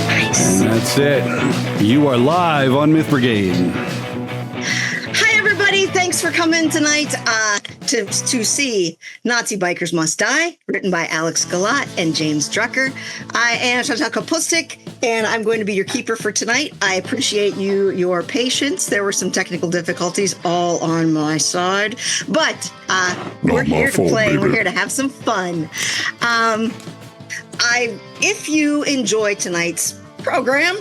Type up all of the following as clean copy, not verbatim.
Nice. And that's it. You are live on Myth Brigade. Hi, everybody. Thanks for coming tonight to see Nazi Bikers Must Die, written by Alex Galat and James Drucker. I am Shataka Pustik, and I'm going to be your keeper for tonight. I appreciate your patience. There were some technical difficulties all on my side, but we're here to play. We're here to have some fun. If you enjoy tonight's program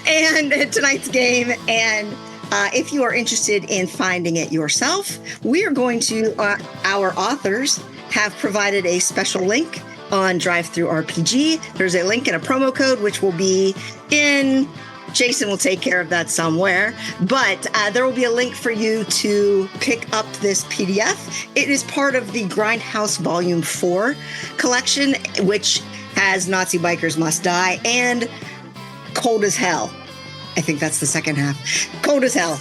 and tonight's game, and if you are interested in finding it yourself, we are going to, our authors have provided a special link on DriveThruRPG. There's a link and a promo code, which will be in, Jason will take care of that somewhere, but there will be a link for you to pick up this PDF. It is part of the Grindhouse Volume 4 collection, which has Nazi Bikers Must Die and Cold as Hell. I think that's the second half. Cold as Hell.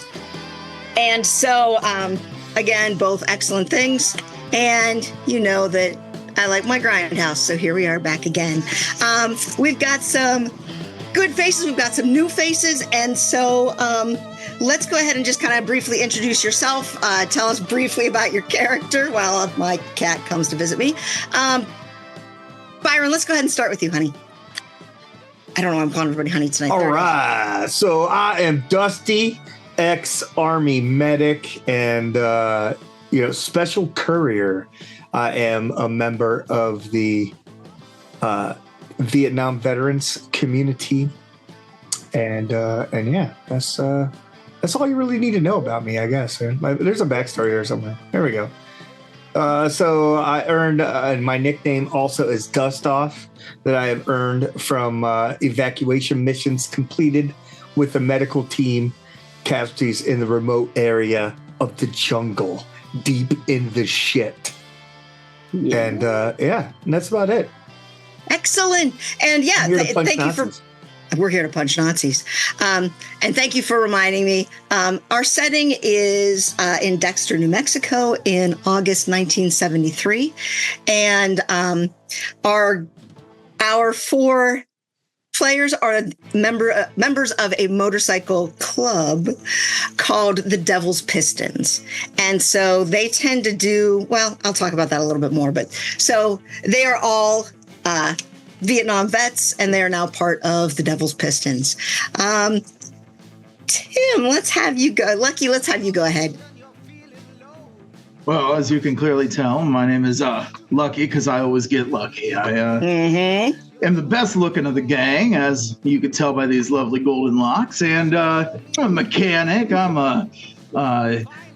And so, again, both excellent things. And you know that I like my Grindhouse, so here we are back again. We've got some good faces. We've got some new faces. And so let's go ahead and just kind of briefly introduce yourself. Tell us briefly about your character while my cat comes to visit me. Byron, let's go ahead and start with you, honey. I don't know why I'm calling everybody honey tonight. All right. So I am Dusty, ex-Army medic and, special courier. I am a member of the Vietnam veterans community. And yeah, that's all you really need to know about me, I guess. There's a backstory there somewhere. There we go. So I earned my nickname also is Dust Off, that I have earned from evacuation missions completed with the medical team, casualties in the remote area of the jungle, deep in the shit. Yeah. And and that's about it. Excellent. And yeah, thank you for. We're here to punch Nazis. And thank you for reminding me. Our setting is in Dexter, New Mexico in August 1973. And our four players are members of a motorcycle club called the Devil's Pistons. And so they tend to do, well, I'll talk about that a little bit more. But so they are all Vietnam vets, and they are now part of the Devil's Pistons. Tim, let's have you go. Lucky, let's have you go ahead. Well, as you can clearly tell, my name is Lucky because I always get lucky. I am the best looking of the gang, as you can tell by these lovely golden locks. And I'm a mechanic.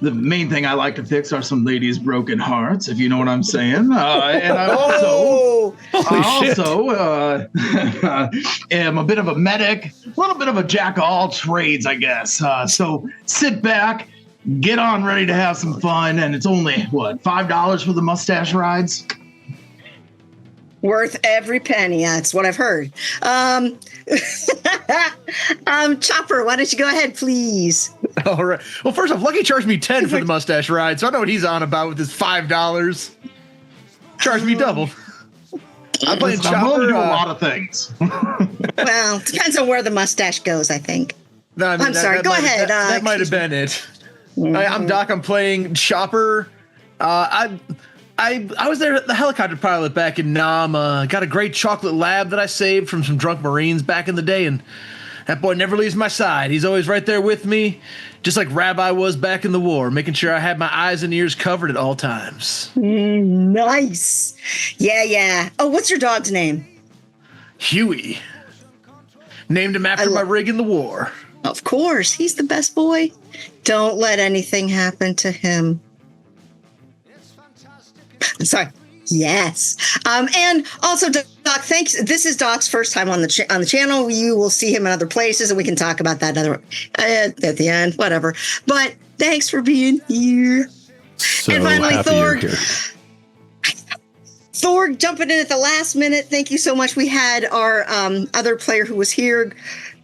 The main thing I like to fix are some ladies' broken hearts, if you know what I'm saying. And I also am a bit of a medic, a little bit of a jack of all trades, I guess. So sit back, get on ready to have some fun. And it's only, $5 for the mustache rides? Worth every penny. That's what I've heard. Chopper, why don't you go ahead, please? All right. Well, first off, Lucky charged me $10 for the mustache ride, so I know what he's on about with his $5. Charged me double. I'm playing Chopper. I'm willing to do a lot of things. Well, depends on where the mustache goes, I think. No, I mean, I'm sorry. Go ahead. That might have been it. Mm-hmm. I'm Doc. I'm playing Chopper. I was there, the helicopter pilot back in Nam. Got a great chocolate lab that I saved from some drunk Marines back in the day, and that boy never leaves my side. He's always right there with me, just like Rabbi was back in the war, making sure I had my eyes and ears covered at all times. Nice. Yeah. Oh, what's your dog's name? Huey. Named him after my rig in the war. Of course. He's the best boy. Don't let anything happen to him. I'm sorry. Yes. And also, Doc, thanks. This is Doc's first time on the channel. You will see him in other places, and we can talk about that at the end, whatever. But thanks for being here. So and finally, happy Thor. you're here. Thor jumping in at the last minute. Thank you so much. We had our other player who was here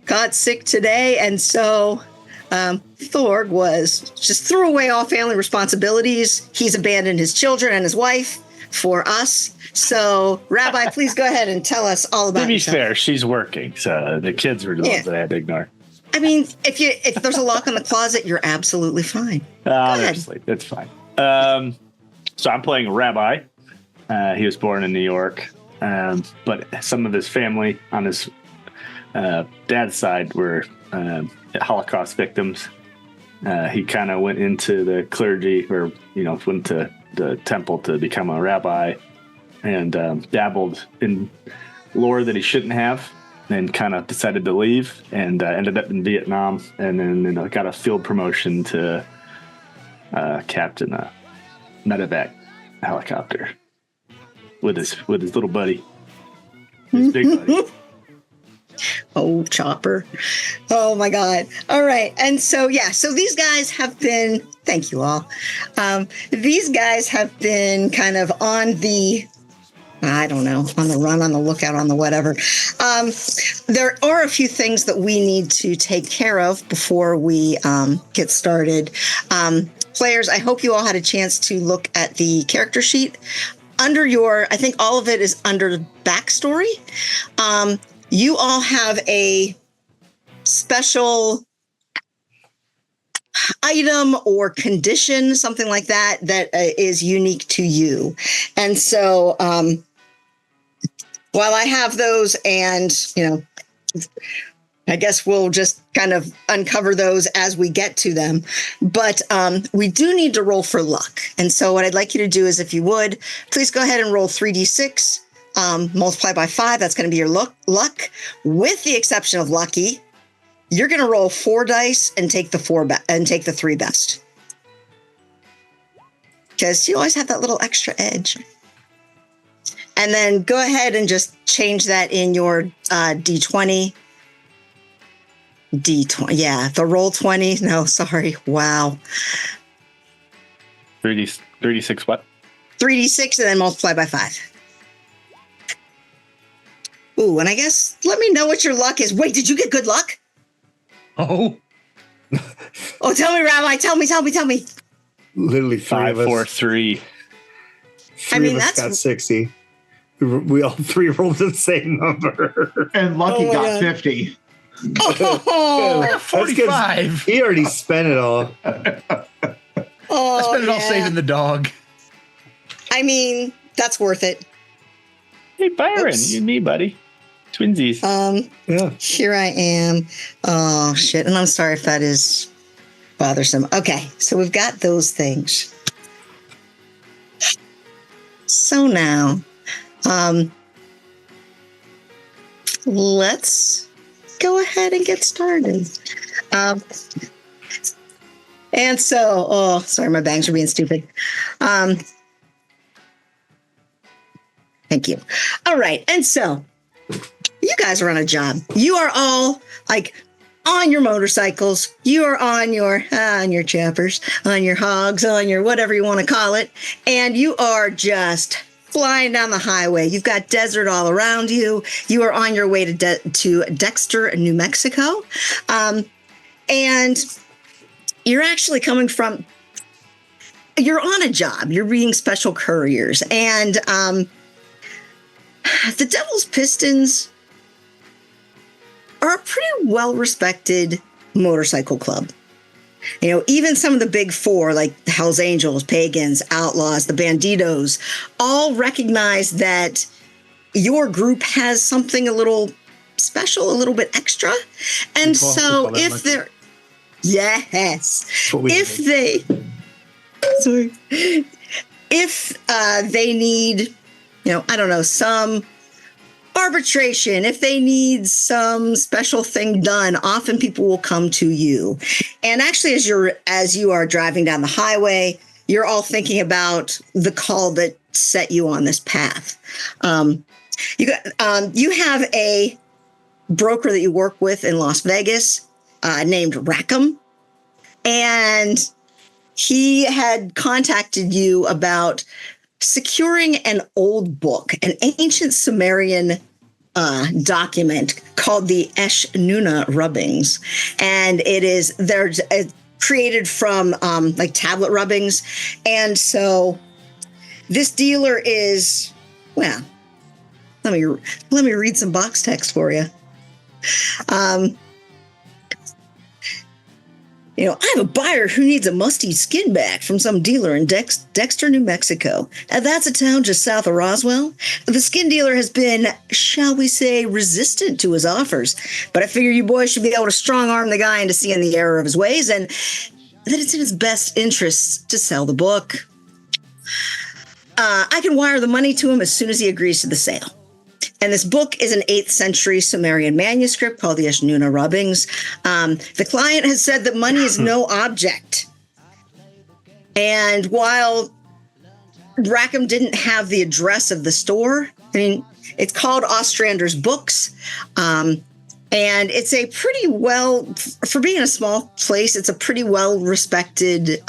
got sick today, and so Thorg just threw away all family responsibilities. He's abandoned his children and his wife for us. So, Rabbi, please go ahead and tell us all about it. To be fair, she's working, so the kids were the ones that I had to ignore. I mean, if there's a lock on the closet, you're absolutely fine. Honestly, that's fine. So I'm playing a rabbi. He was born in New York, but some of his family on his dad's side were Holocaust victims. He kind of went into the clergy, or went to the temple to become a rabbi, and dabbled in lore that he shouldn't have, and kind of decided to leave, and ended up in Vietnam, and then got a field promotion to captain a medevac helicopter with his little buddy, his big buddy. Oh, Chopper. Oh, my God. All right. And so these guys have been, thank you all. These guys have been kind of on the, I don't know, on the run, on the lookout, on the whatever. There are a few things that we need to take care of before we get started. Players, I hope you all had a chance to look at the character sheet. Under I think all of it is under backstory. You all have a special item or condition, something like that is unique to you. And so while I have those, and, I guess we'll just kind of uncover those as we get to them. But we do need to roll for luck. And so what I'd like you to do is, if you would, please go ahead and roll 3d6. Multiply by 5. That's going to be your luck. With the exception of lucky, you're going to roll 4 dice and take the 3 best, because you always have that little extra edge. And then go ahead and just change that in your D20. Yeah, the roll 20. No, sorry. Wow. 3d6 what? 3d6 and then multiply by 5. Ooh, and I guess let me know what your luck is. Wait, did you get good luck? Oh. Oh, tell me, Rabbi. Tell me. Literally 5, 4, 3. Three of us got 60. We all 3 rolled the same number. And Lucky got 50. Oh, I got 45. He already spent it all. I spent it all saving the dog. I mean, that's worth it. Hey, Byron, you and me, buddy. Twinsies. Yeah. Here I am. Oh, shit. And I'm sorry if that is bothersome. Okay, so we've got those things. So now, let's go ahead and get started. And so, sorry, my bangs are being stupid. Thank you. All right. And so you guys are on a job. You are all on your motorcycles. You are on your choppers, on your hogs, on your whatever you want to call it. And you are just flying down the highway. You've got desert all around you. You are on your way to Dexter, New Mexico. And you're actually you're on a job. You're being special couriers. And the Devil's Pistons are a pretty well-respected motorcycle club. Even some of the big four, like the Hells Angels, Pagans, Outlaws, the Banditos, all recognize that your group has something a little special, a little bit extra. And so if they're... Yes. If they need... I don't know, some arbitration, if they need some special thing done, often people will come to you. And actually, as you are driving down the highway, you're all thinking about the call that set you on this path. You have a broker that you work with in Las Vegas named Rackham, and he had contacted you about securing an old book, an ancient Sumerian document called the Eshnuna rubbings, and they're created from like tablet rubbings, and so this dealer is, well, let me read some box text for you. I have a buyer who needs a musty skin back from some dealer in Dexter, New Mexico. That's a town just south of Roswell. The skin dealer has been, shall we say, resistant to his offers. But I figure you boys should be able to strong-arm the guy into seeing the error of his ways and that it's in his best interests to sell the book. I can wire the money to him as soon as he agrees to the sale. And this book is an 8th century Sumerian manuscript called the Eshnuna Rubbings. The client has said that money is no object. And while Rackham didn't have the address of the store, I mean, it's called Ostrander's Books. And it's a pretty for being a small place, it's a pretty well-respected,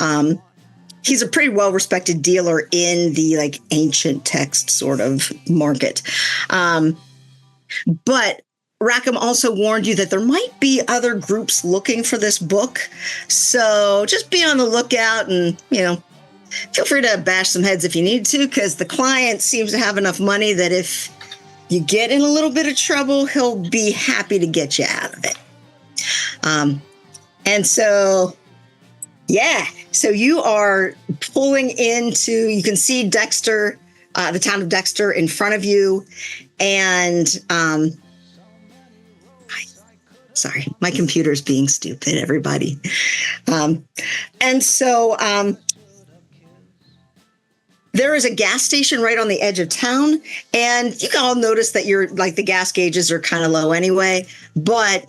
he's a pretty well-respected dealer in the like ancient text sort of market. But Rackham also warned you that there might be other groups looking for this book. So just be on the lookout and, feel free to bash some heads if you need to, because the client seems to have enough money that if you get in a little bit of trouble, he'll be happy to get you out of it. And so... yeah, so you are pulling into, you can see Dexter, the town of Dexter in front of you. And, sorry, my computer's being stupid, everybody. And so there is a gas station right on the edge of town. And you can all notice that the gas gauges are kind of low anyway, but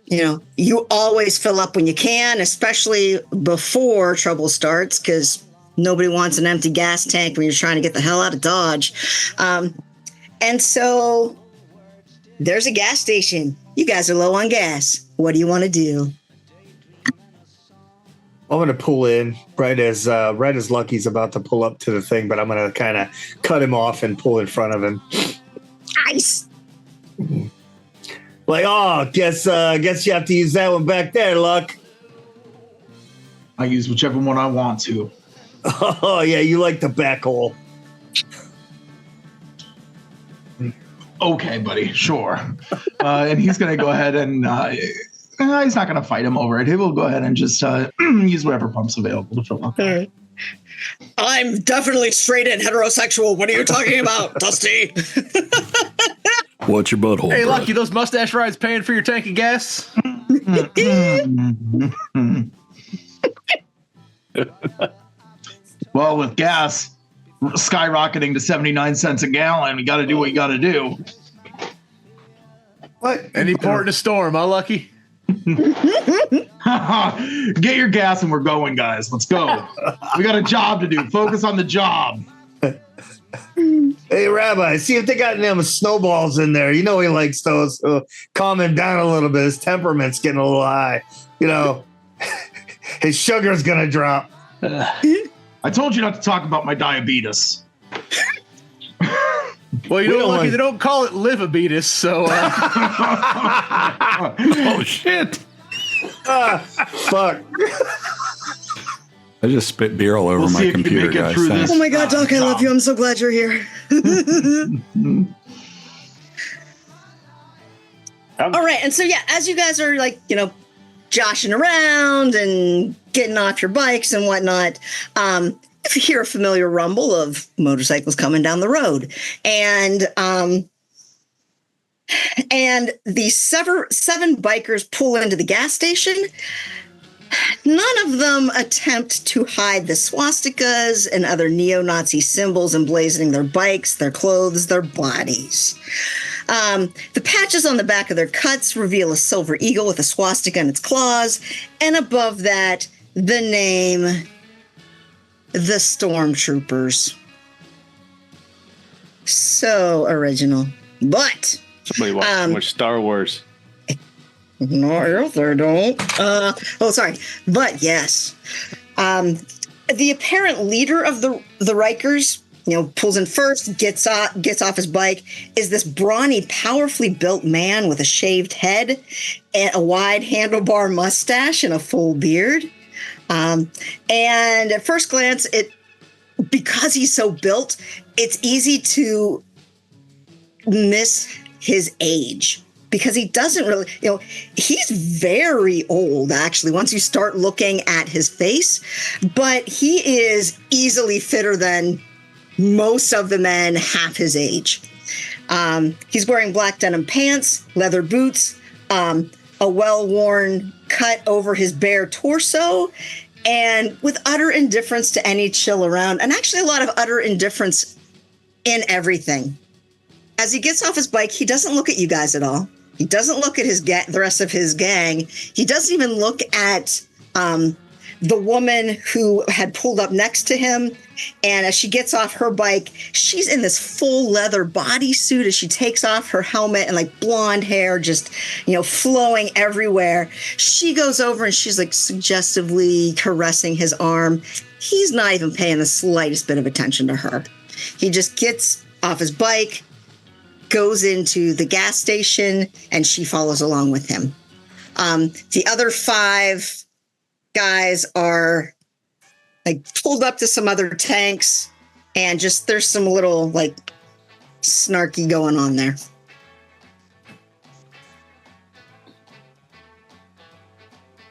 you always fill up when you can, especially before trouble starts, because nobody wants an empty gas tank when you're trying to get the hell out of Dodge. And so there's a gas station. You guys are low on gas. What do you want to do? I'm going to pull in right as Lucky's about to pull up to the thing, but I'm going to kind of cut him off and pull in front of him. Nice. Like, guess you have to use that one back there, Luck. I use whichever one I want to. Oh, yeah, you like the back hole. Okay, buddy, sure. And he's going to go ahead and he's not going to fight him over it. He will go ahead and just use whatever pump's available to fill up. I'm definitely straight and heterosexual. What are you talking about, Dusty? What's your butthole? Hey, bro? Lucky, those mustache rides paying for your tank of gas? Well, with gas skyrocketing to 79 cents a gallon, you got to do what you got to do. What? Any port in a storm, huh, Lucky? Get your gas and we're going, guys. Let's go. We got a job to do. Focus on the job. Hey, Rabbi, see if they got them snowballs in there. He likes those. So calm him down a little bit. His temperament's getting a little high. His sugar's going to drop. I told you not to talk about my diabetes. Well, Lucky, they don't call it livabetus, so... Oh, shit. Fuck. I just spit beer all over my computer, guys. Oh my God, Doc, I love you. I'm so glad you're here. All right. And so, as you guys are joshing around and getting off your bikes and whatnot, if you hear a familiar rumble of motorcycles coming down the road, and the seven bikers pull into the gas station. None of them attempt to hide the swastikas and other neo-Nazi symbols emblazoning their bikes, their clothes, their bodies. The patches on the back of their cuts reveal a silver eagle with a swastika in its claws, and above that, the name, the Stormtroopers. So original. But... somebody watch much Star Wars. No, if they don't. Sorry. But yes. The apparent leader of the Rikers pulls in first, gets off his bike, is this brawny, powerfully built man with a shaved head and a wide handlebar mustache and a full beard. And at first glance, because he's so built, it's easy to miss his age. Because he doesn't really, he's very old, actually, once you start looking at his face. But he is easily fitter than most of the men half his age. He's wearing black denim pants, leather boots, a well-worn cut over his bare torso, and with utter indifference to any chill around, and actually a lot of utter indifference in everything. As he gets off his bike, he doesn't look at you guys at all. He doesn't look at the rest of his gang. He doesn't even look at the woman who had pulled up next to him. And as she gets off her bike, she's in this full leather bodysuit as she takes off her helmet and like blonde hair just, flowing everywhere. She goes over and she's like suggestively caressing his arm. He's not even paying the slightest bit of attention to her. He just gets off his bike, goes into the gas station, and she follows along with him. The other 5 guys are like pulled up to some other tanks, and just there's some little like snarky going on there.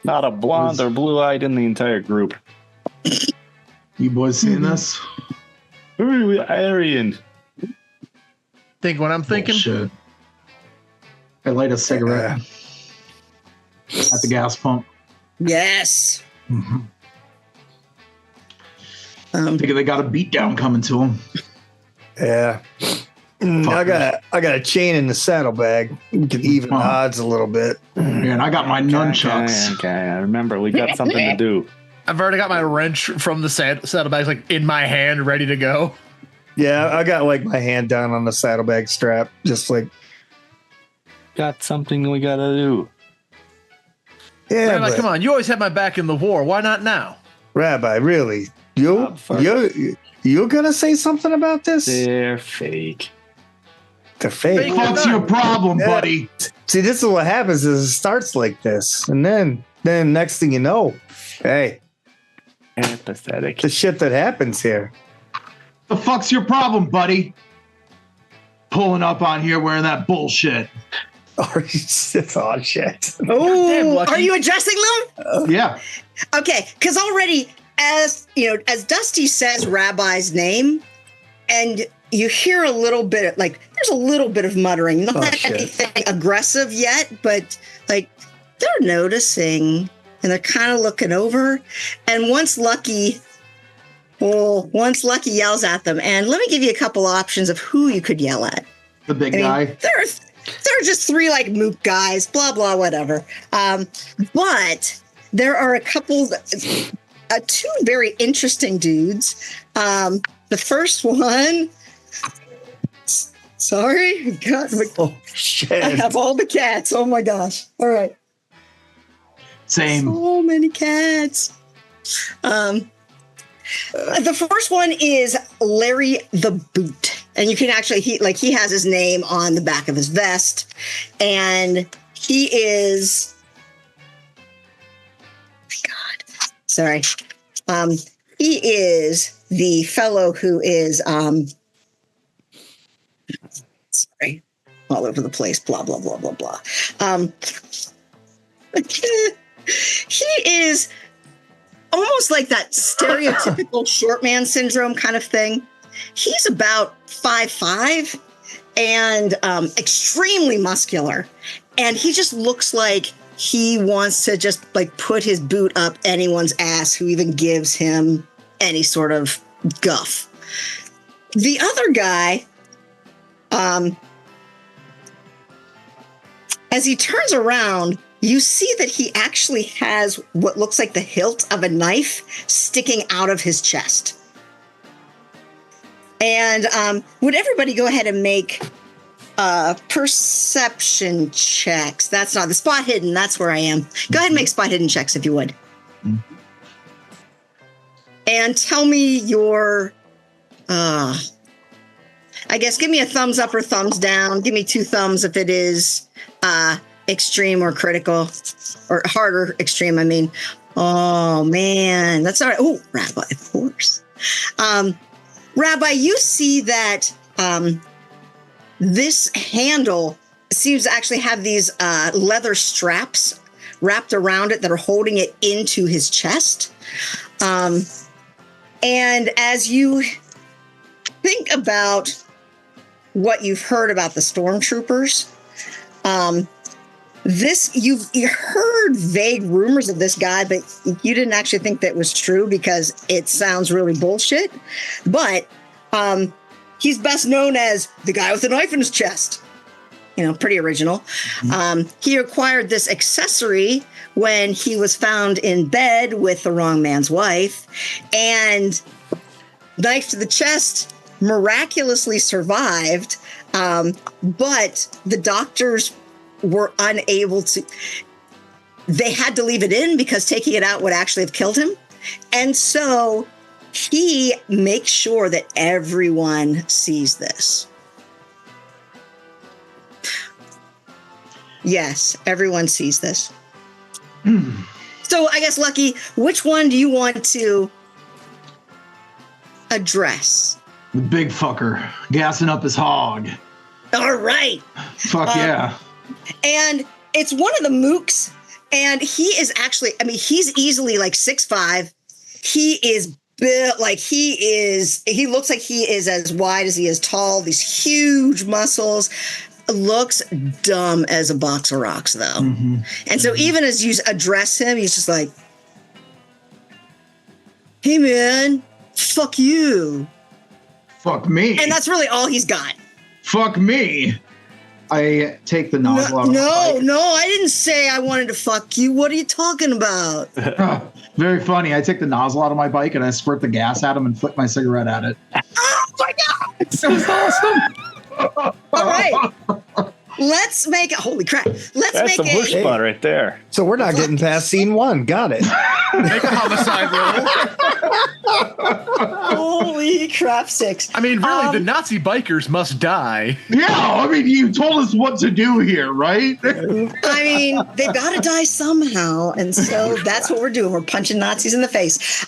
Not a blonde or blue-eyed in the entire group. You boys seeing this? Arian. Think what I'm thinking? Bullshit. I light a cigarette at the gas pump. Yes. Mm-hmm. Thinking they got a beatdown coming to them. Yeah. I got a chain in the saddlebag. We can even the odds a little bit. Yeah, and I got my nunchucks. Okay, I remember we got something to do. I've already got my wrench from the saddlebags like in my hand, ready to go. Yeah, I got like my hand down on the saddlebag strap, just like. Got something we gotta do. Yeah, Rabbi, come on, you always had my back in the war. Why not now? Rabbi, really? You gonna say something about this? They're fake. They're fake. What's your problem, buddy? See, this is what happens is it starts like this. And then next thing you know, hey. Pathetic. The shit that happens here. The fuck's your problem, buddy? Pulling up on here wearing that bullshit. Oh, shit. Oh, are you addressing them? Yeah. Okay, because already, as Dusty says Rabbi's name, and you hear a little bit of, like, there's a little bit of muttering, not anything aggressive yet, but like they're noticing and they're kind of looking over. And once Lucky yells at them, and let me give you a couple options of who you could yell at. The big guy. There are just 3 like mook guys, blah, blah, whatever. But there are a couple, 2 very interesting dudes. The first one, sorry, God, oh shit! I have all the cats. Oh my gosh! All right, same. So many cats. The first one is Larry the Boot, and you can actually he has his name on the back of his vest, and he is. Oh my God, sorry. He is the fellow who is sorry, all over the place. Blah blah blah blah blah. He is almost like that stereotypical short man syndrome kind of thing. He's about 5'5" and extremely muscular, and he just looks like he wants to just like put his boot up anyone's ass who even gives him any sort of guff. The other guy, as he turns around, you see that he actually has what looks like the hilt of a knife sticking out of his chest. And would everybody go ahead and make perception checks? That's not the spot hidden. That's where I am. Go ahead and make spot hidden checks if you would. And tell me your I guess give me a thumbs up or thumbs down. Give me 2 thumbs if it is extreme or critical, or harder extreme, I mean. Oh, man. That's all right. Oh, Rabbi, of course. Rabbi, you see that this handle seems to actually have these leather straps wrapped around it that are holding it into his chest. And as you think about what you've heard about the stormtroopers, you've heard vague rumors of this guy, but you didn't actually think that was true because it sounds really bullshit. But he's best known as the guy with the knife in his chest. Pretty original. He acquired this accessory when he was found in bed with the wrong man's wife, and knife to the chest, miraculously survived. But the doctors were unable to, they had to leave it in because taking it out would actually have killed him. And so he makes sure that everyone sees this. Yes, everyone sees this. So I guess, Lucky, which one do you want to address? The big fucker gassing up his hog. All right. Fuck yeah. And it's one of the mooks, and he is actually, he's easily like 6'5". He is built like he looks like he is as wide as he is tall, these huge muscles. Looks dumb as a box of rocks, though. Mm-hmm. And so even as you address him, he's just like, hey, man, fuck you. Fuck me. And that's really all he's got. Fuck me. I take the nozzle out of my bike. No, I didn't say I wanted to fuck you. What are you talking about? Very funny. I take the nozzle out of my bike and I squirt the gas at him and flick my cigarette at it. Oh, my God. This is awesome. All right. Let's make it. Holy crap. That's some horse spot right there. So we're not getting past scene 1. Got it. Make a homicide roll. Holy crap, 6. Really, the Nazi bikers must die. Yeah, you told us what to do here, right? They've got to die somehow. And so that's what we're doing. We're punching Nazis in the face.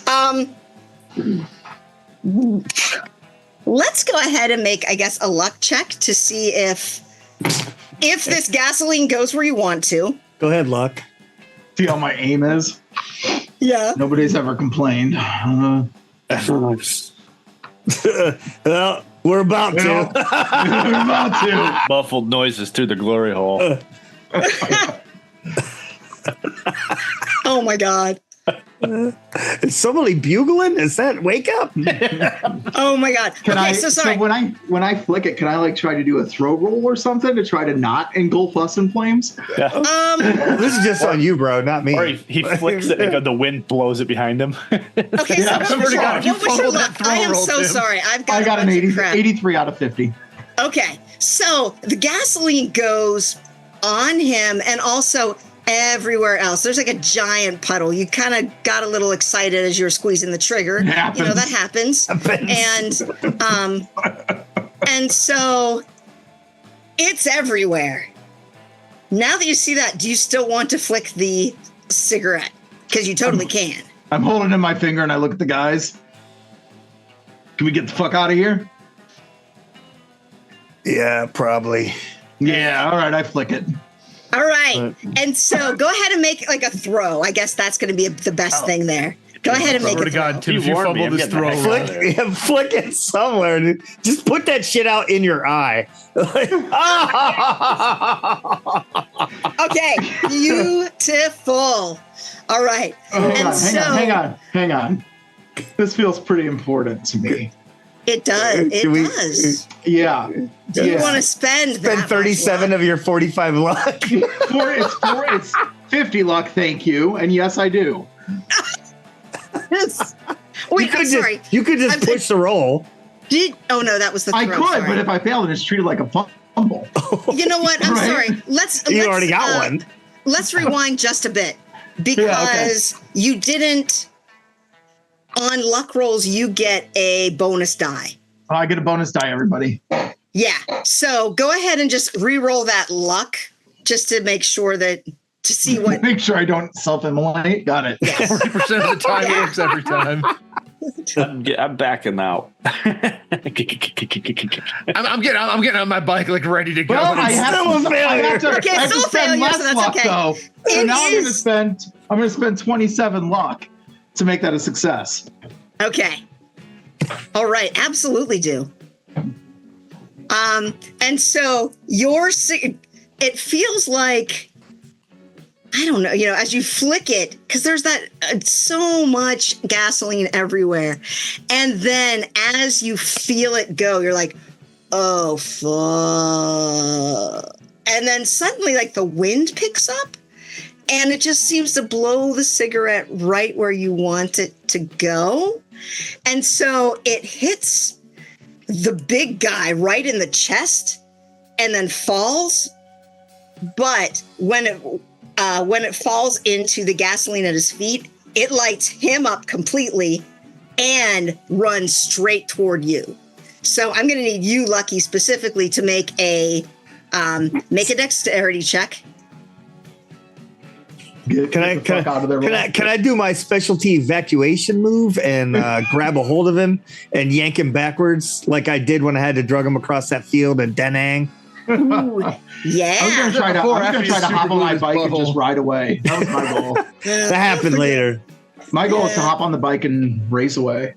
Let's go ahead and make, I guess, a luck check to see if this gasoline goes where you want to. Go ahead, Luck. See how my aim is? Yeah. Nobody's ever complained. Well, we're about to. We're about to. Muffled noises through the glory hole. Oh, my God. Is somebody bugling? Is that wake up? Oh my God. So sorry. So when I flick it, can I try to do a throw roll or something to try to not engulf us in flames? Yeah. This is just on you, bro, not me. Or he flicks it and the wind blows it behind him. Okay, Yeah, so what was your luck? I am so Tim. sorry. I got an 83 out of 50. Okay, so the gasoline goes on him and also everywhere else. There's like a giant puddle. You kind of got a little excited as you were squeezing the trigger. That happens. And so it's everywhere. Now that you see that, do you still want to flick the cigarette? Because you totally can. I'm holding it in my finger and I look at the guys. Can we get the fuck out of here? Yeah, probably. Yeah, all right, I flick it. All right. And so go ahead and make like a throw. I guess that's going to be the best thing there. Go ahead and make a throw. God, Tim, if you warned me, fumble I'm this getting throw, the heck out. Flick it somewhere, dude. Just put that shit out in your eye. Okay. Beautiful. All right. Hang on. This feels pretty important to me. It does. It does. Yeah. Do you want to spend 37 of your 45 luck? It's 50 luck, thank you. And yes, I do. Wait, I'm sorry. You could just push the roll. Oh, no, that was the throw. I could, sorry. but if I fail, then it's treated like a fumble. You know what? I'm sorry. Let's already got one. Let's rewind just a bit because you didn't. On luck rolls, you get a bonus die. I get a bonus die, everybody. Yeah. So go ahead and just re-roll that luck just to make sure to see what. Make sure I don't self-immolate. Got it. 40% of the time it works every time. I'm backing out. I'm getting on my bike like ready to go. Well, I have to Okay, still a spend failure, less so that's luck okay. though. So It now is- I'm gonna spend 27 luck to make that a success. Okay. All right. Absolutely do. And so it feels like, I don't know, as you flick it, because there's that so much gasoline everywhere. And then as you feel it go, you're like, oh, fuck. And then suddenly, like, the wind picks up and it just seems to blow the cigarette right where you want it to go. And so it hits the big guy right in the chest and then falls. But when it falls into the gasoline at his feet, it lights him up completely and runs straight toward you. So I'm going to need you, Lucky, specifically to make a dexterity check. Can I do my specialty evacuation move and grab a hold of him and yank him backwards like I did when I had to drug him across that field in Da Nang? Ooh, yeah. I was gonna try to hop on my bike and just ride away. That was my goal. That happened later. My goal is to hop on the bike and race away.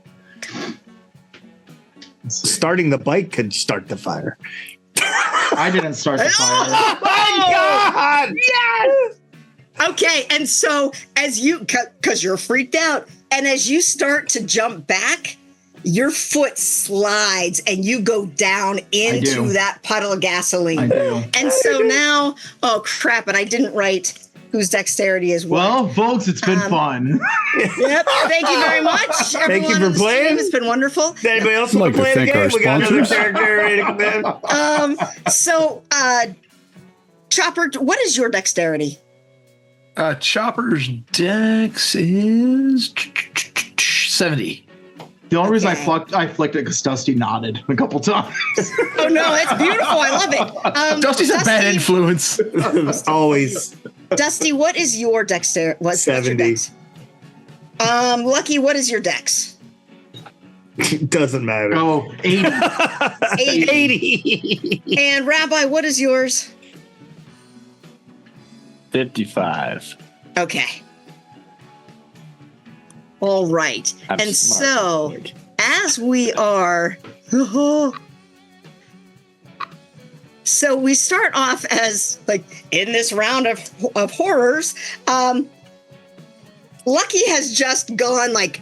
Starting the bike could start the fire. I didn't start the fire. Oh my God! Yes. Okay, and so as because you're freaked out, and as you start to jump back, your foot slides and you go down into that puddle of gasoline. I do. And so now, oh crap, and I didn't write whose dexterity is what. Well, folks, it's been fun. Yep, thank you very much. Thank you everyone for playing. Stream. It's been wonderful. Anybody else I'd want like to to play the thank our game? We got another sponsors. character ready to come in. So, Chopper, what is your dexterity? Chopper's dex is 70. The only reason Okay. I flicked it because Dusty nodded a couple times. Oh no, it's beautiful. I love it. Dusty's a bad influence. Always. Dusty, what is your dexterity? What's your 70. dex? Lucky, what is your dex? Doesn't matter. Oh, 80. 80. And Rabbi, what is yours? 55. Okay. All right. I'm and smart. so, as we are, so we start off as like in this round of horrors. Lucky has just gone like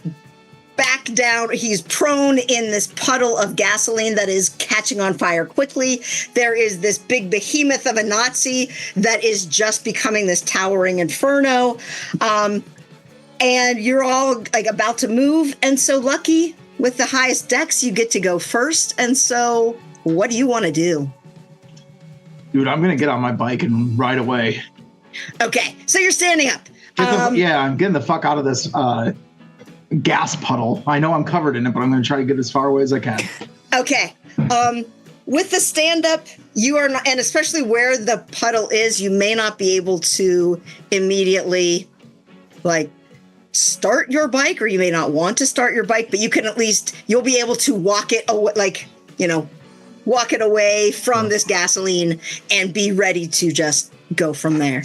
back down. He's prone in this puddle of gasoline that is catching on fire quickly. There is this big behemoth of a Nazi that is just becoming this towering inferno. And you're all like about to move. And so Lucky, with the highest dex, you get to go first. And so what do you want to do? Dude, I'm going to get on my bike and ride away. Okay, so you're standing up. I'm getting the fuck out of this gas puddle. I know I'm covered in it, but I'm going to try to get as far away as I can. Okay. With the stand up, you are not, and especially where the puddle is, you may not be able to immediately like start your bike, or you may not want to start your bike, but you can at least, you'll be able to walk it away, like, walk it away from this gasoline and be ready to just go from there.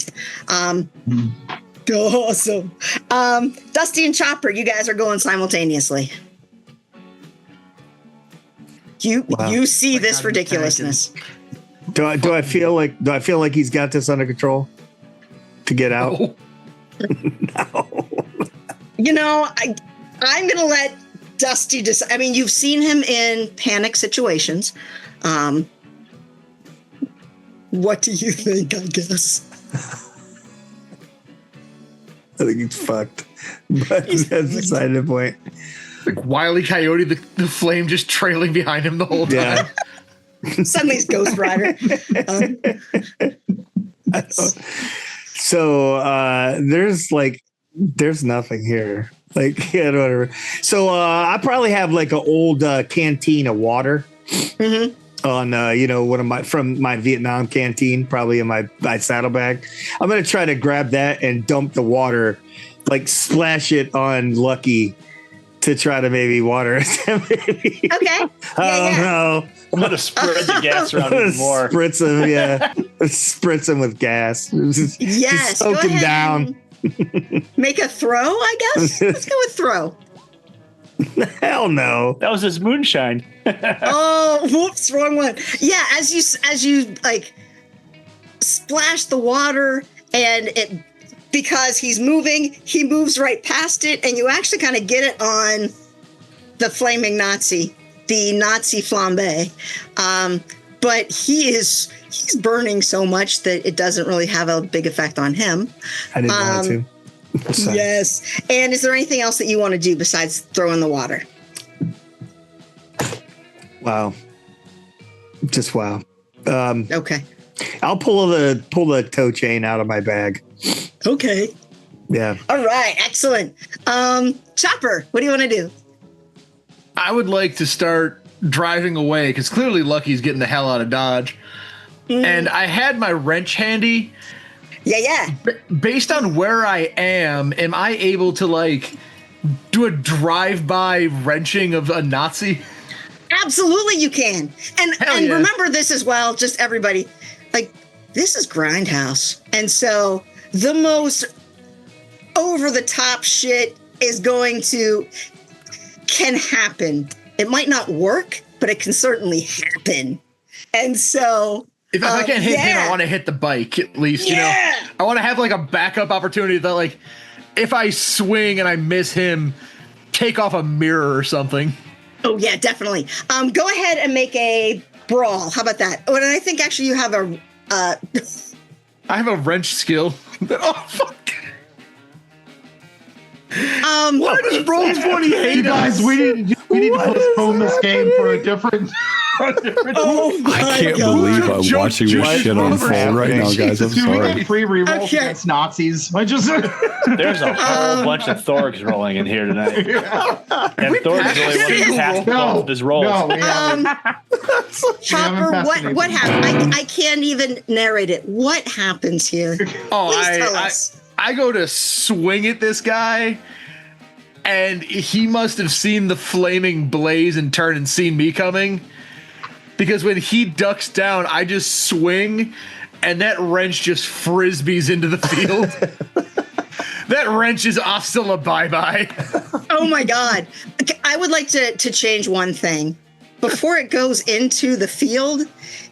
Awesome. Dusty and Chopper, you guys are going simultaneously. You see this ridiculousness. Do I feel like he's got this under control to get out? No. I'm going to let Dusty decide. I mean, you've seen him in panic situations. What do you think, I guess? I think he's fucked. But that's beside the point. Like Wile E. Coyote, the flame just trailing behind him the whole time. Yeah. Suddenly he's Ghost Rider. So there's nothing here Like, yeah, whatever. So I probably have like an old canteen of water on, one of from my Vietnam canteen, probably in my saddlebag. I'm going to try to grab that and dump the water, like splash it on Lucky to try to maybe water it. Maybe. Okay. I don't know. I'm going to spread the gas around even more. Spritz him, yeah. Spritz him with gas. Yes. Just soak him down. Make a throw, I guess. Let's go with throw. Hell no. That was his moonshine. Oh, whoops, wrong one. Yeah, as you like splash the water and it because he's moving, he moves right past it, and you actually kind of get it on the flaming Nazi, the Nazi flambe. But he's burning so much that it doesn't really have a big effect on him. I didn't want to. Yes. And is there anything else that you want to do besides throw in the water? Wow. Just wow. Okay. I'll pull the toe chain out of my bag. Okay. Yeah. All right. Excellent. Chopper, what do you want to do? I would like to start driving away because clearly Lucky's getting the hell out of Dodge. And I had my wrench handy. Yeah. Based on where I am I able to like do a drive-by wrenching of a Nazi? Absolutely you can. And Yeah. remember this as well, just everybody, like this is Grindhouse. And so the most over-the-top shit can happen. It might not work, but it can certainly happen. And so If I can't hit him, I want to hit the bike at least, you know? I want to have like a backup opportunity that like, if I swing and I miss him, take off a mirror or something. Oh yeah, definitely. Go ahead and make a brawl. How about that? Oh, and I think actually you have a... I have a wrench skill. Oh, fuck. Why does Roll20 hate You guys, we need to postpone this game for a different... Oh my I can't God. believe I'm watching this shit unfold right now, guys. I'm Do we sorry. get free rerolls Okay. against Nazis? There's a whole bunch of Thorgs rolling in here tonight. And Thorgs really want to pass both of his rolls. No, we haven't. Chopper, what happened? I can't even narrate it. What happens here? Oh, Please tell us. I go to swing at this guy, and he must have seen the flaming blaze and turn and seen me coming. Because when he ducks down, I just swing, and that wrench just frisbees into the field. That wrench is hasta la bye-bye. Oh my God. Okay, I would like to change one thing. Before it goes into the field,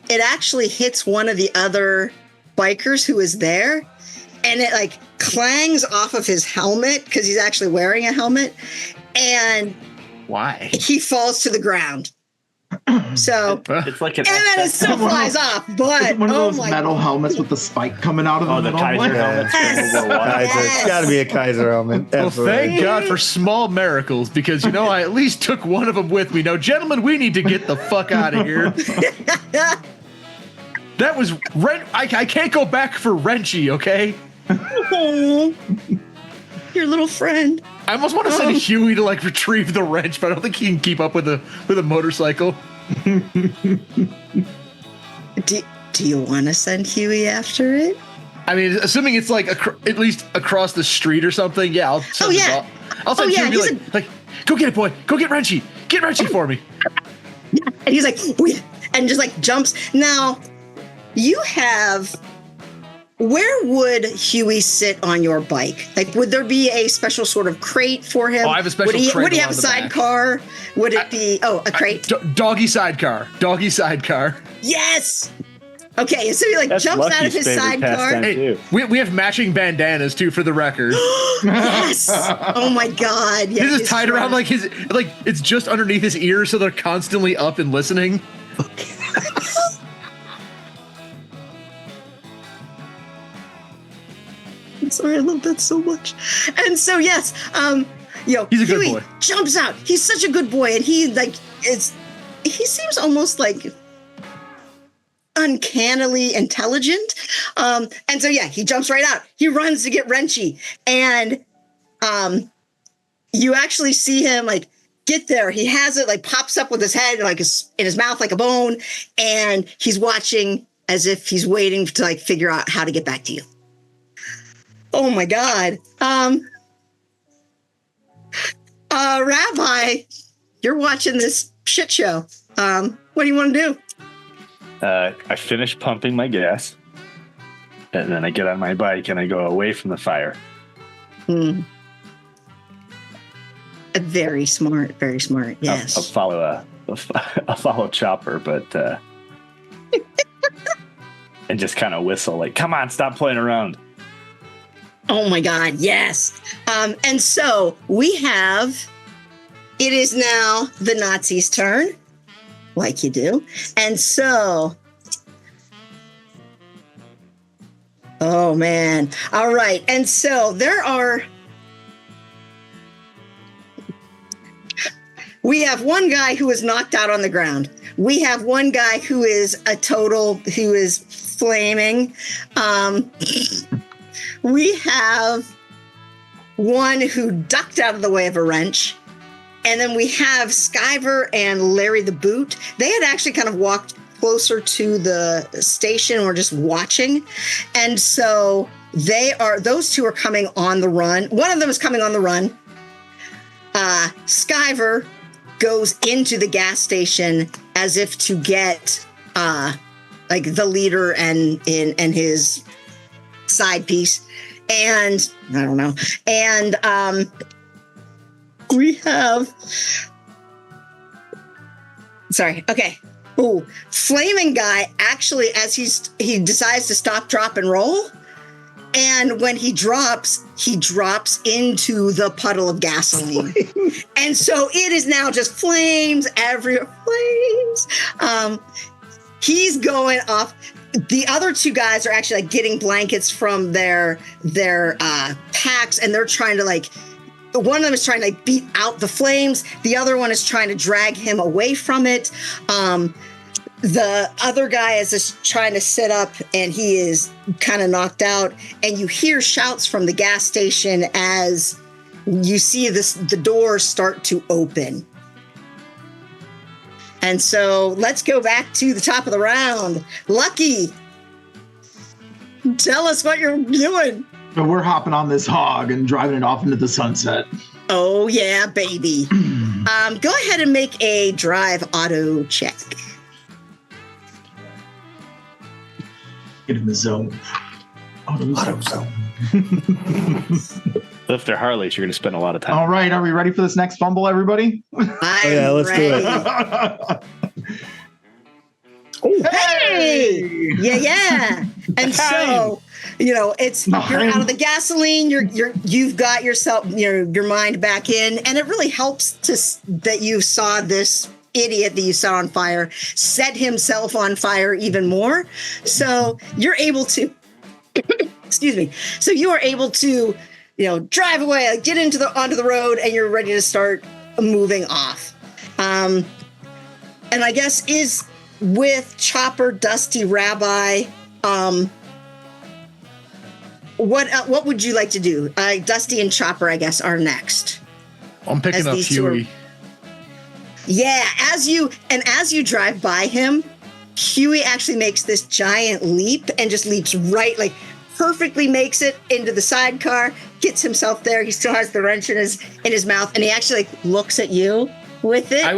it actually hits one of the other bikers who is there, and it like clangs off of his helmet because he's actually wearing a helmet, and Why? he falls to the ground. So, It's like an and then it still flies off. But One of oh those my metal helmets with the spike coming out of the the middle. Kaiser helmets from Yes. World War I. Kaiser. Yes. It's got to be a Kaiser helmet. Well, Absolutely. thank God for small miracles, because, I at least took one of them with me. Now, gentlemen, we need to get the fuck out of here. That was I can't go back for Wrenchy, okay? Oh, your little friend. I almost want to send Huey to like retrieve the wrench, but I don't think he can keep up with a motorcycle. Do you want to send Huey after it? I mean, assuming it's like at least across the street or something. Yeah, I'll send I'll send Huey and be like, go get it, boy. Go get Wrenchy. Get Wrenchy for me. And he's like, "Oh, yeah," and just like jumps. Now, you have. Where would Huey sit on your bike? Like, would there be a special sort of crate for him? Oh, I have a special crate Would he have a along the back. sidecar? Would it be a crate? Doggy sidecar. Doggy sidecar. Yes. Okay, so he like That's jumps out of Lucky's his favorite sidecar. pastime. Hey, Too. we have matching bandanas too, for the record. Yes. Oh my God. Yeah, His is his tied around front. like it's just underneath his ears, so they're constantly up and listening. I'm sorry, I love that so much. And so yes, He's a good Huey boy. jumps out. He's such a good boy, and he seems almost like uncannily intelligent. And so yeah, he jumps right out. He runs to get Wrenchy, and you actually see him like get there. He has it like pops up with his head like in his mouth like a bone, and he's watching as if he's waiting to like figure out how to get back to you. Oh my God. Rabbi, you're watching this shit show. What do you want to do? I finish pumping my gas, and then I get on my bike and I go away from the fire. Very smart. Very smart. Yes. I'll follow Chopper, but and just kind of whistle like, "Come on, stop playing around." Oh my God, yes. And so it is now the Nazis' turn, like you do. And so, oh man. All right. And so we have one guy who is knocked out on the ground. We have one guy who is flaming. We have one who ducked out of the way of a wrench. And then we have Skyver and Larry the Boot. They had actually kind of walked closer to the station and were just watching. And so those two are coming on the run. One of them is coming on the run. Skyver goes into the gas station as if to get like the leader and his side piece. And I don't know. And we have okay. Ooh, flaming guy actually, as he decides to stop, drop, and roll. And when he drops into the puddle of gasoline. And so it is now just flames everywhere. Flames. He's going off. The other two guys are actually like getting blankets from their packs, and they're trying to like, one of them is trying to like beat out the flames. The other one is trying to drag him away from it. The other guy is just trying to sit up, and he is kind of knocked out. And you hear shouts from the gas station as you see the doors start to open. And so let's go back to the top of the round. Lucky, tell us what you're doing. But we're hopping on this hog and driving it off into the sunset. Oh, yeah, baby. Go ahead and make a drive auto check. Get in the zone. Auto zone. If they're Harleys, you're going to spend a lot of time. All right, are we ready for this next fumble, everybody? Yeah, let's do it. Oh, Hey! Yeah. And so, you're out of the gasoline, you've got yourself, your mind back in, and it really helps that you saw this idiot that you set on fire set himself on fire even more. So you're able to, excuse me. So you are able to, drive away, get onto the road, and you're ready to start moving off. And I guess is with Chopper, Dusty, Rabbi, what would you like to do? Dusty and Chopper, I guess, are next. I'm picking up Huey. Yeah, as you drive by him, Huey actually makes this giant leap and just leaps right, like perfectly makes it into the sidecar, gets himself there. He still has the wrench in his mouth, and he actually looks at you with it. I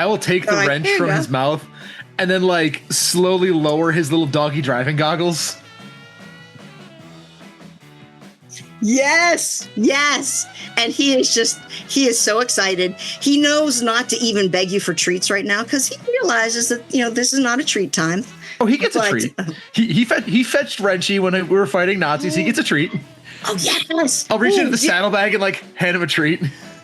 will take the wrench from his mouth and then slowly lower his little doggy driving goggles. Yes. And he is so excited. He knows not to even beg you for treats right now because he realizes that, this is not a treat time. Oh, he gets a treat. He fetched Wrenchy when we were fighting Nazis. He gets a treat. Oh, yes. I'll reach into the saddlebag and hand him a treat.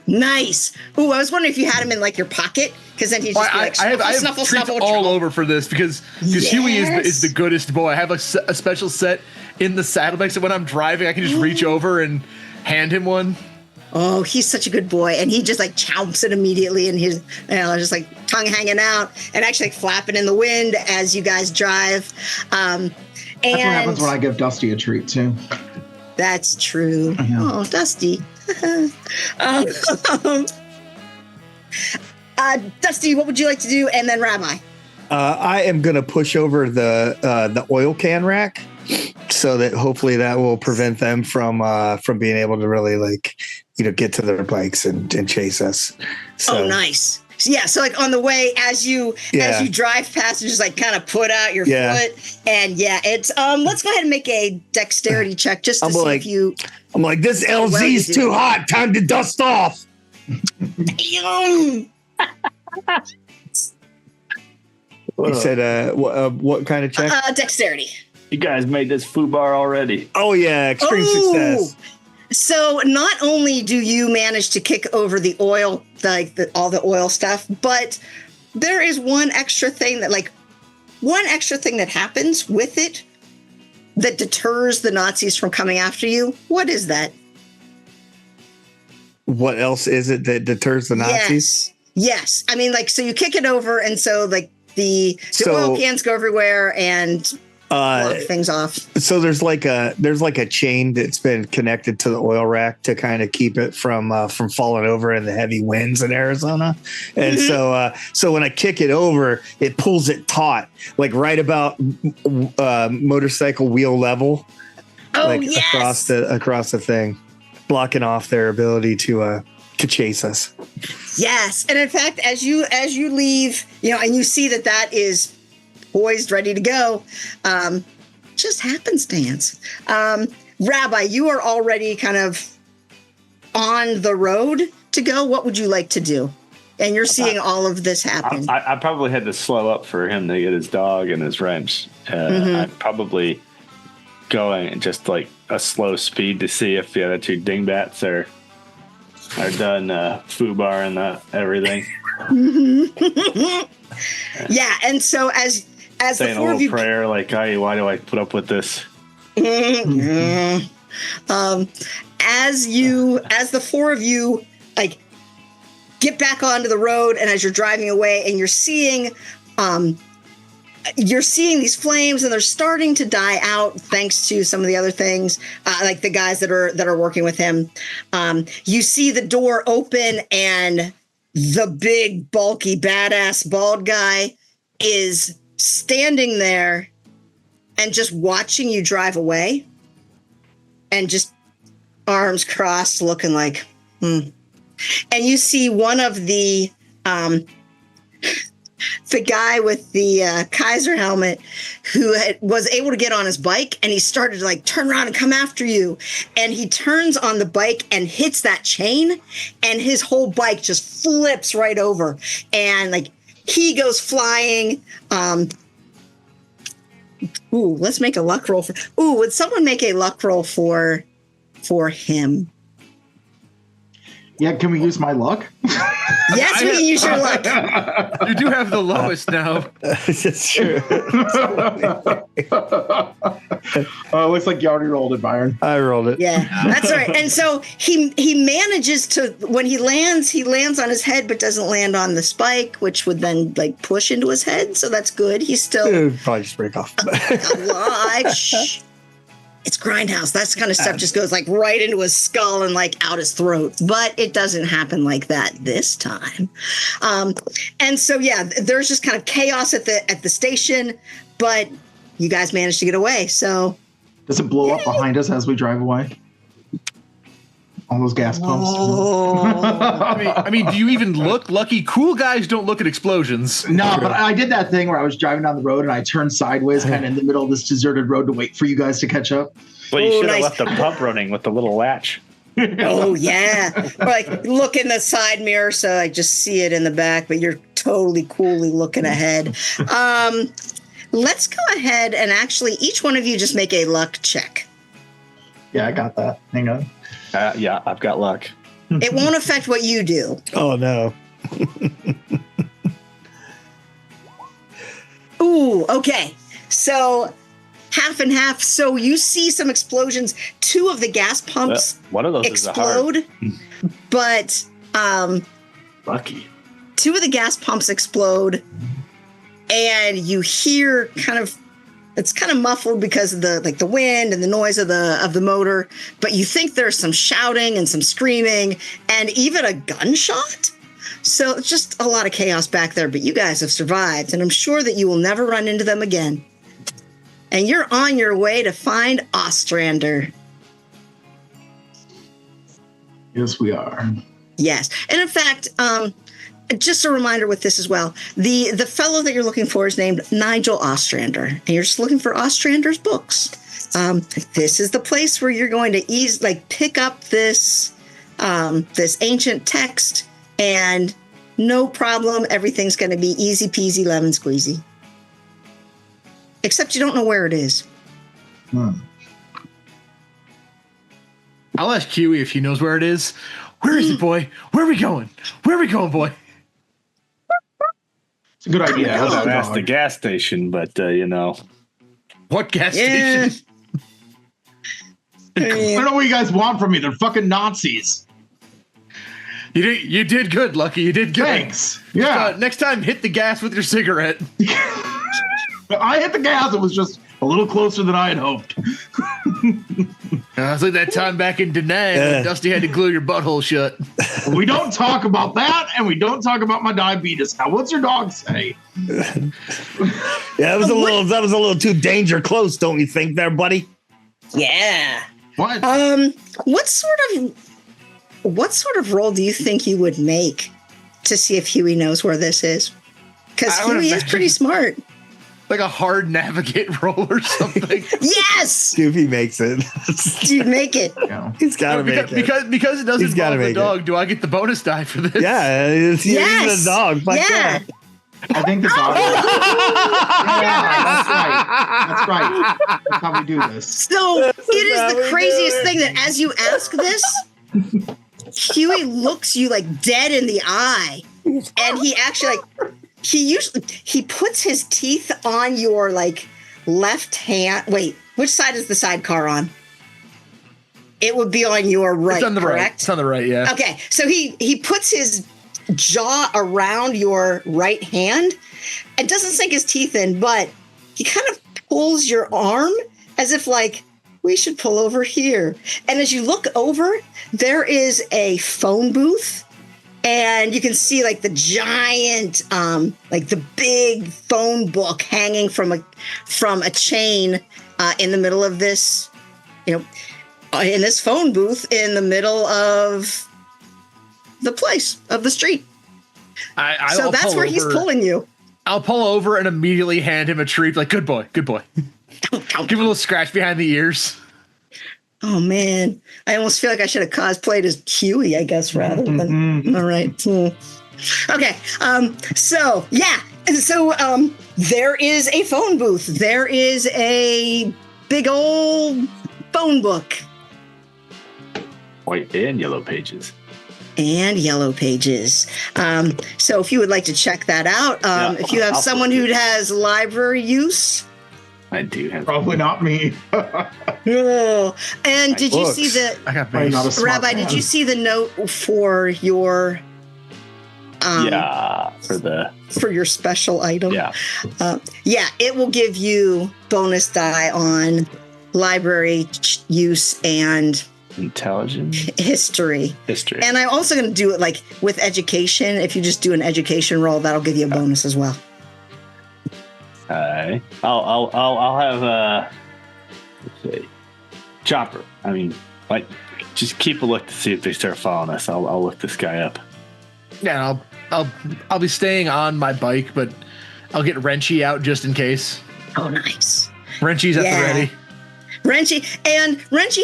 Nice. Ooh, I was wondering if you had him in your pocket because then he'd just be I have treats all over for this because Huey is the goodest boy. I have a special set in the saddlebag, so when I'm driving, I can just reach over and hand him one. Oh, he's such a good boy, and he just chomps it immediately, and he's just tongue hanging out and actually flapping in the wind as you guys drive. And that's what happens when I give Dusty a treat too. That's true. Yeah. Oh, Dusty. Dusty, what would you like to do? And then Rabbi. I am going to push over the oil can rack so that hopefully that will prevent them from being able to really get to their bikes and chase us. So, oh, nice. Yeah, so like on the way as you drive past, you just like kind of put out your foot, and it's let's go ahead and make a dexterity check just to see if you. I'm like, this LZ's too hot. Time to dust off. Damn. You said what kind of check? Dexterity. You guys made this foo bar already. Oh yeah, extreme success. So not only do you manage to kick over the oil, all the oil stuff, but there is one extra thing that happens with it that deters the Nazis from coming after you. What is that? What else is it that deters the Nazis? Yes. I mean, so you kick it over, and so the oil cans go everywhere and block things off. So there's like a chain that's been connected to the oil rack to kind of keep it from falling over in the heavy winds in Arizona. And so when I kick it over, it pulls it taut, like right about motorcycle wheel level, across the thing, blocking off their ability to chase us. Yes, and in fact, as you leave, and you see that is poised, ready to go, just happenstance. Rabbi, you are already kind of on the road to go. What would you like to do? And you're seeing all of this happen. I probably had to slow up for him to get his dog and his wrench. I'd probably going at just like a slow speed to see if the other two dingbats are done foobar and everything. Yeah, and so as saying the four of you prayer, like, hey, why do I put up with this? As the four of you get back onto the road, and as you're driving away, and you're seeing these flames, and they're starting to die out thanks to some of the other things, like the guys that are working with him. You see the door open, and the big, bulky, badass, bald guy is standing there and just watching you drive away, and just arms crossed, looking like, And you see one of the guy with the Kaiser helmet who was able to get on his bike, and he started to turn around and come after you. And he turns on the bike and hits that chain, and his whole bike just flips right over. And he goes flying. Let's make a luck roll would someone make a luck roll for him? Yeah, can we use my luck? Yes, we can use your luck. You do have the lowest now. That's true. Looks like you already rolled it, Byron. I rolled it. Yeah, that's all right. And so he manages to, when he lands on his head, but doesn't land on the spike, which would then push into his head. So that's good. He's still probably just break off. alive. Shh. It's Grindhouse. That kind of stuff just goes right into his skull and out his throat. But it doesn't happen like that this time. And so, there's just kind of chaos at the station, but you guys managed to get away. So does it blow up behind us as we drive away? All those gas pumps. Oh. I mean, do you even look lucky? Cool guys don't look at explosions. No, but I did that thing where I was driving down the road and I turned sideways kind of in the middle of this deserted road to wait for you guys to catch up. Well, you should have left the pump running with the little latch. Oh, yeah. Or look in the side mirror so I just see it in the back, but you're totally coolly looking ahead. Let's go ahead and actually each one of you just make a luck check. Yeah, I got that. Hang on. Yeah, I've got luck. It won't affect what you do. Oh, no. Ooh, okay. So half and half. So you see some explosions. Two of the gas pumps one of those explode, but lucky. Two of the gas pumps explode, and you hear kind of It's kind of muffled because of the wind and the noise of the motor, but you think there's some shouting and some screaming and even a gunshot. So it's just a lot of chaos back there, but you guys have survived, and I'm sure that you will never run into them again. And you're on your way to find Ostrander. Yes, we are. Yes. And in fact, just a reminder with this as well, the fellow that you're looking for is named Nigel Ostrander, and you're just looking for Ostrander's books. This is the place where you're going to pick up this ancient text, and no problem, everything's going to be easy peasy lemon squeezy. Except you don't know where it is. I'll ask Huey if he knows where it is. Where is it, boy? Where are we going? Where are we going, boy? It's a good idea. I would have asked the gas station, but What gas station? I don't know what you guys want from me. They're fucking Nazis. You did good, Lucky. You did good. Thanks. Yeah. Next time, hit the gas with your cigarette. I hit the gas. It was just a little closer than I had hoped. It's like that time back in Da Nang when Dusty had to glue your butthole shut. We don't talk about that, and we don't talk about my diabetes. Now, what's your dog say? Yeah, that was a little too danger close, don't you think, there, buddy? Yeah. What? What sort of roll do you think you would make to see if Huey knows where this is? Because Huey is pretty smart. Like a hard navigate roll or something. Yes! Goofy makes it. Dude, make it. Yeah. He's got to make it. Because it doesn't He's gotta involve the make dog, do I get the bonus die for this? Yeah, he's a dog. Fuck Yeah. I think the dog. Yeah, that's right. That's how we do this. So it is the craziest thing that as you ask this, Huey looks you like dead in the eye, and he actually he puts his teeth on your left hand. Wait, which side is the sidecar on? It would be on your right. It's on the correct? right. It's on the right. Yeah. Okay, so he puts his jaw around your right hand and doesn't sink his teeth in, but he kind of pulls your arm as if we should pull over here. And as you look over, there is a phone booth, and you can see the giant, the big phone book hanging from a chain in the middle of this, in this phone booth in the middle of the place of the street. So that's where he's pulling you. I'll pull over and immediately hand him a treat. Good boy, good boy. Give him a little scratch behind the ears. Oh man, I almost feel like I should have cosplayed as Huey, I guess, rather than. All right. Okay. So there is a phone booth. There is a big old phone book. White and yellow pages. And yellow pages. So if you would like to check that out, if you have someone who has library use. I do have. Probably not me. Oh. And did you see I got I'm not a base. smart Rabbi, man. did you see the note for your for your special item? Yeah. It will give you bonus die on library use and Intelligence. history. And I'm also going to do it with education. If you just do an education roll, that'll give you a bonus as well. I'll have let's see, Chopper. I mean, just keep a look to see if they start following us. I'll look this guy up. Yeah, I'll be staying on my bike, but I'll get Wrenchy out just in case. Oh, nice. Wrenchy's at the ready. Wrenchy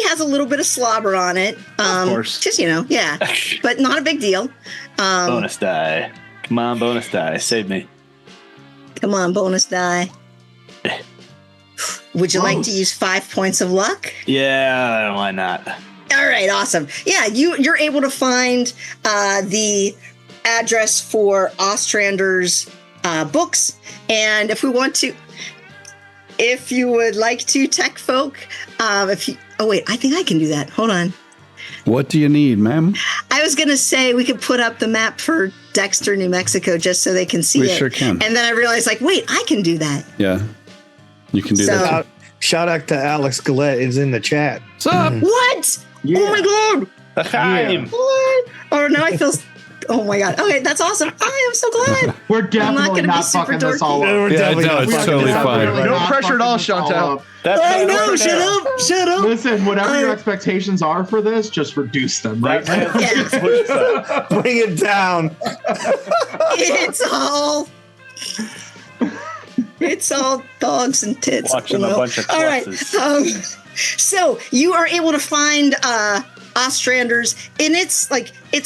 has a little bit of slobber on it. Of course. Just, yeah, but not a big deal. Bonus die. Come on, bonus die. Save me. Come on, bonus die. Would you like to use 5 points of luck? Yeah, why not? All right, awesome. Yeah, you're able to find the address for Ostrander's books, and if you would like to, tech folk, I think I can do that. Hold on. What do you need, ma'am? I was going to say we could put up the map for Dexter, New Mexico, just so they can see it. We sure can. And then I realized, wait, I can do that. Yeah. You can do So- that. Shout out to Alex Gillette is in the chat. What's up? What? Yeah. Oh my god! Chaim. What? Oh, now I feel. Oh my god! Okay, that's awesome. I am so glad. We're definitely gonna be not super fucking this dorky. all up. We're Yeah, definitely no, not it's fucking totally this up. fine. We're No not pressure at all, fucking this all Chantel. up. That's I not know. fair. Shut up! Shut up! Listen, whatever your expectations are for this, just reduce them, right? Yes. Bring it down. It's all dogs and tits. Watching a Will. bunch of All right. corpses. So you are able to find Ostrander's, and it's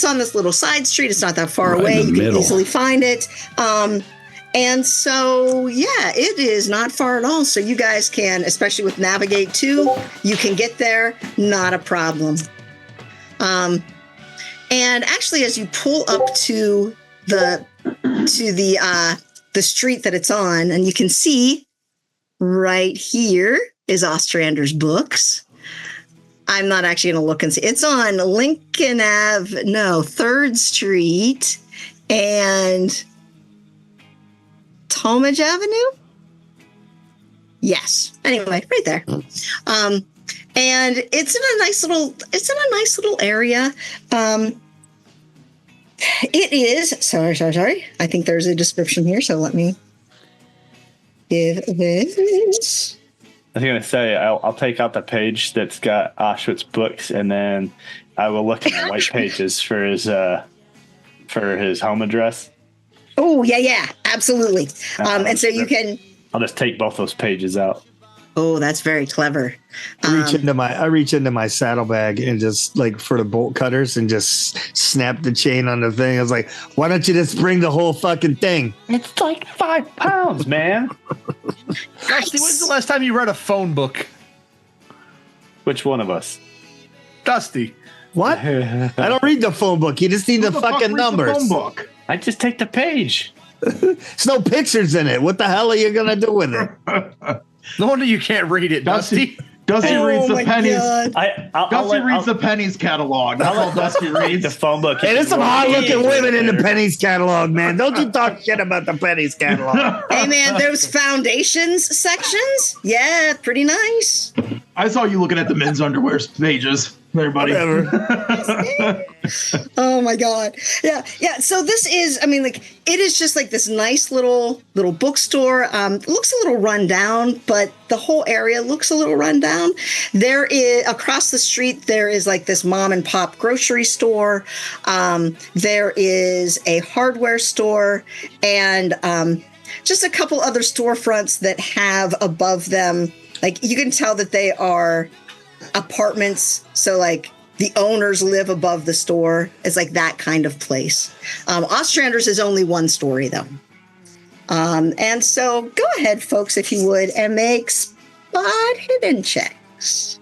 on this little side street. It's not that far Right in away. the You can middle. easily find it. And so, yeah, it is not far at all. So you guys can, especially with Navigate 2, you can get there, not a problem. And actually, as you pull up to the street that it's on, and you can see right here is Ostrander's Books. I'm not actually going to look and see. It's on Lincoln Ave, no, 3rd Street and Talmadge Avenue? Yes. Anyway, right there. And it's in a nice little area. It is, sorry. I think there's a description here, so let me give this. I was going to say, I'll take out the page that's got Auschwitz Books, and then I will look at the white pages for his home address. Oh, yeah, absolutely. And so you can. I'll just take both those pages out. Oh, that's very clever. I reach into my saddlebag and just like for the bolt cutters and just snap the chain on the thing. I was like, why don't you just bring the whole fucking thing? It's like 5 pounds, man. Dusty, when's the last time you read a phone book? Which one of us? Dusty. What? I don't read the phone book. You just need the Who fuck fucking reads the numbers. phone book? I just take the page. There's no pictures in it. What the hell are you gonna do with it? No wonder you can't read it, Dusty. Dusty reads Oh the my pennies. God. Dusty reads the pennies catalog. That's all Dusty The reads. phone book. Hey, there's some hot-looking women in the pennies catalog, man. Don't you talk shit about the pennies catalog. Hey, man, those foundations sections? Yeah, pretty nice. I saw you looking at the men's underwear pages. There, buddy. Whatever. Oh my God. Yeah. So this is, it is just like this nice little bookstore. Looks a little run down, but the whole area looks a little run down. There is across the street, there is like this mom and pop grocery store. There is a hardware store and just a couple other storefronts that have above them, like you can tell that they are apartments, so like the owners live above the store. It's like that kind of place. Ostrander's is only one story though. And so go ahead, folks, if you would, and make spot hidden checks.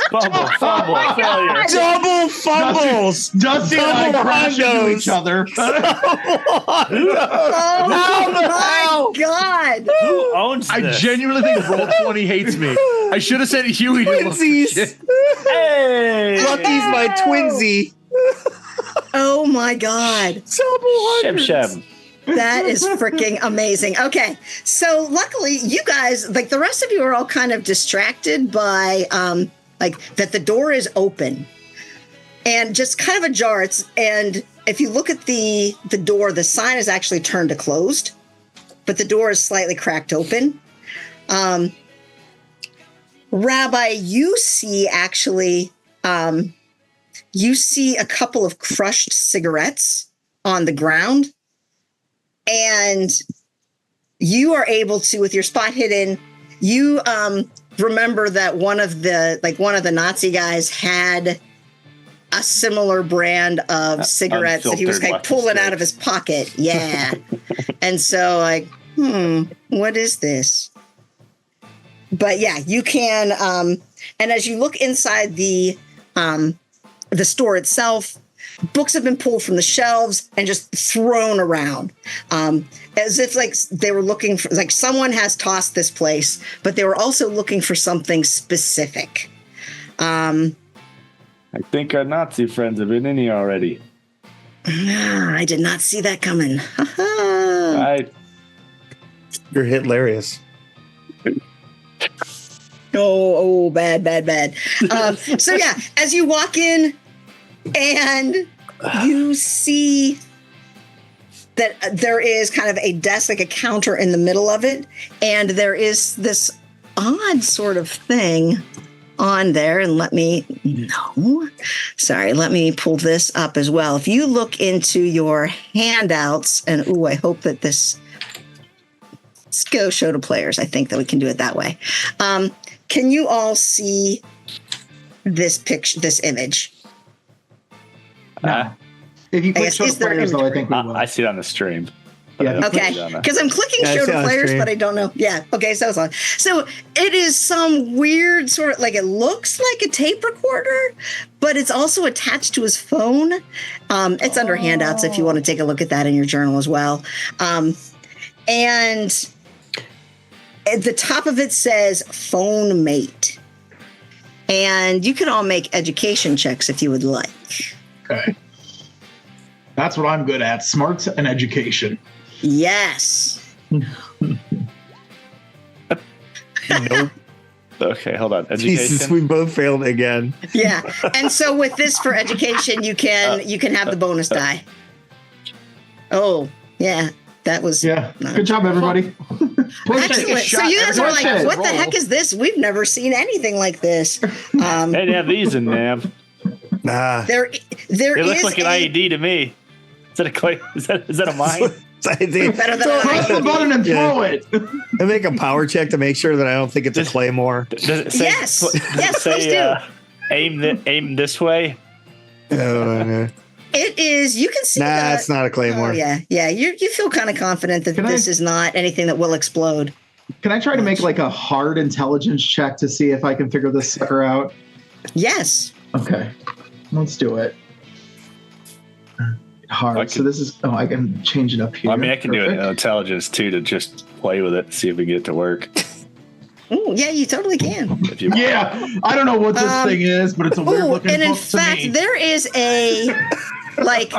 Fumble, failure. Double fumbles. Dusty and I Double crash into hondos. each other. Oh my God. Who owns I this? genuinely think Roll20 hates me. I should have said Huey. to look Twinsies. shit. Hey! Lucky's my twinsy. Oh my God. Double Shem hundreds. Shem. That is freaking amazing. Okay. So luckily you guys, like the rest of you are all kind of distracted by like that the door is open and just kind of ajar. And if you look at the door, the sign is actually turned to closed, but the door is slightly cracked open. Rabbi, you see actually, you see a couple of crushed cigarettes on the ground. And you are able to, with your spot hidden, you remember that one of the Nazi guys had a similar brand of cigarettes that he was unfiltered like pulling Lucky out of his pocket. Yeah. And so like, what is this? But yeah, you can, and as you look inside the store itself, books have been pulled from the shelves and just thrown around, as if like they were looking for, like someone has tossed this place, but they were also looking for something specific. I think our Nazi friends have been in here already. I did not see that coming. You're hilarious. Oh, bad. So yeah, as you walk in and you see that there is kind of a desk, like a counter in the middle of it, and there is this odd sort of thing on there. And let me pull this up as well. If you look into your handouts, and I hope that let's go show to players. I think that we can do it that way. Can you all see this picture, this image? If you click show to players, though, I think we will. I see it on the stream. Yeah. Okay, because I'm clicking show to players, but I don't know. Yeah. Okay. So it is some weird sort of, like, it looks like a tape recorder, but it's also attached to his phone. It's under handouts if you want to take a look at that in your journal as well. And at the top of it says phone mate. And you can all make education checks if you would like. Okay. That's what I'm good at. Smarts and education. Yes. Nope. Okay, hold on. Education. Jesus, we both failed again. Yeah. And so with this for education, you can have the bonus die. Oh, yeah. That was Good job, everybody. Excellent. So you guys are like, what the heck is this? We've never seen anything like this. They didn't have these in there. Nah. There It looks like an IED to me. Is that a clay? Is that a mine? Better than Press the button and throw it. I make a power check to make sure that I don't think it's a claymore. Does it say, Yes, please say, do. Aim this way? No. It is. You can see. Nah, it's not a claymore. Oh, yeah. You feel kind of confident that this is not anything that will explode. Can I try to make like a hard intelligence check to see if I can figure this sucker out? Yes. Okay, let's do it. Hard. So this is. I can change it up here. Well, I mean, I can do it in intelligence too to just play with it, see if we get it to work. Oh, yeah, you totally can. I don't know what this thing is, but it's a weird looking and in book to fact, me. there is a like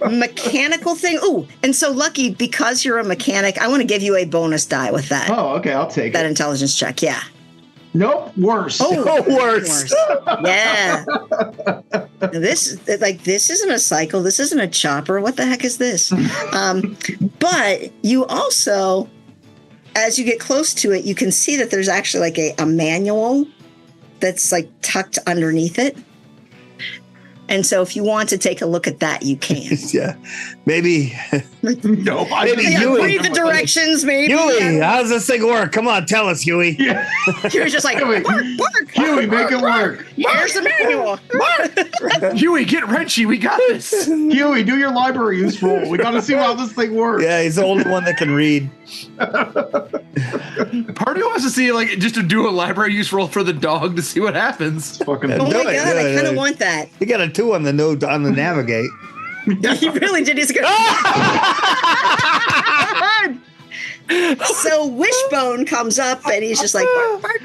mechanical thing. Oh, and so Lucky, because you're a mechanic, I want to give you a bonus die with that. Oh, okay, I'll take that it. Intelligence check. Yeah. Nope, worse. Oh, worse. Yeah. This isn't a cycle. This isn't a chopper. What the heck is this? But you also, as you get close to it, you can see that there's actually like a manual that's like tucked underneath it. And so if you want to take a look at that, you can. Yeah. Maybe. No, read the directions, maybe. Huey, how's this thing work? Come on, tell us, Huey. Yeah. Huey's just like, work. Huey, make it work. Here's the manual. Huey, get wrenchy. We got this. Huey, do your library use roll. We got to see how this thing works. Yeah, he's the only one that can read. Part of me wants to see, like, just to do a library use roll for the dog to see what happens. Fucking Oh my God, I kind of want that. He got a 2 on the navigate. He really did. He's good. So Wishbone comes up and he's just like,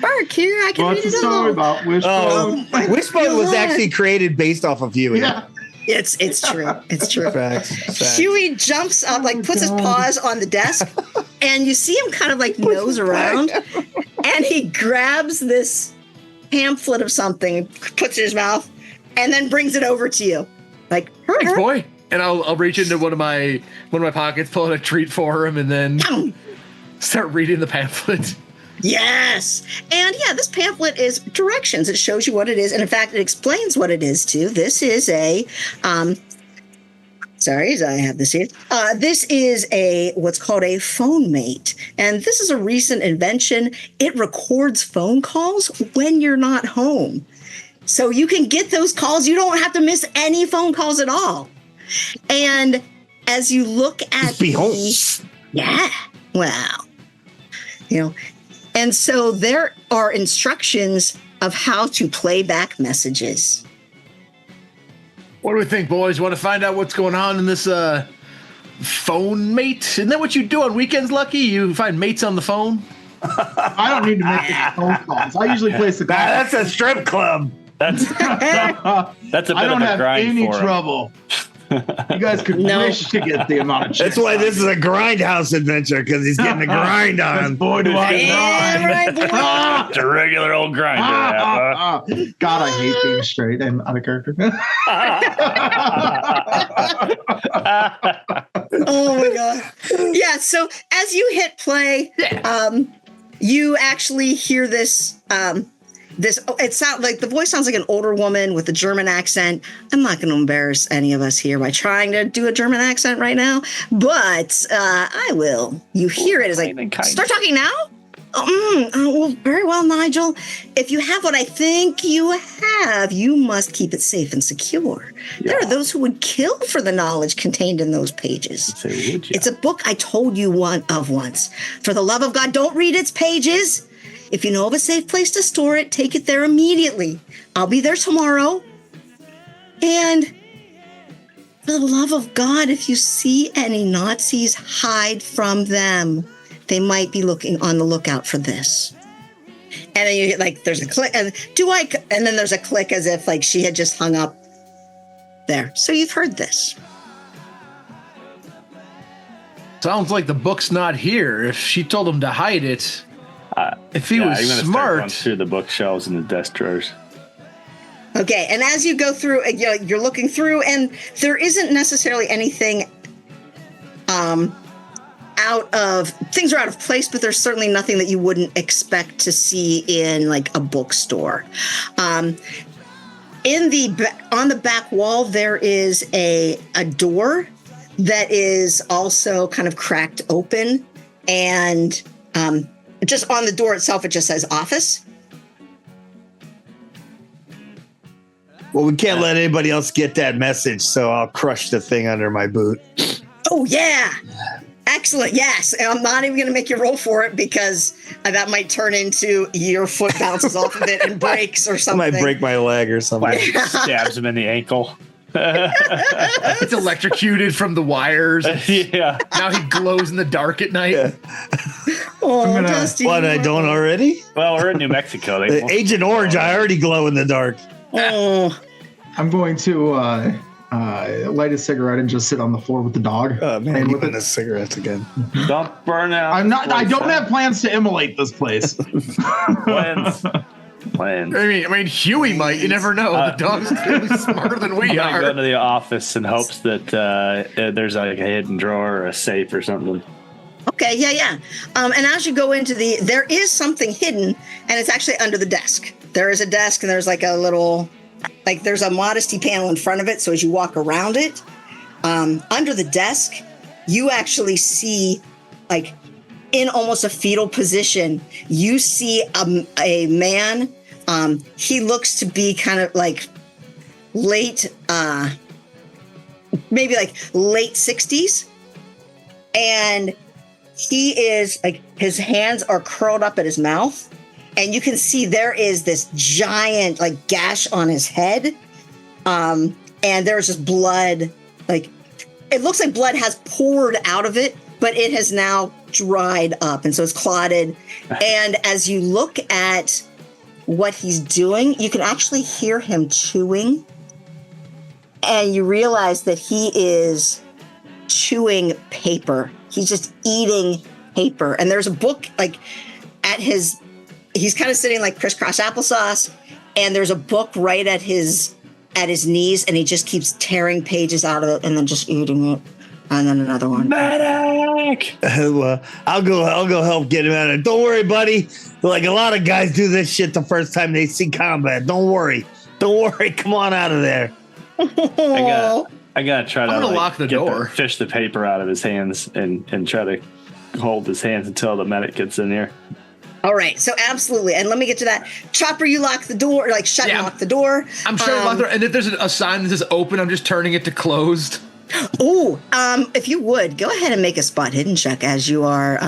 bark, here, I can What's read the it story all. about Wishbone? Wishbone was actually created based off of Huey. Yeah. It's true. It's true. Facts. Huey jumps up, like puts his paws on the desk, and you see him kind of like nose around, and he grabs this pamphlet of something, puts it in his mouth, and then brings it over to you. Like, Thanks, boy. And I'll reach into one of my pockets, pull out a treat for him, and then start reading the pamphlet. Yes. And yeah, this pamphlet is directions. It shows you what it is. And in fact, it explains what it is too. This is a, sorry, I have this here. This is what's called a phone mate. And this is a recent invention. It records phone calls when you're not home. So you can get those calls. You don't have to miss any phone calls at all. And as you look at yeah, well, and so there are instructions of how to play back messages. What do we think, boys? Want to find out what's going on in this phone mate? Isn't that what you do on weekends, Lucky? You find mates on the phone? I don't need to make any phone calls. I usually place the call. That's a strip club. That's a bit I don't of a have grind any for him. trouble. You guys could wish to get the amount of chicks. That's why this is a Grindhouse adventure, because he's getting the grind on. Boy, do I Yeah, right, boy. It's a regular old grinder. God, I hate being straight and out of character. Oh my god. Yeah, so as you hit play, you actually hear this it sounds like the voice sounds like an older woman with a German accent. I'm not going to embarrass any of us here by trying to do a German accent right now, but I will. You hear it as like, start talking now? Well, very well, Nigel. If you have what I think you have, you must keep it safe and secure. Yeah. There are those who would kill for the knowledge contained in those pages. It's a book I told you once. For the love of God, don't read its pages. If you know of a safe place to store it, take it there immediately. I'll be there tomorrow. And for the love of God, if you see any Nazis, hide from them. They might be looking on the lookout for this. And then you get like, there's a click, and then there's a click as if like she had just hung up there. So you've heard this. Sounds like the book's not here. If she told him to hide it, if he was I'm gonna smart. start going through the bookshelves and the desk drawers. Okay, and as you go through, you're looking through, and there isn't necessarily anything things are out of place, but there's certainly nothing that you wouldn't expect to see in like a bookstore. On the back wall, there is a door that is also kind of cracked open, and just on the door itself, it just says office. Well, we can't let anybody else get that message, so I'll crush the thing under my boot. Oh, yeah. Excellent. Yes. And I'm not even going to make you roll for it because that might turn into your foot bounces off of it and breaks or something. I might break my leg or something. Stabs him in the ankle. It's electrocuted from the wires. Yeah. Now he glows in the dark at night. Yeah. Oh, Dusty. What, I don't already? Well, we're in New Mexico. Agent Orange, I already glow in the dark. Oh. I'm going to light a cigarette and just sit on the floor with the dog. Oh, man, and you the cigarettes again. Don't burn out. I don't have plans to immolate this place. Plans. I mean, Huey might. You never know. The dog's clearly smarter than we I'm are. going to the office in hopes that there's like a hidden drawer or a safe or something. Okay, yeah. And as you go into there is something hidden, and it's actually under the desk. There is a desk, and there's like a little, like there's a modesty panel in front of it. So as you walk around it, under the desk, you actually see, like, in almost a fetal position, you see a man. He looks to be kind of like maybe like late 60s, and he is like, his hands are curled up at his mouth, and you can see there is this giant like gash on his head, and there's just blood. Like, it looks like blood has poured out of it, but it has now dried up, and so it's clotted. And as you look at what he's doing, you can actually hear him chewing, and you realize that he is chewing paper. He's just eating paper. And there's a book like he's kind of sitting like crisscross applesauce, and there's a book right at his knees, and he just keeps tearing pages out of it and then just eating it. And then another one. Medic! Well, I'll go help get him out of it. Don't worry, buddy. Like, a lot of guys do this shit the first time they see combat. Don't worry. Come on out of there. I gotta try to lock the door. Fish the paper out of his hands and try to hold his hands until the medic gets in here. All right, so absolutely, and let me get to that. Chopper, you lock the door, like shut and lock the door. I'm sure lock the door, and if there's a sign that says open, I'm just turning it to closed. Oh, if you would, go ahead and make a spot hidden check as you are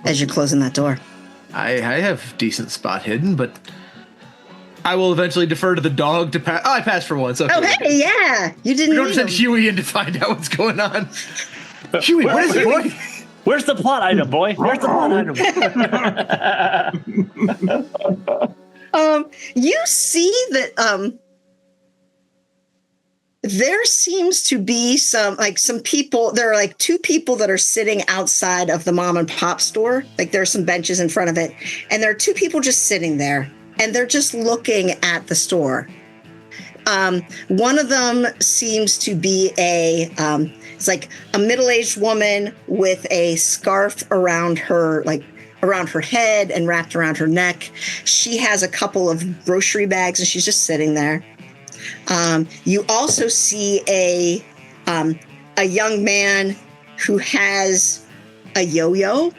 as you're closing that door. I have decent spot hidden, but I will eventually defer to the dog to pass. Oh, I passed for once. Okay. Oh, hey, yeah, you didn't. We don't send Huey in to find out what's going on. Huey, what is it, boy? Where's the plot item, boy? Where's the plot item? You see that there seems to be some people. There are like two people that are sitting outside of the mom and pop store. Like there are some benches in front of it, and there are two people just sitting there, and they're just looking at the store. One of them seems to be it's like a middle-aged woman with a scarf around her head and wrapped around her neck. She has a couple of grocery bags and she's just sitting there. You also see a young man who has a yo-yo,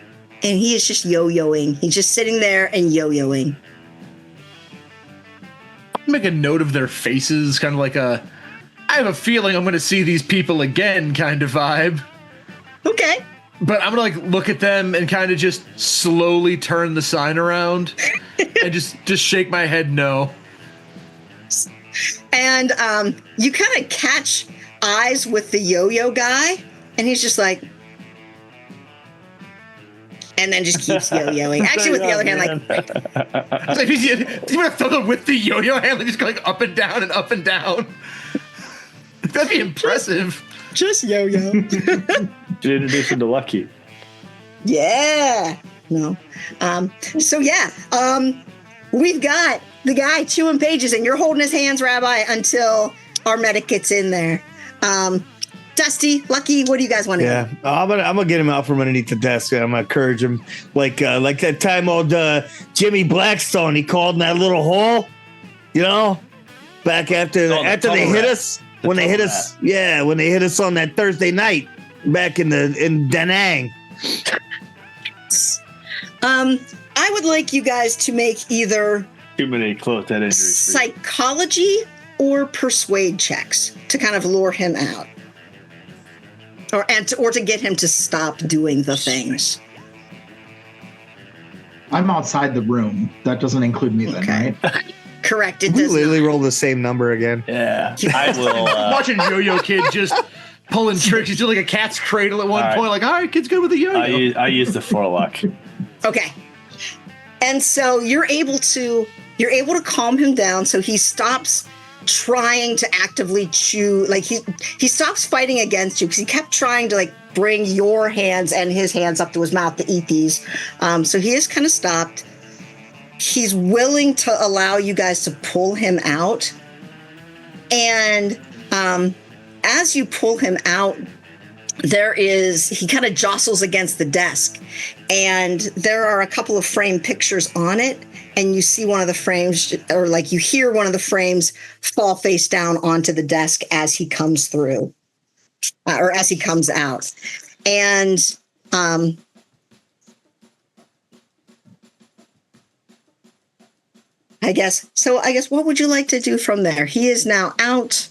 and he is just yo-yoing. He's just sitting there and yo-yoing. Make a note of their faces, kind of like I have a feeling I'm going to see these people again kind of vibe. Okay. But I'm going to look at them and kind of just slowly turn the sign around and just shake my head no. And you kind of catch eyes with the yo-yo guy, and he's just like, and then just keeps yo-yoing. Actually, with the other hand, he's going to throw it with the yo-yo hand, just going up and down and up and down. That'd be impressive. Just yo-yo. Should introduce him to Lucky. Yeah. No. We've got the guy chewing pages, and you're holding his hands, Rabbi, until our medic gets in there. Dusty, Lucky, what do you guys want to do? I'm gonna get him out from underneath the desk. I'm gonna encourage him, like that time old Jimmy Blackstone. He called in that little hole, back after they hit us. When they hit us on that Thursday night back in Da Nang. I would like you guys to make either too many close that injury psychology or persuade checks to kind of lure him out, or to get him to stop doing the things. I'm outside the room. That doesn't include me then, right? Correct. It we does literally not. roll the same number again. Yeah, I will. Watching Yo-Yo Kid just pulling tricks. He's doing like a cat's cradle at one point. Like, all right, kid's good with the yo-yo. I use the 4 luck. Okay. And so you're able to calm him down, so he stops trying to actively chew. Like he stops fighting against you because he kept trying to bring your hands and his hands up to his mouth to eat these. So he has kind of stopped. He's willing to allow you guys to pull him out. And as you pull him out, he kind of jostles against the desk, and there are a couple of framed pictures on it, and you see one of the frames, or you hear one of the frames fall face down onto the desk as he comes through, or as he comes out. And I guess what would you like to do from there? He is now out.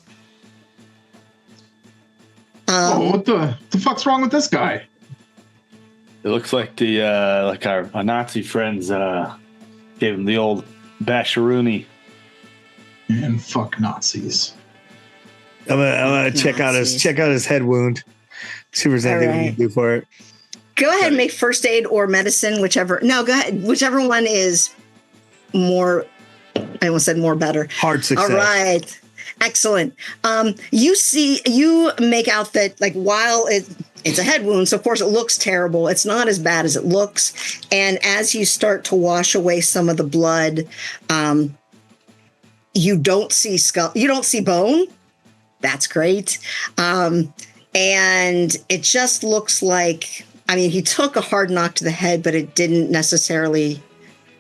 What the fuck's wrong with this guy? It looks like our Nazi friends gave him the old basharoonie. And fuck Nazis. I'm gonna check out his head wound. See if there's anything we can do for it. Go ahead and make first aid or medicine, whichever. No, go ahead. Whichever one is more. I almost said more better. Hard success. All right. Excellent. You make out that while it's a head wound, so of course it looks terrible. It's not as bad as it looks. And as you start to wash away some of the blood, you don't see skull. You don't see bone. That's great. And it just looks like, he took a hard knock to the head, but it didn't necessarily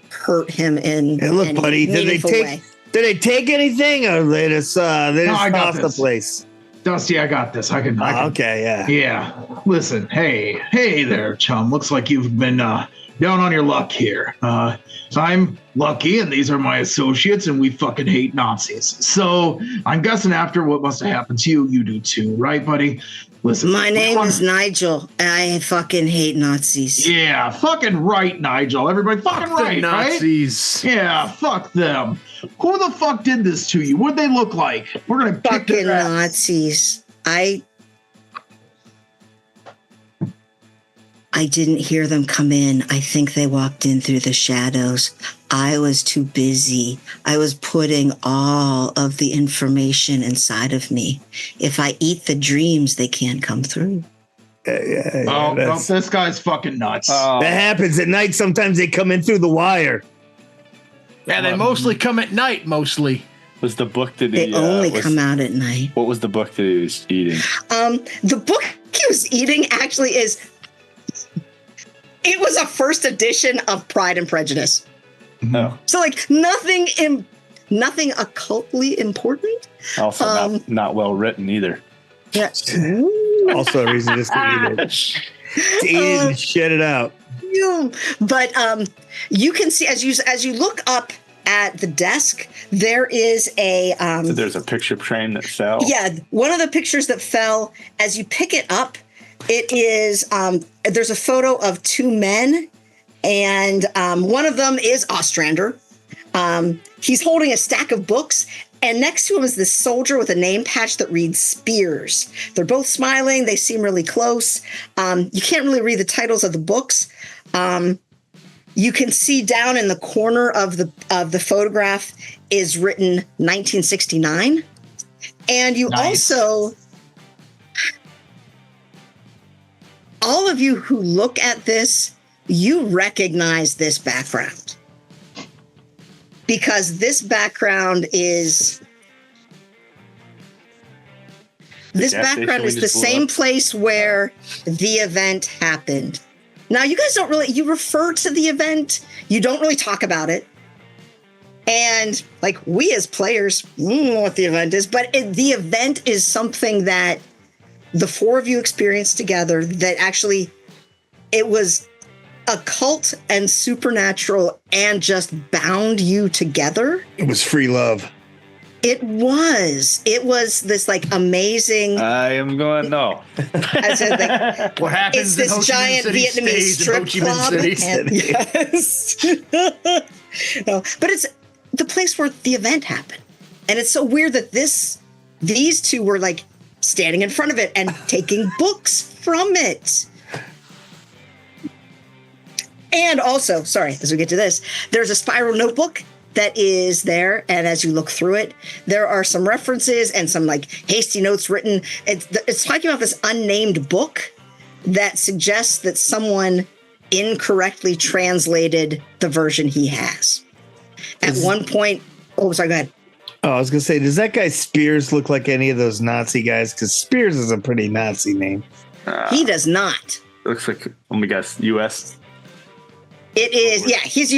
hurt him in look, any buddy, meaningful way. Did they take anything, or they just off the place? Dusty, I got this. I can. Okay, yeah. Yeah. Listen, hey there, chum. Looks like you've been down on your luck here. I'm Lucky, and these are my associates, and we fucking hate Nazis. So I'm guessing after what must have happened to you, you do too, right, buddy? Listen, my name is Nigel, and I fucking hate Nazis. Yeah, fucking right, Nigel. Everybody fucking right, Nazis. Right? Yeah, fuck them. Who the fuck did this to you? What'd they look like? We're gonna kick fucking their ass. Nazis. I I didn't hear them come in. I think they walked in through the shadows. I was too busy. I was putting all of the information inside of me. If I eat the dreams, they can't come through. No, this guy's fucking nuts. That happens at night. Sometimes they come in through the wire. Yeah, they mostly come at night, mostly. Was the book that They only come out at night. What was the book that he was eating? The book he was eating actually it was a first edition of Pride and Prejudice. No. So like nothing occultly important. Also not well written either. Yeah. Also a reason just to eat it. To eat it and shit it out. But you can see as you look up at the desk, there is so there's a picture frame that fell. Yeah, one of the pictures that fell, as you pick it up, it is there's a photo of two men, and one of them is Ostrander. He's holding a stack of books, and next to him is this soldier with a name patch that reads Spears. They're both smiling. They seem really close. You can't really read the titles of the books. You can see down in the corner of the photograph is written 1969. And you also, all of you who look at this, you recognize this background. Because this background is the same place where the event happened. Now, you guys you refer to the event, you don't really talk about it. And like we as players, know what the event is, but the event is something that the four of you experienced together that actually it was occult and supernatural and just bound you together. It was free love. It was this like amazing. I am going no. I said, like, What happens? It's this giant Vietnamese strip club. Yes. No, but it's the place where the event happened, and it's so weird that these two were like standing in front of it and taking books from it. And also, sorry, as we get to this, there's a spiral notebook that is there, and as you look through it, there are some references and some like hasty notes written. It's talking about this unnamed book that suggests that someone incorrectly translated the version he has. At one point, oh, sorry, go ahead. Oh, I was gonna say, does that guy Spears look like any of those Nazi guys? Because Spears is a pretty Nazi name. He does not. Looks like, let me guess, U.S. It is, yeah. His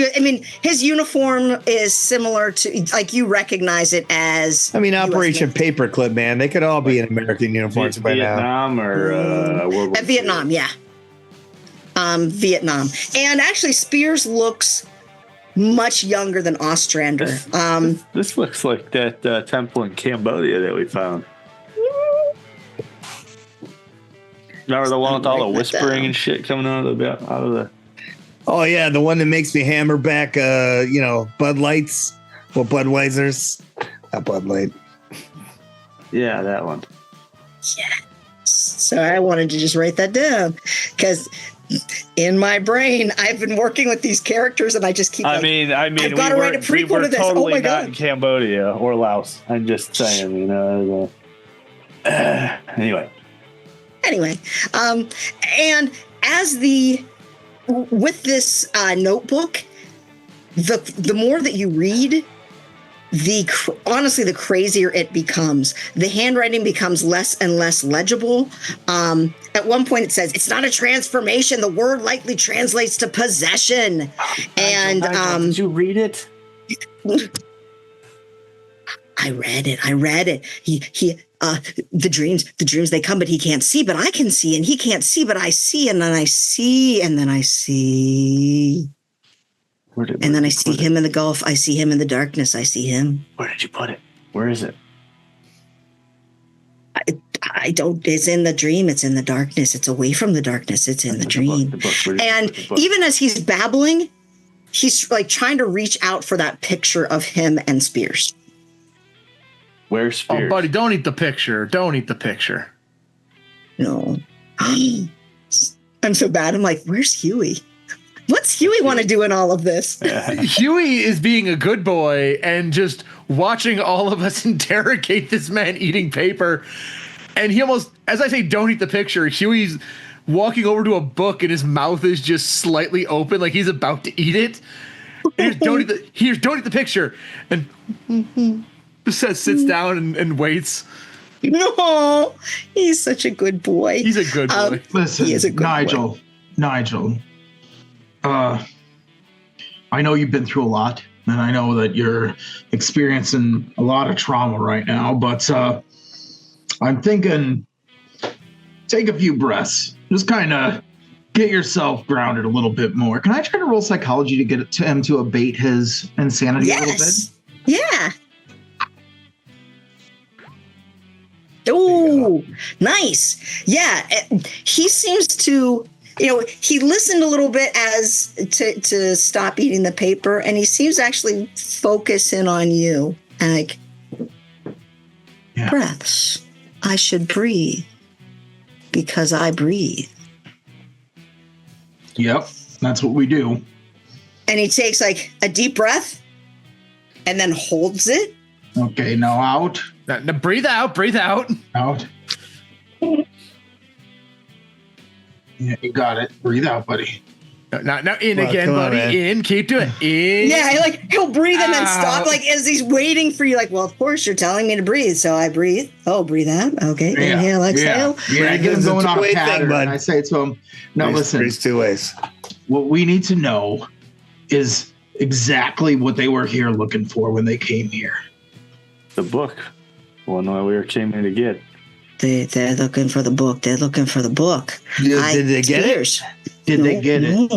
uniform is similar to, like, you recognize it as. I mean, Operation Paperclip, man. They could all be in American uniforms by now. Vietnam or World War II? Vietnam, yeah. Vietnam. And actually, Spears looks much younger than Ostrander. This looks like that temple in Cambodia that we found. Remember the one with all the whispering and shit coming out of the. Oh yeah, the one that makes me hammer back, Bud Lights or Budweisers. Not Bud Light. Yeah, that one. Yes. So I wanted to just write that down because in my brain, I've been working with these characters, and I just keep. I've got to write a prequel to this. Totally oh my not god! In Cambodia or Laos. I'm just saying, Anyway, and as with this notebook, the more that you read, honestly, the crazier it becomes. The handwriting becomes less and less legible. At one point, it says, "It's not a transformation. The word likely translates to possession." And did you read it? I read it. The dreams they come, but he can't see, but I can see, and he can't see, but I see, and then I see, and then I see. And then I see him in the gulf. I see him in the darkness. I see him. Where did you put it? Where is it? I don't. It's in the dream. It's in the darkness. It's away from the darkness. It's in the dream. The book. And even as he's babbling, he's like trying to reach out for that picture of him and Spears. Where's Spears? Oh, buddy, don't eat the picture. Don't eat the picture. No. I'm so bad. I'm like, where's Huey? What's Huey want to do in all of this? Huey is being a good boy and just watching all of us interrogate this man eating paper. And he almost, as I say, don't eat the picture, Huey's walking over to a book and his mouth is just slightly open, like he's about to eat it. And don't eat the picture. And just sits down and waits. No, he's such a good boy. He's a good boy. Listen, he is a good Nigel. boy. Nigel. I know you've been through a lot, and I know that you're experiencing a lot of trauma right now, but I'm thinking take a few breaths. Just kind of get yourself grounded a little bit more. Can I try to roll psychology to get him to abate his insanity a little bit? Yeah. Oh, nice. Yeah. He seems to, he listened a little bit as to stop eating the paper, and he seems to actually focus in on you. And like, breaths. I should breathe because I breathe. Yep, that's what we do. And he takes like a deep breath and then holds it. Okay, now out. Now breathe out, breathe out. Out. Yeah, you got it. Breathe out, buddy. Now in again, buddy. On, in. Keep doing it. In. Yeah, he'll breathe and then stop, like as he's waiting for you. Like, well, of course you're telling me to breathe, so I breathe. Oh, breathe out. Okay, inhale, exhale. Yeah, I get him going on a pattern. And I say to him, "Now listen. There's two ways. What we need to know is exactly what they were here looking for when they came here. The book. Well, no, we were aiming to get. They're looking for the book. They're looking for the book. Did they get it? Did they get it?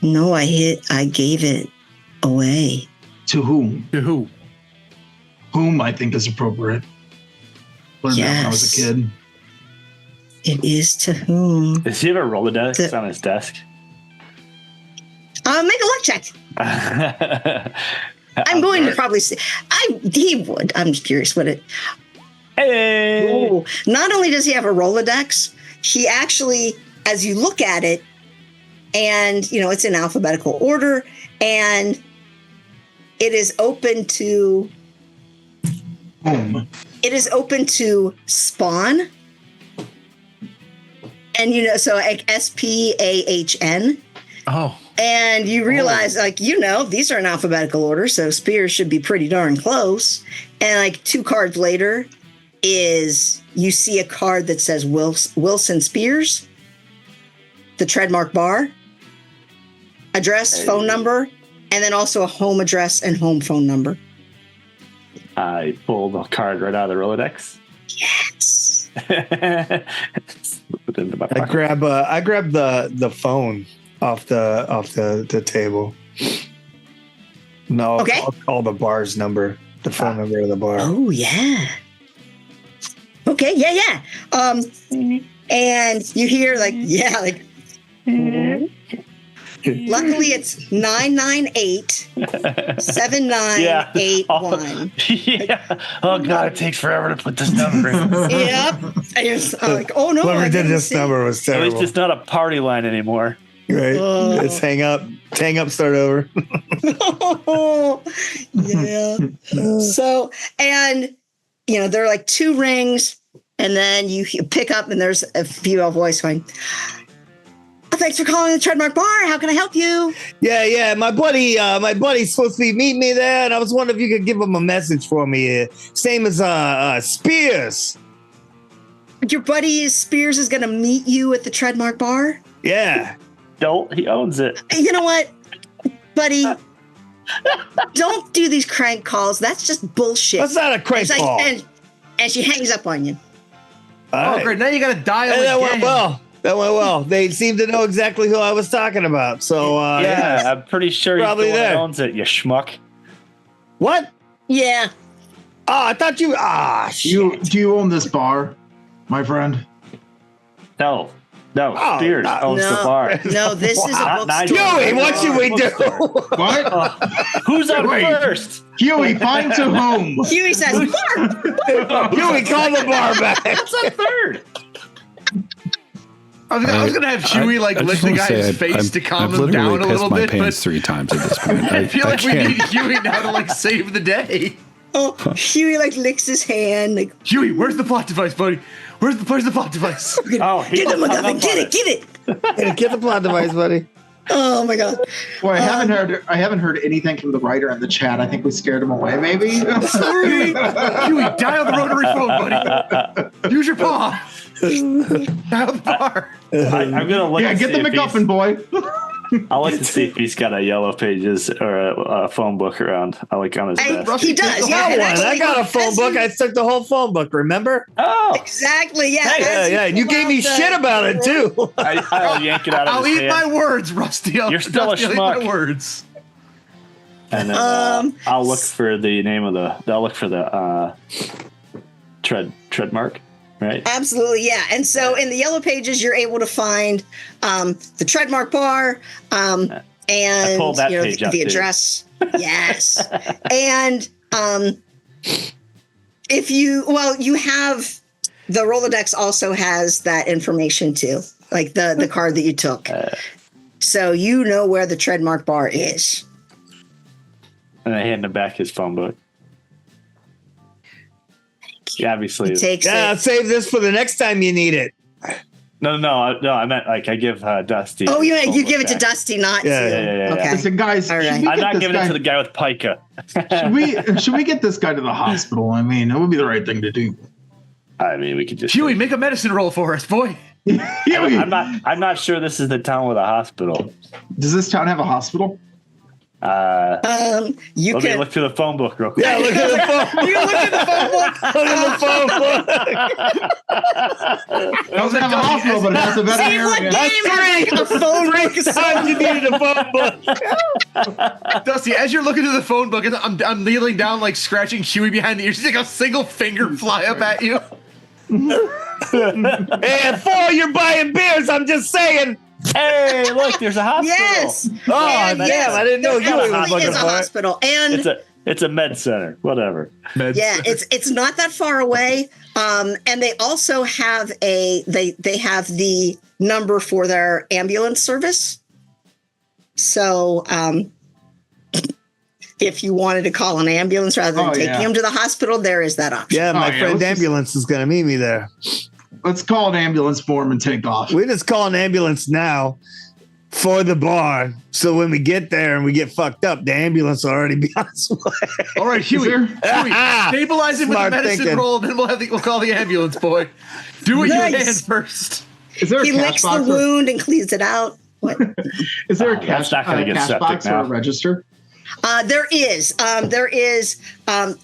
No, I gave it away. To whom? To who? Whom I think is appropriate. Learned that when I was a kid. It is to whom. Does he have a Rolodex on his desk? Make a luck check. I'm going to probably say he would. I'm just curious what it. Hey. Ooh. Not only does he have a Rolodex, he actually, as you look at it, and it's in alphabetical order, and it is open to whom? It is open to Spawn, and so like SPAHN. Oh. And you realize, these are in alphabetical order, so Spears should be pretty darn close. And like 2 cards later is you see a card that says Wilson Spears, the trademark bar, address, phone number, and then also a home address and home phone number. I pull the card right out of the Rolodex. Yes. I grab the phone off the table. No, okay. I'll call the bar's number, the phone number of the bar. Oh yeah. Okay, yeah. And you hear luckily it's 998-7981. Yeah. Oh God, it takes forever to put this number in. Yep. And it's like, oh no. Whoever did this number was terrible. At least it's not a party line anymore. Right. Let's hang up, start over. Yeah. So, and there are like 2 rings, and then you pick up, and there's a female voice going, "Thanks for calling the Trademark Bar. How can I help you?" Yeah. My buddy's supposed to be meeting me there, and I was wondering if you could give him a message for me. Same as Spears. Your buddy Spears is going to meet you at the Trademark Bar? Yeah. He owns it. You know what, buddy? Don't do these crank calls. That's just bullshit. That's not a crank call. And she hangs up on you. All right. Great. Now you got to dial again. That went well. They seem to know exactly who I was talking about. So yeah, I'm pretty sure he's probably the one there. that owns it, you schmuck. What? Yeah. Oh, I thought you. Shit. Do you own this bar, my friend? No, Spears owns the bar. No, this is a bookstore. Huey, what should we do? What? Who's on first? Huey, find to whom? Huey says, "Bar." Huey, call the bar back. What's on third? I was gonna have Huey lick the guy's face to calm him down a little bit. I've literally pissed my pants 3 times at this point. I feel like we need Huey now to save the day. Oh, Huey licks his hand. Huey, where's the plot device, buddy? Where's the plot device? Oh, Get the MacGuffin, get it. Get the plot device, buddy. Oh my god. Well, I haven't heard anything from the writer in the chat. I think we scared him away, maybe. Sorry. Huey, dial the rotary phone, buddy. Use your paw. Dial the bar. I'm gonna look. Yeah, get the MacGuffin, boy. I'll like to see if he's got a yellow pages or a phone book around. I like on his desk. He does. Yeah, I got a phone book. I took the whole phone book. Remember? Oh, exactly. Yeah. Yeah. You gave me shit about it too. I'll yank it out of I'll his eat hand. my words, Rusty. You're still a schmuck. My words. And then I'll look for the name of the. I'll look for the tread mark. Right. Absolutely, yeah. And so in the yellow pages, you're able to find the trademark bar and the address. Yes. And if you have the Rolodex also has that information too, like the card that you took. So you know where the trademark bar is. And I hand him back his phone book. Yeah, obviously. Save this for the next time you need it. No. I meant I give Dusty. Oh, you give it to Dusty, not Yeah. Okay. Listen, guys, right. I'm not giving it to the guy with pica. should we get this guy to the hospital? I mean, it would be the right thing to do. I mean, we could just. Huey, make a medicine roll for us, boy. I'm not sure this is the town with a hospital. Does this town have a hospital? Let me look through the phone book real quick. Yeah, look at the phone. You look at the phone book. Look at the phone book. It doesn't have a hospital, but it has a veterinarian. A phone book. Time you needed a phone book. Dusty, as you're looking through the phone book, I'm kneeling down, scratching Huey behind the ears. She's a single finger fly up at you. And for you're buying beers, I'm just saying. Hey, look, there's a hospital. Yes. Oh, damn, I didn't know you was looking It's a for it. hospital. And It's a med center, whatever. it's not that far away. And they also have they have the number for their ambulance service. So if you wanted to call an ambulance rather than taking him to the hospital, there is that option. Yeah, my friend ambulance is going to meet me there. Let's call an ambulance for him and take off. We just call an ambulance now for the bar. So when we get there and we get fucked up, the ambulance will already be on its way. All right, Huey, stabilize him with a medicine roll, then we'll call the ambulance boy. Do what you can first. Is there a He cash licks the box wound and cleans it out. What? Is there a cash box or a register? There is. There is out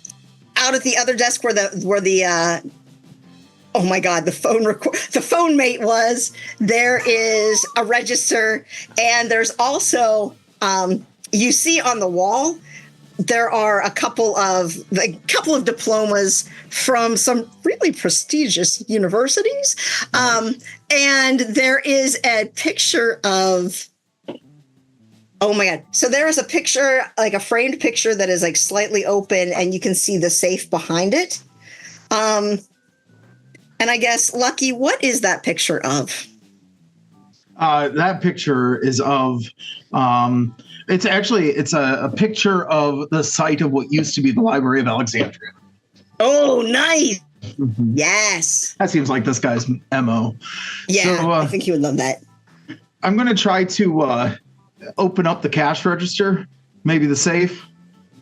at the other desk where the oh my God, the phone mate was. There is a register, and there's also you see on the wall there are a couple of diplomas from some really prestigious universities, and there is a picture of. Oh my God. So there is a picture, like a framed picture that is slightly open, and you can see the safe behind it. And I guess, Lucky, what is that picture of? That picture is of, it's a picture of the site of what used to be the Library of Alexandria. Oh, nice. Mm-hmm. Yes. That seems like this guy's MO. Yeah, so, I think he would love that. I'm going to try to open up the cash register, maybe the safe.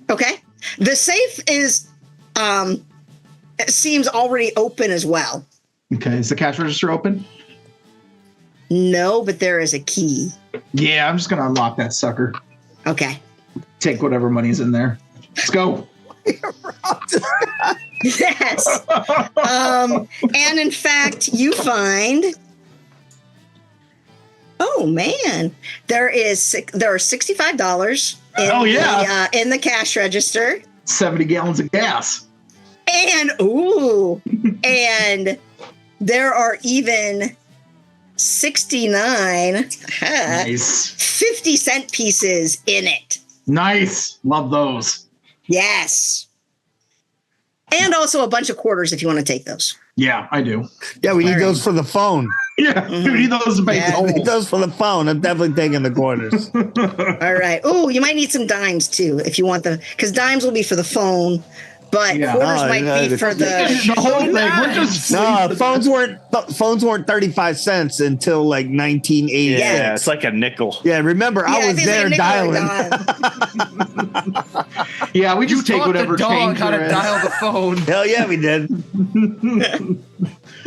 Okay. The safe is, it seems already open as well. Okay. Is the cash register open? No, but there is a key. Yeah, I'm just going to unlock that sucker. Okay. Take whatever money's in there. Let's go. Yes. And in fact, you find. Oh man, there are $65 in the cash register. 70 gallons of gas. And and there are even 69 nice 50-cent pieces in it. Nice. Love those. Yes. And also a bunch of quarters if you want to take those. Yeah, I do. Yeah, we need those for the phone. Yeah, you need those to make Yeah. He holes. does for the phone. I'm definitely taking the corners. All right. Oh, you might need some dimes too if you want because dimes will be for the phone, but Yeah. quarters No, might no, be for The the. whole thing. We're just No, phones weren't 35 cents until like 1980. Yeah, it's like a nickel. Yeah, remember I was think it's there like a nickel or dialing. a dime. yeah. We You just take taught whatever the dog change how to there is. dial the phone. Hell yeah, we did.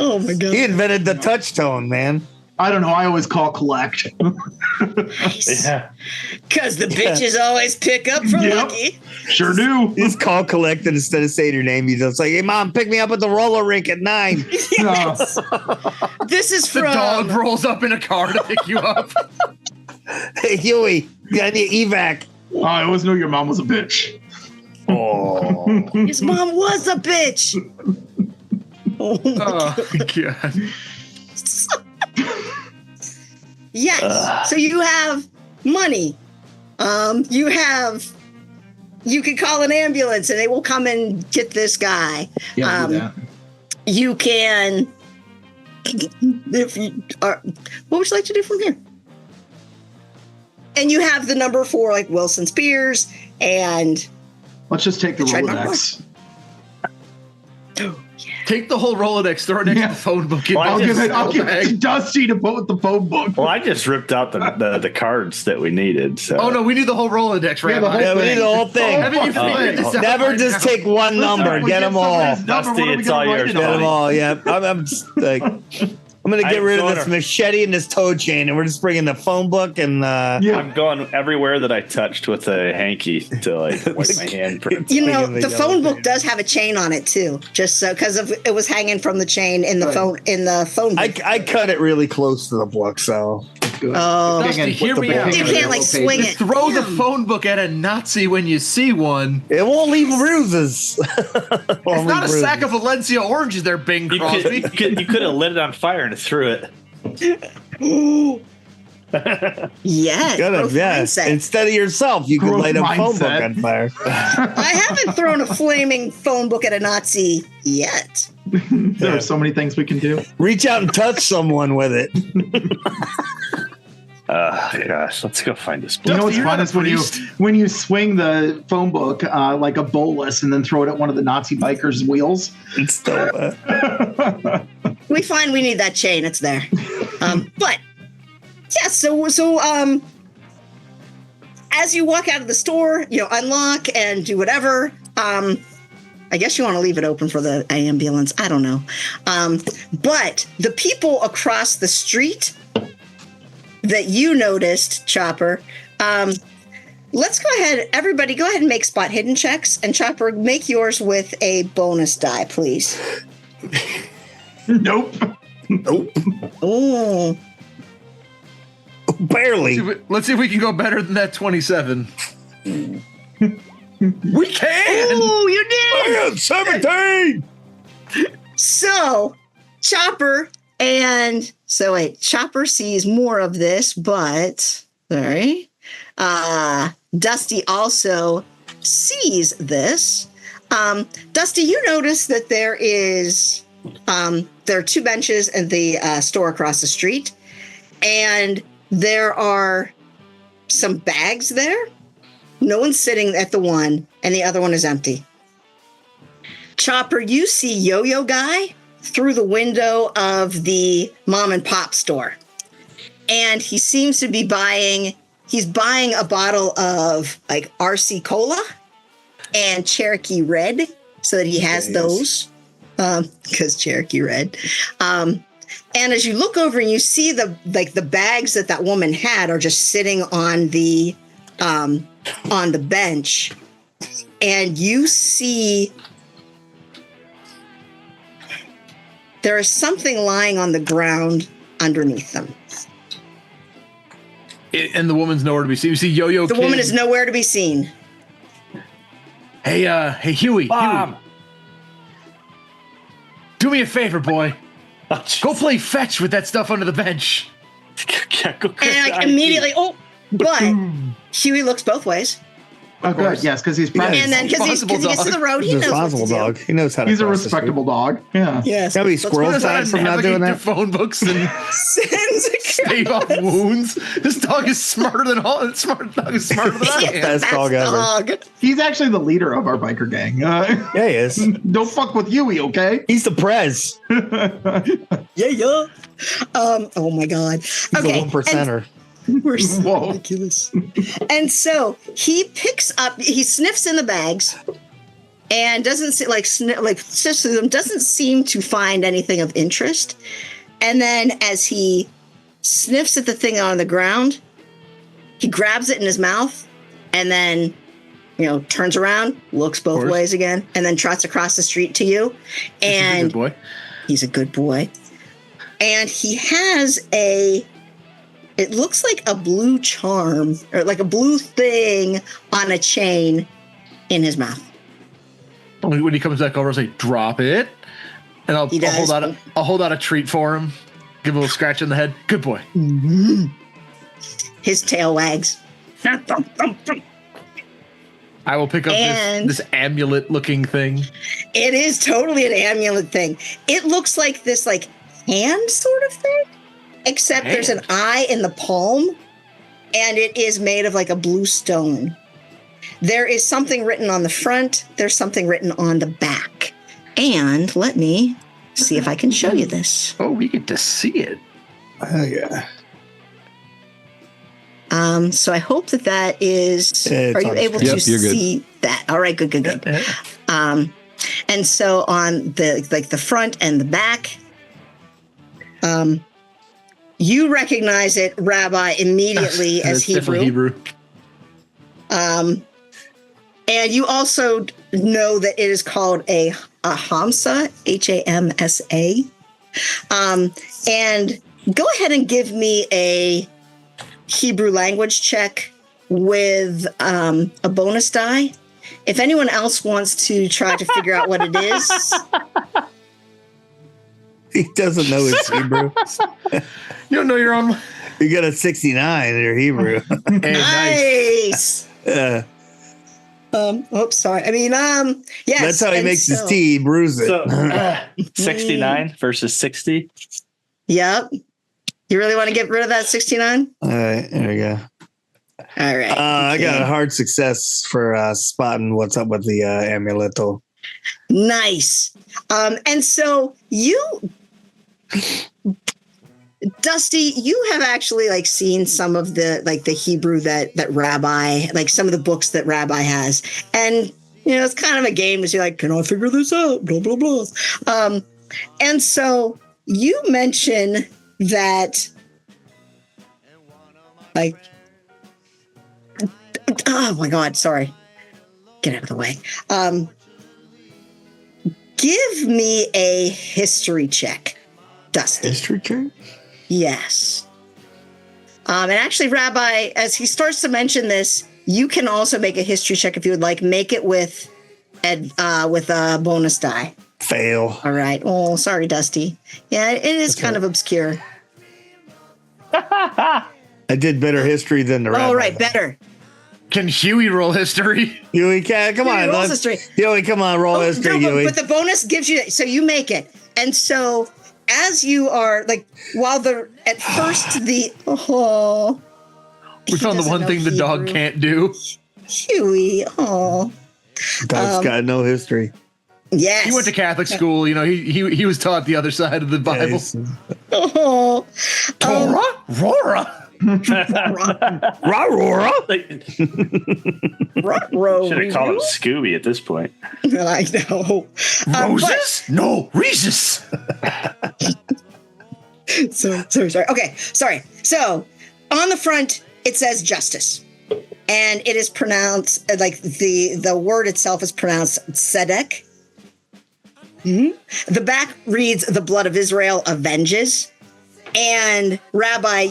Oh my god. He invented the touch tone, man. I don't know. I always call collect. Yeah. Because the bitches always pick up for Yep. Lucky. Sure do. You just call collect and instead of saying your name, you just like, hey mom, pick me up at the roller rink at 9. No. This is The from. dog rolls up in a car to pick you up. Hey Huey, I need evac. Oh, I always knew your mom was a bitch. Oh. His mom was a bitch. Oh my Oh, God. Yes. So you have money. You can call an ambulance and they will come and get this guy. Yeah, do that. You can, if you are, what would you like to do from here? And you have the number for like Wilson Spears and Let's just take the Trademark. Rolodex. Take the whole Rolodex, throw it next Yeah. to the phone book. Well, I'll give it bag. to Dusty to put with the phone book. Well, I just ripped out the cards that we needed. So. Oh, no, we need the whole Rolodex, Yeah, the Rabbi. Yeah, we need the whole thing. Haven't you figured this out Never by just now? take one number. We Get them all. somebody's number, Dusty, what are we it's gonna all write yours, it Get on? them all. Yeah, I'm just like, I'm gonna get rid of this machete and this toe chain, and we're just bringing the phone book and Yeah. I'm going everywhere that I touched with a hanky to like wipe my hand. you know Speaking of the the phone yellow book does have a chain on it too, just so because it was hanging from the chain in the phone book. I cut it really close to the book, so Oh, Dusty, hear me out. you can't like swing it. Throw the phone book at a Nazi when you see one. it won't leave bruises. It's not a sack of Valencia oranges there, Bing You Crosby. could have lit it on fire and threw it. Yeah, growth mindset. Instead of yourself, you could Growth light a phone book mindset. on fire. I haven't thrown a flaming phone book at a Nazi yet. There are so many things we can do. Reach out and touch someone with it. Gosh, let's go find this You book. know what's You're fun not is a when priest. you swing the phone book like a bolus and then throw it at one of the Nazi bikers' wheels. It's still, We find we need that chain. It's there. But yeah, so as you walk out of the store, unlock and do whatever. I guess you want to leave it open for the ambulance. I don't know. But the people across the street that you noticed, Chopper, let's go ahead. Everybody, go ahead and make spot hidden checks. And Chopper, make yours with a bonus die, please. Nope. Oh. barely. Let's see if we can go better than that 27. We can! Oh, you did! I got 17. So, Chopper Chopper sees more of this, but sorry. Dusty also sees this. Dusty, you notice that there are 2 benches in the store across the street, and there are some bags there. No one's sitting at the one, and the other one is empty. Chopper, you see Yo-Yo Guy through the window of the mom and pop store. And he seems to be buying a bottle of like RC Cola and Cherokee Red so that he has those because Cherokee Red. And as you look over and you see the bags that woman had are just sitting on the bench, and you see there is something lying on the ground underneath them. And the woman's nowhere to be seen. You see Yo-Yo The Kid. woman is nowhere to be seen. Hey, Huey. Mom. Huey. Do me a favor, boy. Go play fetch with that stuff under the bench. Yeah, go And like immediately, but Huey looks both ways. Oh, good. Yes, because he's probably And then because he gets to the road, he knows what to do. dog. He knows how to. he's a cross the respectable dog. Yeah. Yes. How many squirrels Knows how died to from not doing navigate that? through phone books and stave off wounds. This dog is smarter than all. Smart dog is smarter than I am. Best dog ever. He's actually the leader of our biker gang. Yeah, he is. Don't fuck with Huey, okay? He's the prez. Yeah. Oh my God. He's the 1%er. We're so Whoa. ridiculous. And so he sniffs in the bags and doesn't sniffs through them, doesn't seem to find anything of interest. And then as he sniffs at the thing on the ground, he grabs it in his mouth and then, turns around, looks both ways again, and then trots across the street to you. And He's a good boy. And he has it looks like a blue charm or like a blue thing on a chain in his mouth. When he comes back over, I'll say, "Drop it," and I'll hold out a treat for him. Give him a little scratch in the head. Good boy. Mm-hmm. His tail wags. I will pick up this amulet-looking thing. It is totally an amulet thing. It looks like this hand sort of thing, except there's an eye in the palm, and it is made of like a blue stone. There is something written on the front. There's something written on the back. And let me see if I can show you this. Oh, we get to see it. Oh, yeah. So I hope that is. Are you able to see that? All right, good. And so on the front and the back, you recognize it, Rabbi, immediately as Hebrew. And you also know that it is called a Hamsa, Hamsa. And go ahead and give me a Hebrew language check with a bonus die. If anyone else wants to try to figure out what it is. He doesn't know his Hebrew. You don't know your own. You got a 69 in your Hebrew. Nice. Yeah. Oops, sorry. I mean, yes. That's how he makes his tea. He brews it. So, 69 versus 60. Yep. You really want to get rid of that 69? All right, there we go. All right. I got a hard success for spotting what's up with the amuleto. Nice. And so you, Dusty, you have actually seen some of the Hebrew that Rabbi, some of the books that Rabbi has. And, it's kind of a game to see can I figure this out? Blah, blah, blah. And so you mention that oh my God, sorry. Get out of the way. Give me a history check, Dusty. History check? Yes. And actually, Rabbi, as he starts to mention this, you can also make a history check if you would like. Make it with a bonus die. Fail. All right. Oh, sorry, Dusty. Yeah, it is kind of obscure. I did better history than the Rabbi. All right, better. Can Huey roll history? Huey, come on. Rolls history. Huey, come on, roll history, Huey. But the bonus gives you, so you make it. And so as you are while at first we found the one thing the dog can't do. Huey, Dog's got no history. Yes. He went to Catholic school. He was taught the other side of the Bible. Oh. Torah? Rora? Rora? Should have called him Scooby at this point. I know. Roses? No, Reese's. Sorry. Okay, sorry. So on the front, it says justice. And it is pronounced, the word itself is pronounced tzedek. Mm-hmm. The back reads, the blood of Israel avenges. And Rabbi,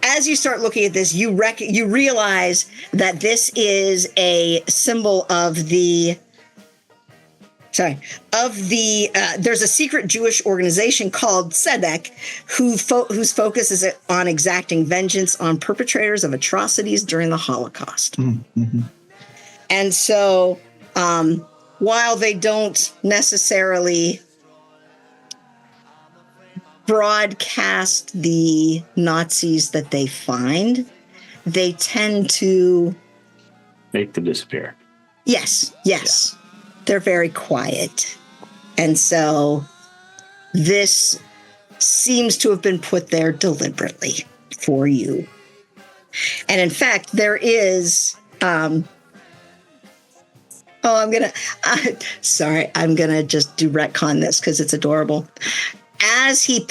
as you start looking at this, you realize that this is a symbol of the there's a secret Jewish organization called Tzedek whose focus is on exacting vengeance on perpetrators of atrocities during the Holocaust. Mm-hmm. And so while they don't necessarily broadcast the Nazis that they find, they tend to make them disappear. Yes. Yeah. They're very quiet. And so this seems to have been put there deliberately for you. And in fact, there is I'm gonna just do retcon this because it's adorable. As Huey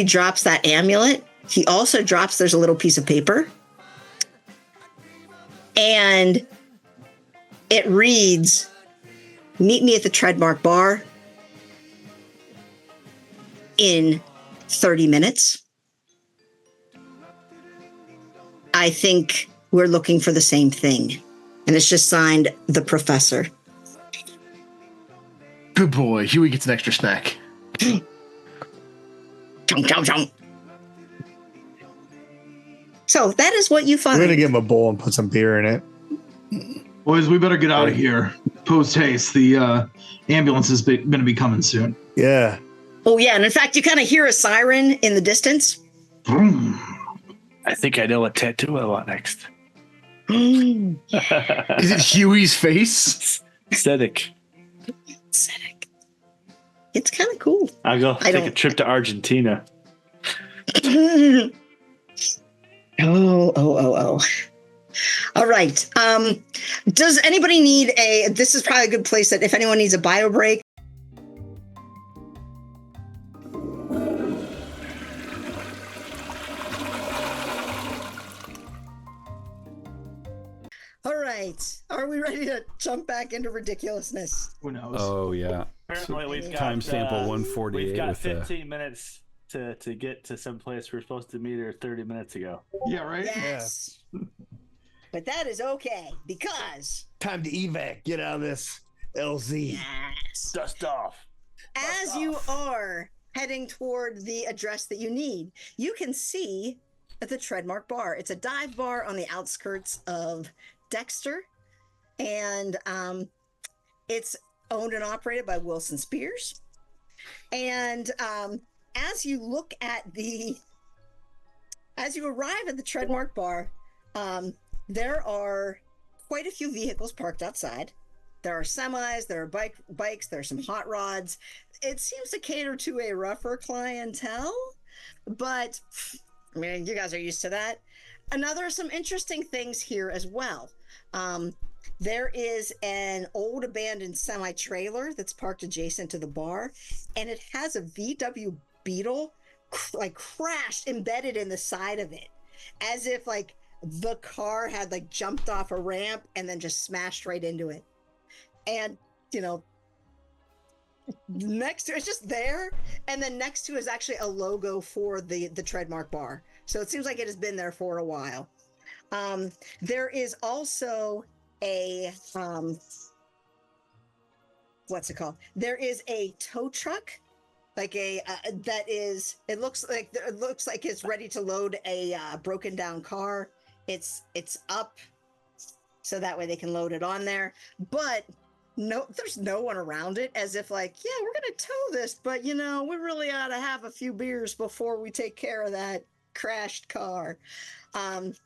drops that amulet, he also drops, there's a little piece of paper. And it reads, "Meet me at the Trademark Bar in 30 minutes. I think we're looking for the same thing." And it's just signed The Professor. Good boy. Huey gets an extra snack. Chomp, chomp, chomp. So that is what you find. We're going to give him a bowl and put some beer in it. Boys, we better get out of here. Post haste. The ambulance is going to be coming soon. Yeah. Oh, yeah. And in fact, you kind of hear a siren in the distance. I think I know what tattoo I want next. Yeah. Is it Huey's face? Aesthetic. It's kind of cool. I'll go take a trip to Argentina. Oh. All right. Does anybody need this is probably a good place that if anyone needs a bio break. All right. Are we ready to jump back into ridiculousness? Who knows? Oh, yeah. Apparently we've got time sample 148. We've got with 15 minutes to get to some place we're supposed to meet her 30 minutes ago. Yeah, right? Yes. Yeah. But that is okay because Time to evac. Get out of this LZ. yes. Dust off. As you are heading toward the address that you need, you can see at the Trademark Bar. It's a dive bar on the outskirts of Dexter, and it's owned and operated by Wilson Spears. And as you arrive at the Trademark Bar, there are quite a few vehicles parked outside. There are semis, there are bikes, there are some hot rods. It seems to cater to a rougher clientele, but I mean, you guys are used to that. And there are some interesting things here as well. There is an old abandoned semi-trailer that's parked adjacent to the bar, and it has a VW Beetle crashed embedded in the side of it, as if the car had jumped off a ramp and then just smashed right into it. And next to it's just there, and then next to is actually a logo for the Trademark Bar. So it seems like it has been there for a while. There is also a what's it called? There is a tow truck, it looks like it's ready to load a broken down car. It's up, so that way they can load it on there. But no, there's no one around it, as if we're gonna tow this, but we really ought to have a few beers before we take care of that crashed car. And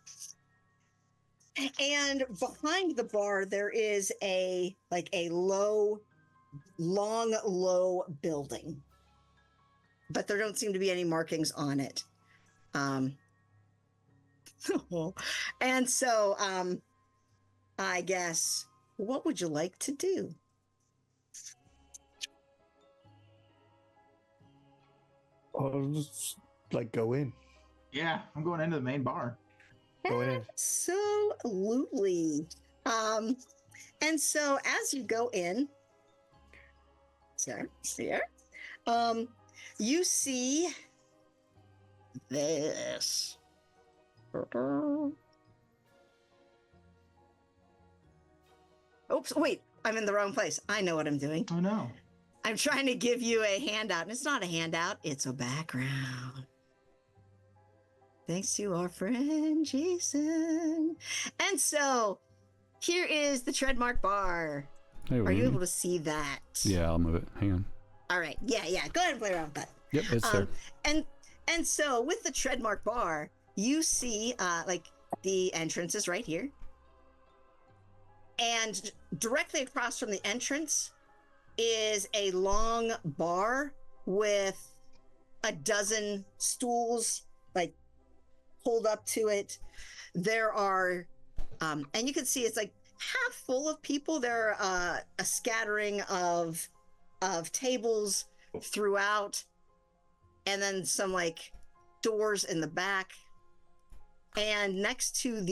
behind the bar there is a low building, but there don't seem to be any markings on it. And so I guess, what would you like to do? Oh, just go in. Yeah, I'm going into the main bar. Go in. Absolutely. And so as you go in, you see this. Oops, wait, I'm in the wrong place. I know what I'm doing. Oh no. I'm trying to give you a handout, and it's not a handout, it's a background. Thanks to our friend Jason. And so here is the Treadmark bar. Hey, Are you able to see that? Yeah, I'll move it. Hang on. All right. Yeah. Go ahead and play around with that. Yep, it's there. And so with the Treadmark bar, you see like the entrance is right here. And directly across from the entrance is a long bar with a dozen stools like pulled up to it. There are, and you can see it's like half full of people. There are a scattering of tables throughout, and then some like doors in the back. And next to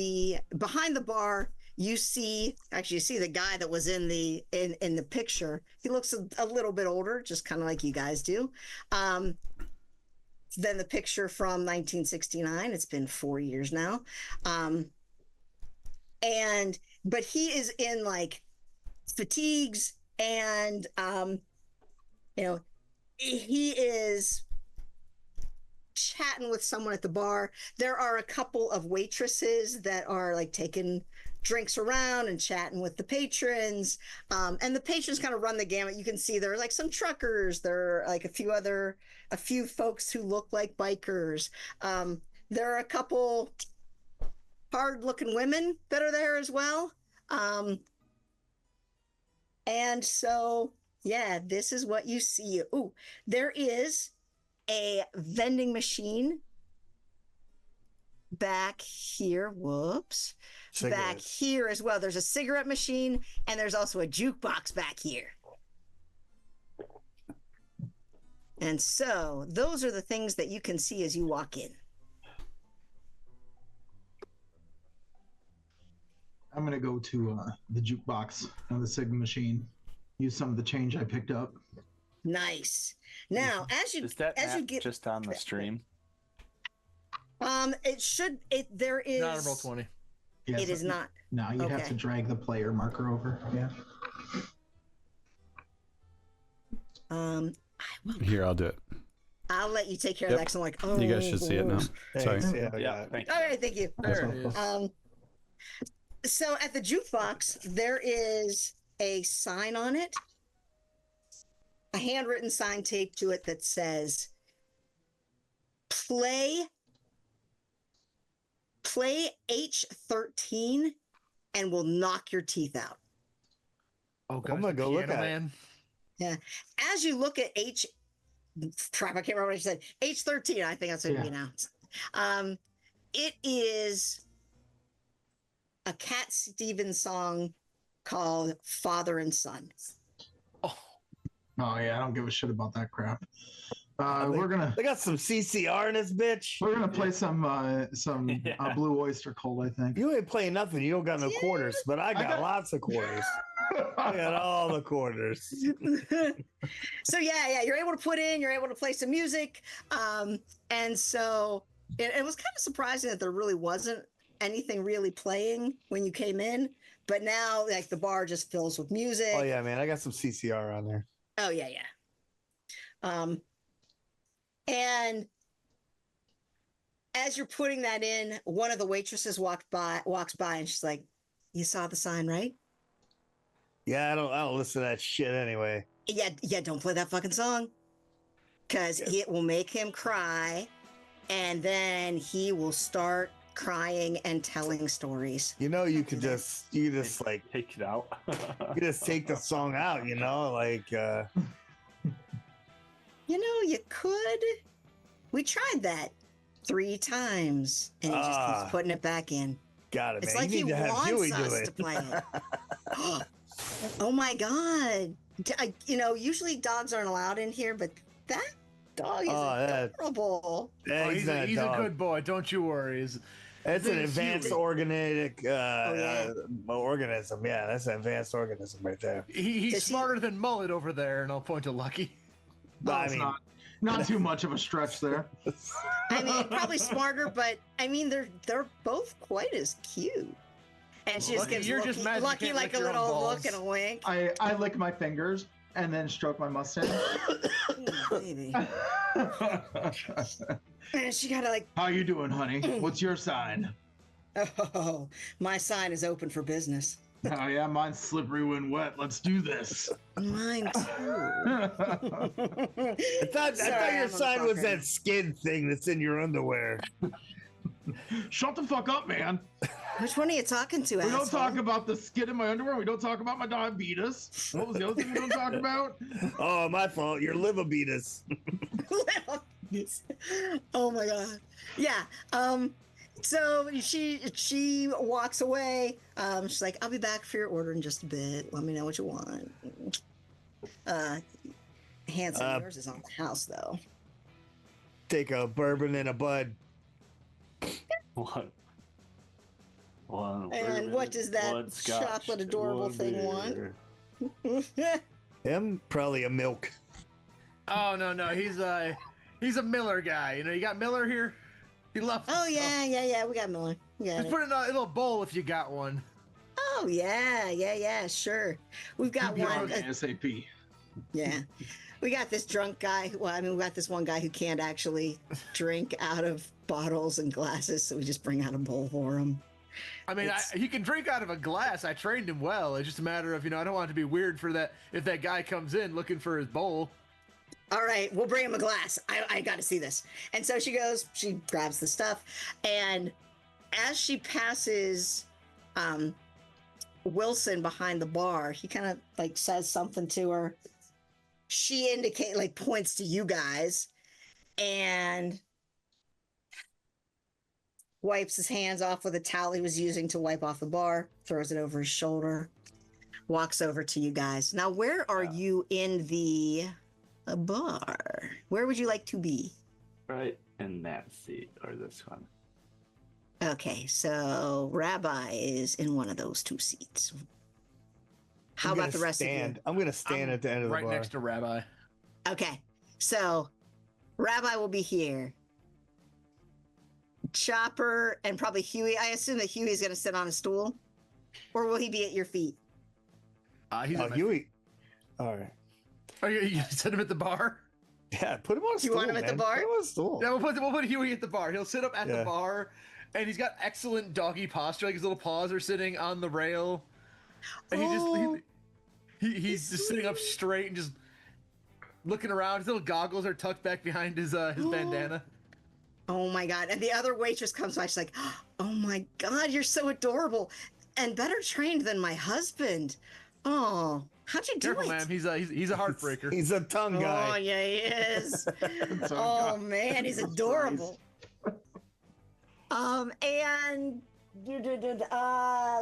behind the bar, you see the guy that was in the picture. He looks a little bit older, just kind of like you guys do. Then the picture from 1969. It's been 4 years now. But he is in like fatigues, and he is chatting with someone at the bar. There are a couple of waitresses that are like taking drinks around and chatting with the patrons. And the patrons kind of run the gamut. You can see there are like some truckers. There are like a few folks who look like bikers. There are a couple hard-looking women that are there as well. And so, yeah, this is what you see. Ooh, there is a vending machine back here. Whoops. Back here as well. There's a cigarette machine, and there's also a jukebox back here. And so those are the things that you can see as you walk in. I'm going to go to the jukebox and the Sigma machine. Use some of the change I picked up. Nice. Now, as you get just on the stream. there is Not in Roll20. Yes, it is not. No, you have to drag the player marker over. Yeah. Here, I'll do it. I'll let you take care of that. 'Cause I'm like, oh, You guys should see it now. Sorry. Yeah, thank you. Okay, thank you. There it is. So at the jukebox, there is a sign on it, a handwritten sign taped to it that says, play H13 and we'll knock your teeth out. Oh, God, I'm gonna go look at it. man. Yeah. As you look at crap, I can't remember what I said. H13, I think that's what it would be now. It is a Cat Stevens song called Father and Son. Oh yeah, I don't give a shit about that crap. They got some CCR in this bitch. We're gonna play some Blue Oyster Cult, I think. You ain't playing nothing. You don't got no quarters, but I got lots of quarters. I got all the quarters. So yeah, you're able to play some music. And so it was kind of surprising that there really wasn't anything really playing when you came in, but now like the bar just fills with music. Oh yeah, man, I got some CCR on there. Oh yeah. And as you're putting that in, one of the waitresses walks by and she's like, "You saw the sign, right?" Yeah, I don't listen to that shit anyway. Yeah, don't play that fucking song. Because it will make him cry, and then he will start crying and telling stories. You could just like Take it out. you just take the song out, like You could. We tried that 3 times, and he just keeps putting it back in. Got it, It's man. like You he need to have wants Huey do us it. to play it. Oh my God. Usually dogs aren't allowed in here, but that dog is adorable. He's a good boy. Don't you worry. That's an advanced organism. Yeah, that's an advanced organism right there. He's smarter than Mullet over there, and I'll point to Lucky. Not too much of a stretch there. I mean, probably smarter, but I mean, they're both quite as cute. And she just gives You're just mad you Lucky can't like lick a your own little balls. look and a wink. I lick my fingers and then stroke my mustache. Baby. And she gotta like, How you doing, honey? What's your sign? oh, my sign is open for business. Oh yeah, mine's slippery when wet. Let's do this. Mine too. I thought Sorry, your I'm sign a was fucker. that skin thing that's in your underwear. Shut the fuck up, man. Which one are you talking to, We don't asshole? talk about the skin in my underwear. We don't talk about my diabetes. What was the other thing we don't talk about? Oh, my fault. Your liver beat us. Oh my god. Yeah. So she walks away. She's like, I'll be back for your order in just a bit. Let me know what you want. Handsome, yours is on the house though. Take a bourbon and a bud. What? One And what does that chocolate adorable thing want? Him? Probably a milk. Oh no, he's a Miller guy. You know, you got Miller here. He loves. Oh yeah. We got Miller. We got Just it. put it in a little bowl if you got one. Oh yeah. Sure. We've got one. ASAP. Yeah. We got this drunk guy. We got this one guy who can't actually drink out of bottles and glasses, so we just bring out a bowl for him. I mean, he can drink out of a glass. I trained him well. It's just a matter of, I don't want it to be weird for that if that guy comes in looking for his bowl. All right, we'll bring him a glass. I got to see this. And so she goes, she grabs the stuff, and as she passes Wilson behind the bar, he kind of like says something to her. She points to you guys and wipes his hands off with a towel he was using to wipe off the bar, throws it over his shoulder, walks over to you guys. Now, where are you in the bar? Where would you like to be? Right in that seat or this one. Okay, so Rabbi is in one of those two seats. How about the rest of you? I'm going to stand at the end of the Right bar. next to Rabbi. Okay, so Rabbi will be here. Chopper and probably Huey. I assume that Huey's going to sit on a stool, or will he be at your feet? He's at my- Huey. All right. Oh, you set him at the bar? Yeah, put him on a stool. You want him at the man. bar? Put him on a stool. Yeah, we'll put Huey at the bar. He'll sit up at the Yeah. bar, and he's got excellent doggy posture. Like his little paws are sitting on the rail, and he's just sitting up straight and just looking around. His little goggles are tucked back behind his bandana. Oh my God. And the other waitress comes by. She's like, oh my God, you're so adorable and better trained than my husband. Oh, how'd you do Careful, it? ma'am. He's a heartbreaker. He's a tongue guy. Oh, yeah, he is. Oh, man, he's adorable. And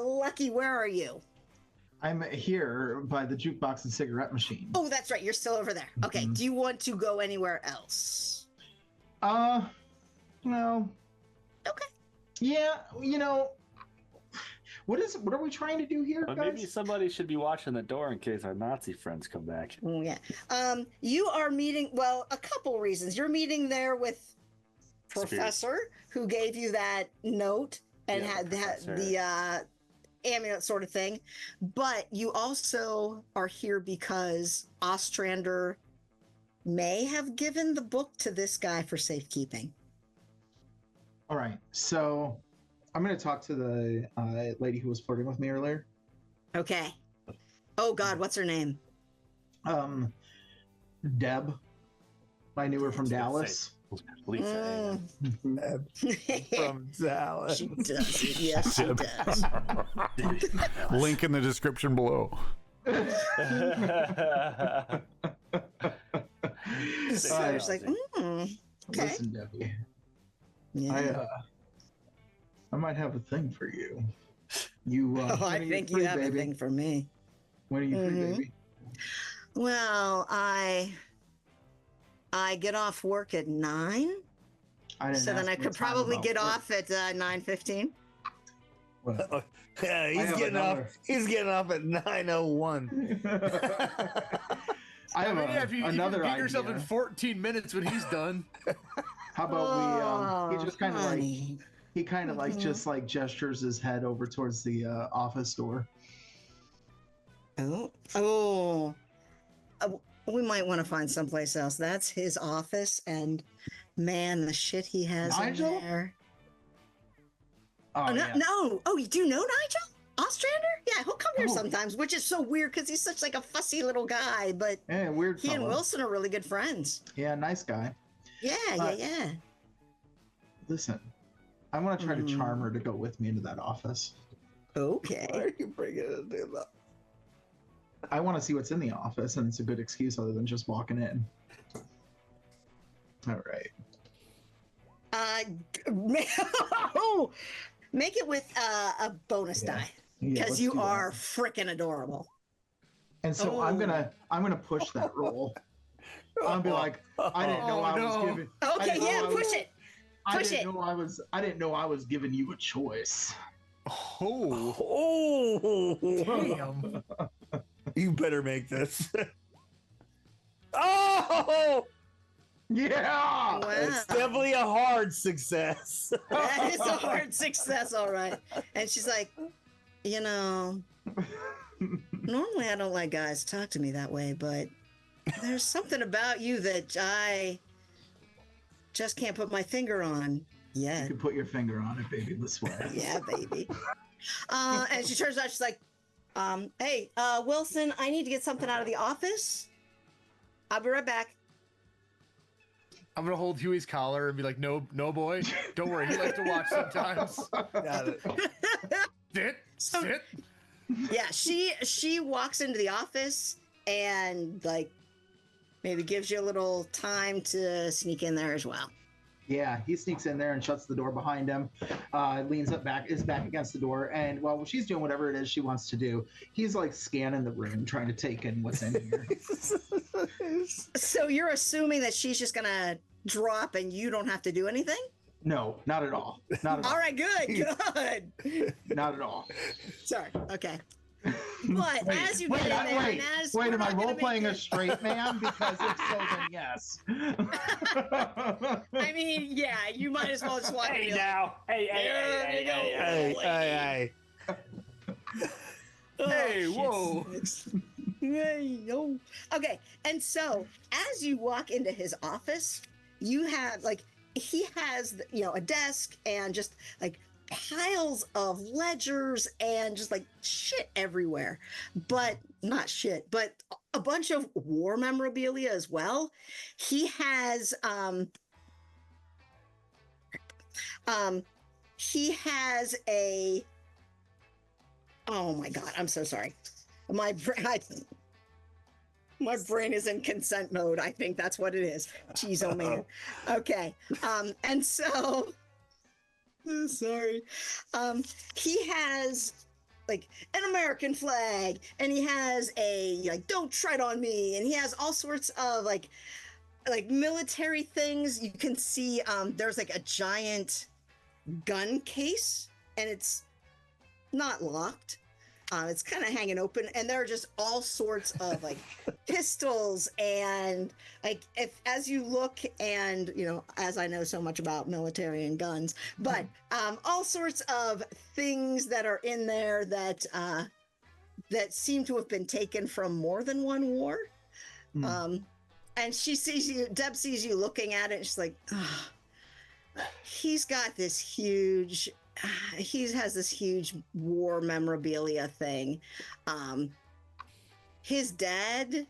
Lucky, where are you? I'm here by the jukebox and cigarette machine. Oh, that's right. You're still over there. Okay. Do you want to go anywhere else? No. Okay. Yeah, what are we trying to do here, But guys? maybe somebody should be watching the door in case our Nazi friends come back. Oh, yeah. You are meeting, well, a couple reasons. You're meeting there with Professor, who gave you that note and had the amulet sort of thing. But you also are here because Ostrander may have given the book to this guy for safekeeping. All right, so I'm going to talk to the lady who was flirting with me earlier. Okay. Oh, God, what's her name? Deb. I knew her from Dallas. Lisa. From Dallas. She does it. Yes, she does. Link in the description below. So it's like, okay. Listen, Debbie, Yeah. I might have a thing for you. You. I think you have a thing for me. When are you free, baby? Well, I get off work at 9, I didn't so then ask I what could time probably about get work. off at 9:15. Well, Yeah, he's have getting another. off. He's getting off at 9:01. I have If you another get idea. yourself in 14 minutes when he's done. How about we? He just kind of like honey. He kind of like just like gestures his head over towards the office door. Oh, we might want to find someplace else. That's his office, and man, the shit he has Nigel? in there. Oh, no. Oh, you do know Nigel Ostrander? Yeah, he'll come here sometimes, which is so weird because he's such like a fussy little guy. But yeah, weird. He and Wilson are really good friends. Yeah, nice guy. Yeah. Listen, I want to try to charm her to go with me into that office. Okay. Why are you bringing it up? I want to see what's in the office, and it's a good excuse other than just walking in. All right. Make it with a bonus die because you are freaking adorable. And so I'm gonna push that roll. I'll be like, I didn't know I was giving. Okay, push it. I didn't know I was giving you a choice. Damn. You better make this. Oh! Yeah! Wow. It's definitely a hard success. That is a hard success, all right. And she's like, normally I don't let guys talk to me that way, but there's something about you that I just can't put my finger on yet. You can put your finger on it, baby, this way. Yeah, baby. And she turns out, she's like, hey, Wilson, I need to get something out of the office. I'll be right back. I'm gonna hold Huey's collar and be like, no, boy. Don't worry, he likes to watch sometimes. Got it. Sit. Yeah, she walks into the office and like maybe gives you a little time to sneak in there as well. Yeah, he sneaks in there and shuts the door behind him, leans back against the door, and while she's doing whatever it is she wants to do, he's like scanning the room, trying to take in what's in here. So you're assuming that she's just gonna drop and you don't have to do anything? No, not at all. Not at all. All right, good. Not at all. Sorry. Okay. But as you get in there, and as am I role playing a straight man? Because if so, then yes. I mean, yeah, you might as well just walk in. Hey. Hey, whoa. Hey, yo. Okay, and so as you walk into his office, you have he has a desk and just like piles of ledgers and just like shit everywhere, but not shit, but a bunch of war memorabilia as well. He has a, oh my God, I'm so sorry. My brain is in consent mode. I think that's what it is. Jeez, oh man. Okay. And so, sorry. He has like an American flag, and he has a like "Don't tread on me," and he has all sorts of like military things. You can see there's like a giant gun case, and it's not locked. It's kind of hanging open, and there are just all sorts of like pistols and like as you look, and as I know so much about military and guns, but all sorts of things that are in there that seem to have been taken from more than one war. And she sees you, Deb sees you looking at it, and she's like, oh, he's got this huge. He has this huge war memorabilia thing. His dad,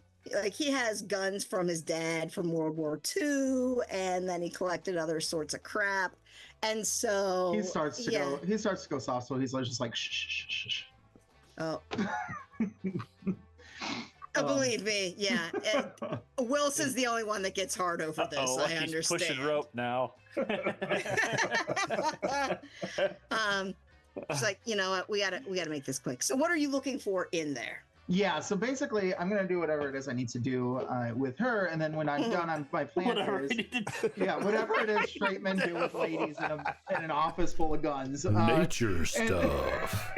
he has guns from his dad from World War II, and then he collected other sorts of crap. And so he starts to go soft. So he's just like shh. Oh. Believe me, yeah. Wilson's the only one that gets hard over this. I understand. He's pushing rope now. It's like, you know what? We gotta make this quick. So, what are you looking for in there? Yeah. So basically, I'm gonna do whatever it is I need to do with her, and then when I'm done, my plan Whatever is whatever it is straight men do with ladies in an office full of guns. Nature stuff.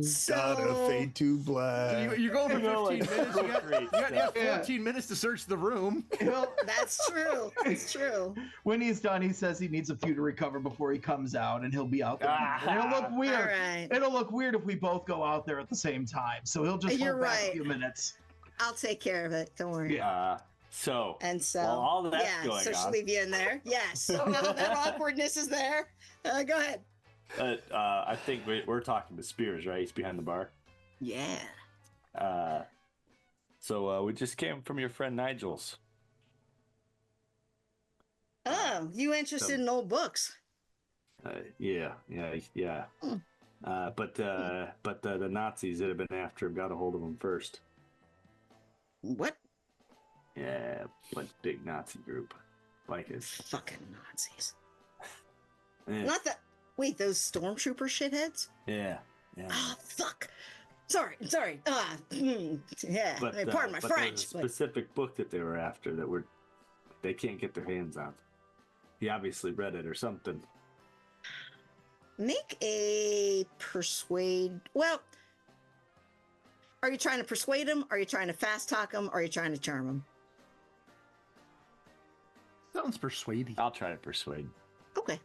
So- Gotta fade to black. You're going for 15 like, minutes. You got 14 minutes to search the room. That's true. That's true. When he's done, he says he needs a few to recover before he comes out, and he'll be out there. It'll look weird. All right. It'll look weird if we both go out there at the same time. So he'll just You're hold back right. a few minutes. I'll take care of it. Don't worry. So While all that's so going she'll on, leave you in there. Yes. So now that awkwardness is there. Go ahead. I think we're talking to Spears, right? He's behind the bar. Yeah. So we just came from your friend Nigel's. Oh, you interested in old books? Yeah. But the Nazis that have been after him got a hold of him first. What? Yeah, like big Nazi group, like us. Fucking Nazis. Yeah. Not that. Wait, those stormtrooper shitheads? Yeah. Oh, fuck. Sorry. Yeah. But, Pardon my but French. there's a specific book that they were after that they can't get their hands on. He obviously read it or something. Make a persuade. Well, are you trying to persuade him? Are you trying to fast talk him? Or are you trying to charm him? Sounds persuading. I'll try to persuade. Okay.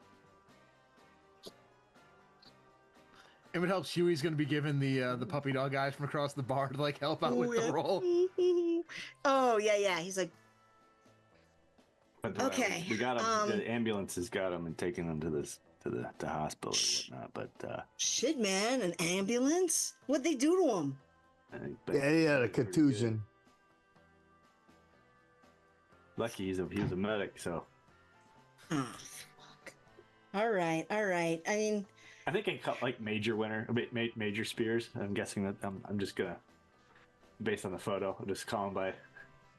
If it helps, Huey's going to be giving the puppy dog guys from across the bar to like help out with the roll. Oh yeah. He's like, But, okay. We got him. The ambulance has got him and taken him to the hospital or whatnot. But shit, man, an ambulance? What'd they do to him? Yeah, he had a contusion. Lucky he was a medic, so. Oh, fuck. All right. I mean, I think I cut like major spears. I'm guessing that I'm just gonna, based on the photo, I'll just call him by.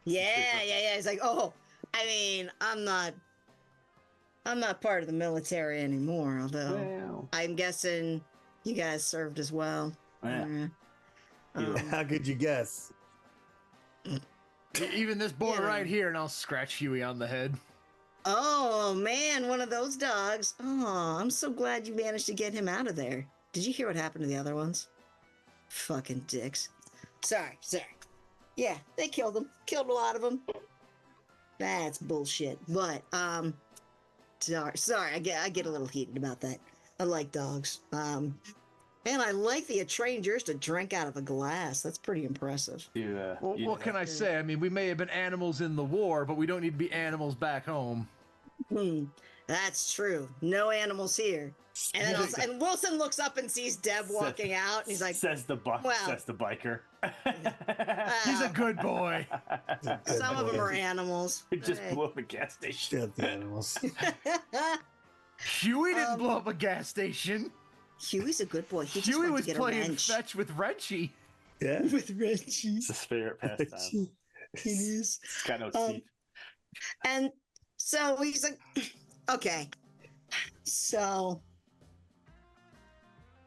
yeah. He's like, oh, I mean, I'm not part of the military anymore, although Well. I'm guessing you guys served as well. Yeah. How could you guess? Even this boy right here, and I'll scratch Huey on the head. Oh, man, one of those dogs. Oh, I'm so glad you managed to get him out of there. Did you hear what happened to the other ones? Fucking dicks. Sorry. Yeah, they killed them. Killed a lot of them. That's bullshit. But, sorry, I get a little heated about that. I like dogs. And I like the Atrangers to drink out of a glass. That's pretty impressive. What can I say? I mean, we may have been animals in the war, but we don't need to be animals back home. That's true. No animals here. And then and Wilson looks up and sees Deb walking out, and he's like, says the biker. He's a good boy. Some of them are animals. He just blew up a gas station. Shut the animals. Huey didn't blow up a gas station. Huey's a good boy. Huey was playing fetch with Reggie. Yeah. With Reggie. It's his favorite pastime. It is. It's got no teeth. And so he's like, okay. So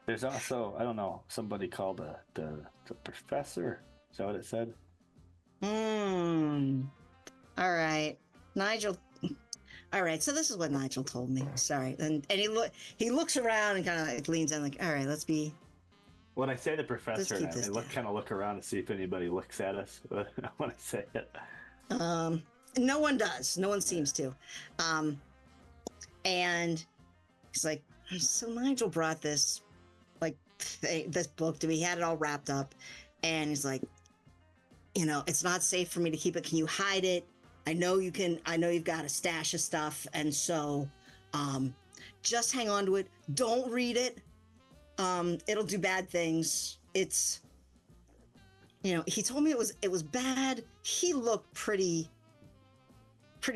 There's also, I don't know, somebody called the professor. Is that what it said? All right. Nigel. All right. So this is what Nigel told me. Sorry. And he looks around and kind of like leans in like, all right, let's be. When I say the professor, Let's keep I this look around to see if anybody looks at us when I say it. No one does. No one seems to. And he's like, so Nigel brought this, like, this book to me. He had it all wrapped up. And he's like, it's not safe for me to keep it. Can you hide it? I know you can. I know you've got a stash of stuff. And so just hang on to it. Don't read it. It'll do bad things. It's, he told me it was bad. He looked pretty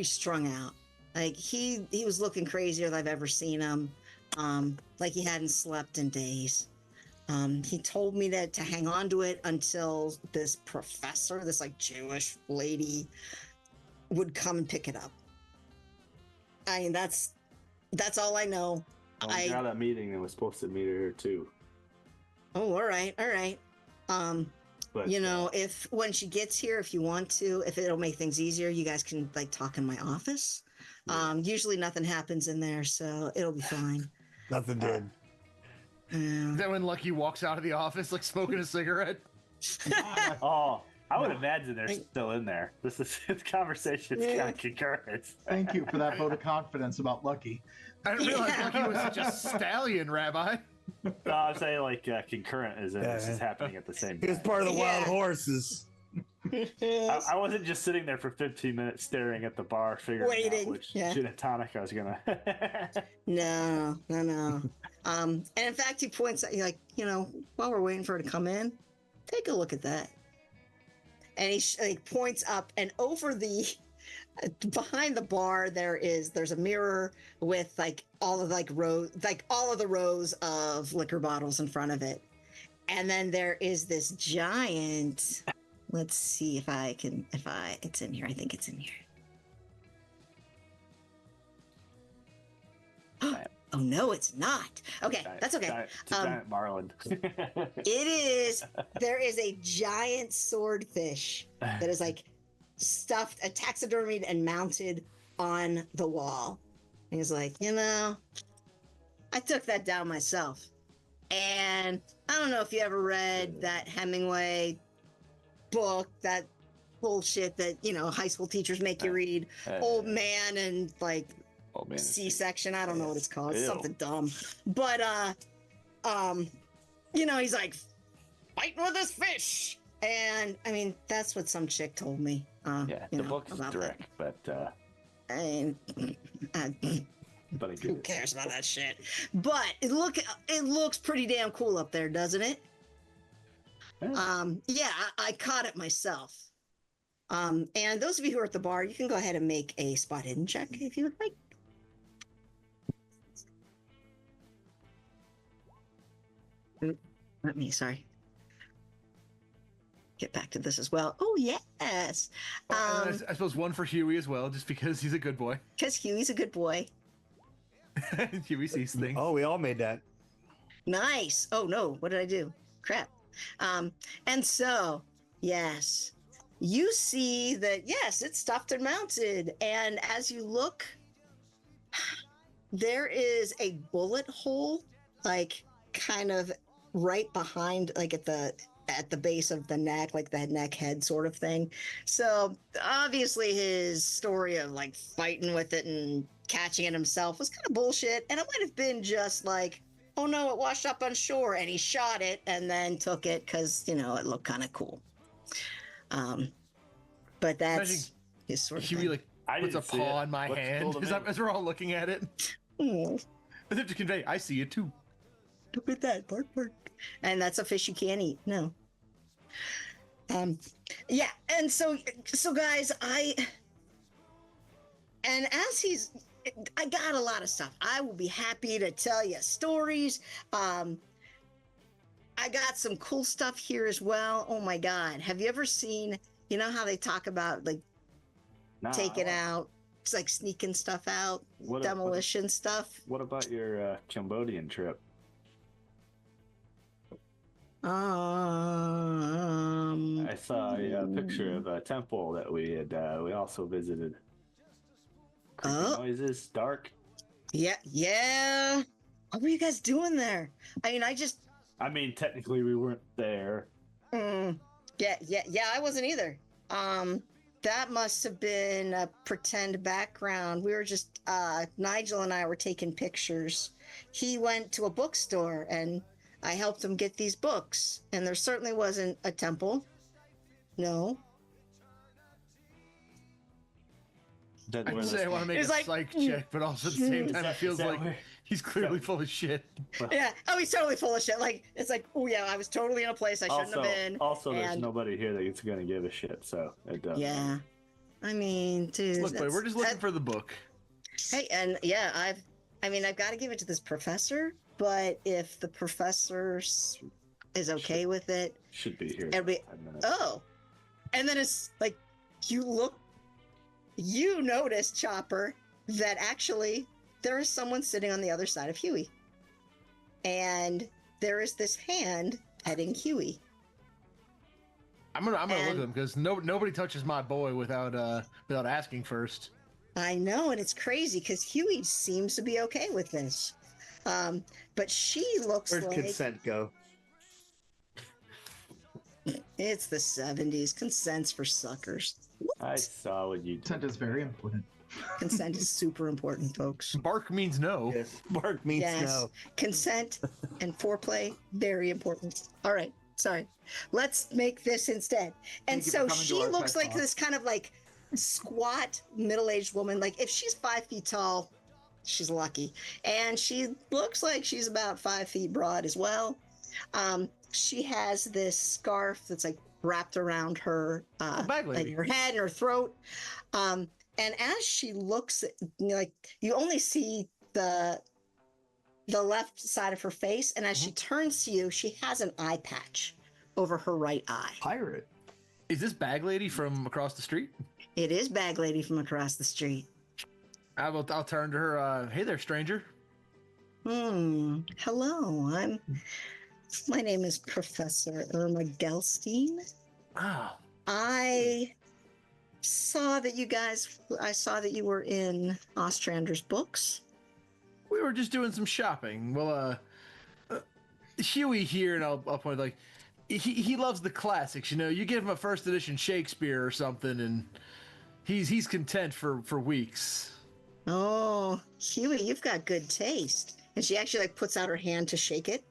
strung out. Like he was looking crazier than I've ever seen him. Like he hadn't slept in days. He told me that to hang on to it until this professor, this like Jewish lady, would come and pick it up. I mean, that's all I know. Well, we got a meeting that was supposed to meet her here too. Oh, all right. But, if when she gets here, if you want to, if it'll make things easier, you guys can like talk in my office. Usually nothing happens in there, so it'll be fine. Nothing did. Is that when Lucky walks out of the office like smoking a cigarette? Oh, I would imagine they're still in there. This conversation's kind of concurrent. Thank you for that vote of confidence about Lucky. I didn't realize Lucky was such a stallion, Rabbi. No, I'm saying like concurrent as in this is happening at the same He was time. part of the wild horses. I wasn't just sitting there for 15 minutes staring at the bar, figuring Waiting, out which yeah. gin and tonic I was gonna. No. And in fact, he points out, like, while we're waiting for her to come in, take a look at that. And he points up, and over behind the bar, there's a mirror with all of the rows of liquor bottles in front of it. And then there is this giant. Let's see if it's in here. I think it's in here. Oh no, it's not. Okay, that's okay. Giant marlin. It is. There is a giant swordfish that is stuffed, taxidermied, and mounted on the wall. And he's like, I took that down myself. And I don't know if you ever read that Hemingway book, that bullshit that high school teachers make you read. Old Man and Old Man C-section. I don't know what it's called. It's Ew. something dumb. But he's like fighting with this fish. And I mean, that's what some chick told me. The book is direct, but who cares about that shit? But it looks pretty damn cool up there, doesn't it? I caught it myself. And those of you who are at the bar, you can go ahead and make a spot hidden check if you would like. Let me, get back to this as well. Oh, yes. I suppose one for Huey as well, just because he's a good boy. Because Huey's a good boy. Huey sees things. Oh, we all made that. Nice. Oh, no. What did I do? Crap. And so, yes, you see that, yes, it's stuffed and mounted. And as you look, there is a bullet hole, kind of right behind, at the base of the neck, the neck head sort of thing. So obviously his story of fighting with it and catching it himself was kind of bullshit. And it might have been just oh no, it washed up on shore, and he shot it and then took it because, it looked kind of cool. But that's his sort of Huey thing. puts a paw in my hand as we're all looking at it. As if to convey, I see it too. Look at that, bark. And that's a fish you can't eat. No. Yeah, and so guys, I got a lot of stuff. I will be happy to tell you stories. I got some cool stuff here as well. Oh my God. Have you ever seen, how they talk about taking out, it's sneaking stuff out, demolition stuff? What about your Cambodian trip? I saw a picture of a temple that we we also visited. Creepy noises, dark. Yeah. What were you guys doing there? I mean, technically we weren't there. Yeah, I wasn't either. That must have been a pretend background. We were just, Nigel and I were taking pictures. He went to a bookstore and I helped him get these books. And there certainly wasn't a temple. No. I'd say I want to make a psych check, but also at the same time it feels like he's clearly full of shit. Yeah. Oh, he's totally full of shit. Oh yeah, I was totally in a place I shouldn't have been. Also, there's nobody here that's going to give a shit, so it doesn't. Yeah. I mean, dude. Look, boy, we're just looking for the book. Hey, and yeah, I've got to give it to this professor, but if the professor is okay with it, should be here. In 5 minutes. Oh, and then it's you notice, Chopper, that actually there is someone sitting on the other side of Huey, and there is this hand petting Huey. I'm gonna look at him because nobody touches my boy without asking first. I know, and it's crazy because Huey seems to be okay with this. But she looks Where'd like consent go? it's the 70s. Consent's for suckers. I saw what you did. Consent is very important. Consent is super important, folks. Bark means no. Yes, Mark means Yes. no. Consent and foreplay, very important. All right. Sorry. Let's make this instead. And Thank you so for coming to she our looks TED like Talk. this kind of like squat middle-aged woman. Like if she's 5 feet tall, she's lucky. And she looks like she's about 5 feet broad as well. She has this scarf that's like wrapped around her, bag lady. like her head and her throat. And as she looks, like you only see the left side of her face, and as she turns to you, she has an eye patch over her right eye. Pirate. Is this bag lady from across the street? It is Bag Lady from across the street. I'll turn to her. Hey there, stranger. Hello, my name is Professor Irma Gelstein. Oh, I saw that you were in Ostrander's books. we were just doing some shopping. Well, Huey here, and I'll point like he loves the classics. You know, you give him a first edition Shakespeare or something, and he's content for weeks. Oh, Huey, you've got good taste. And she actually like puts out her hand to shake it.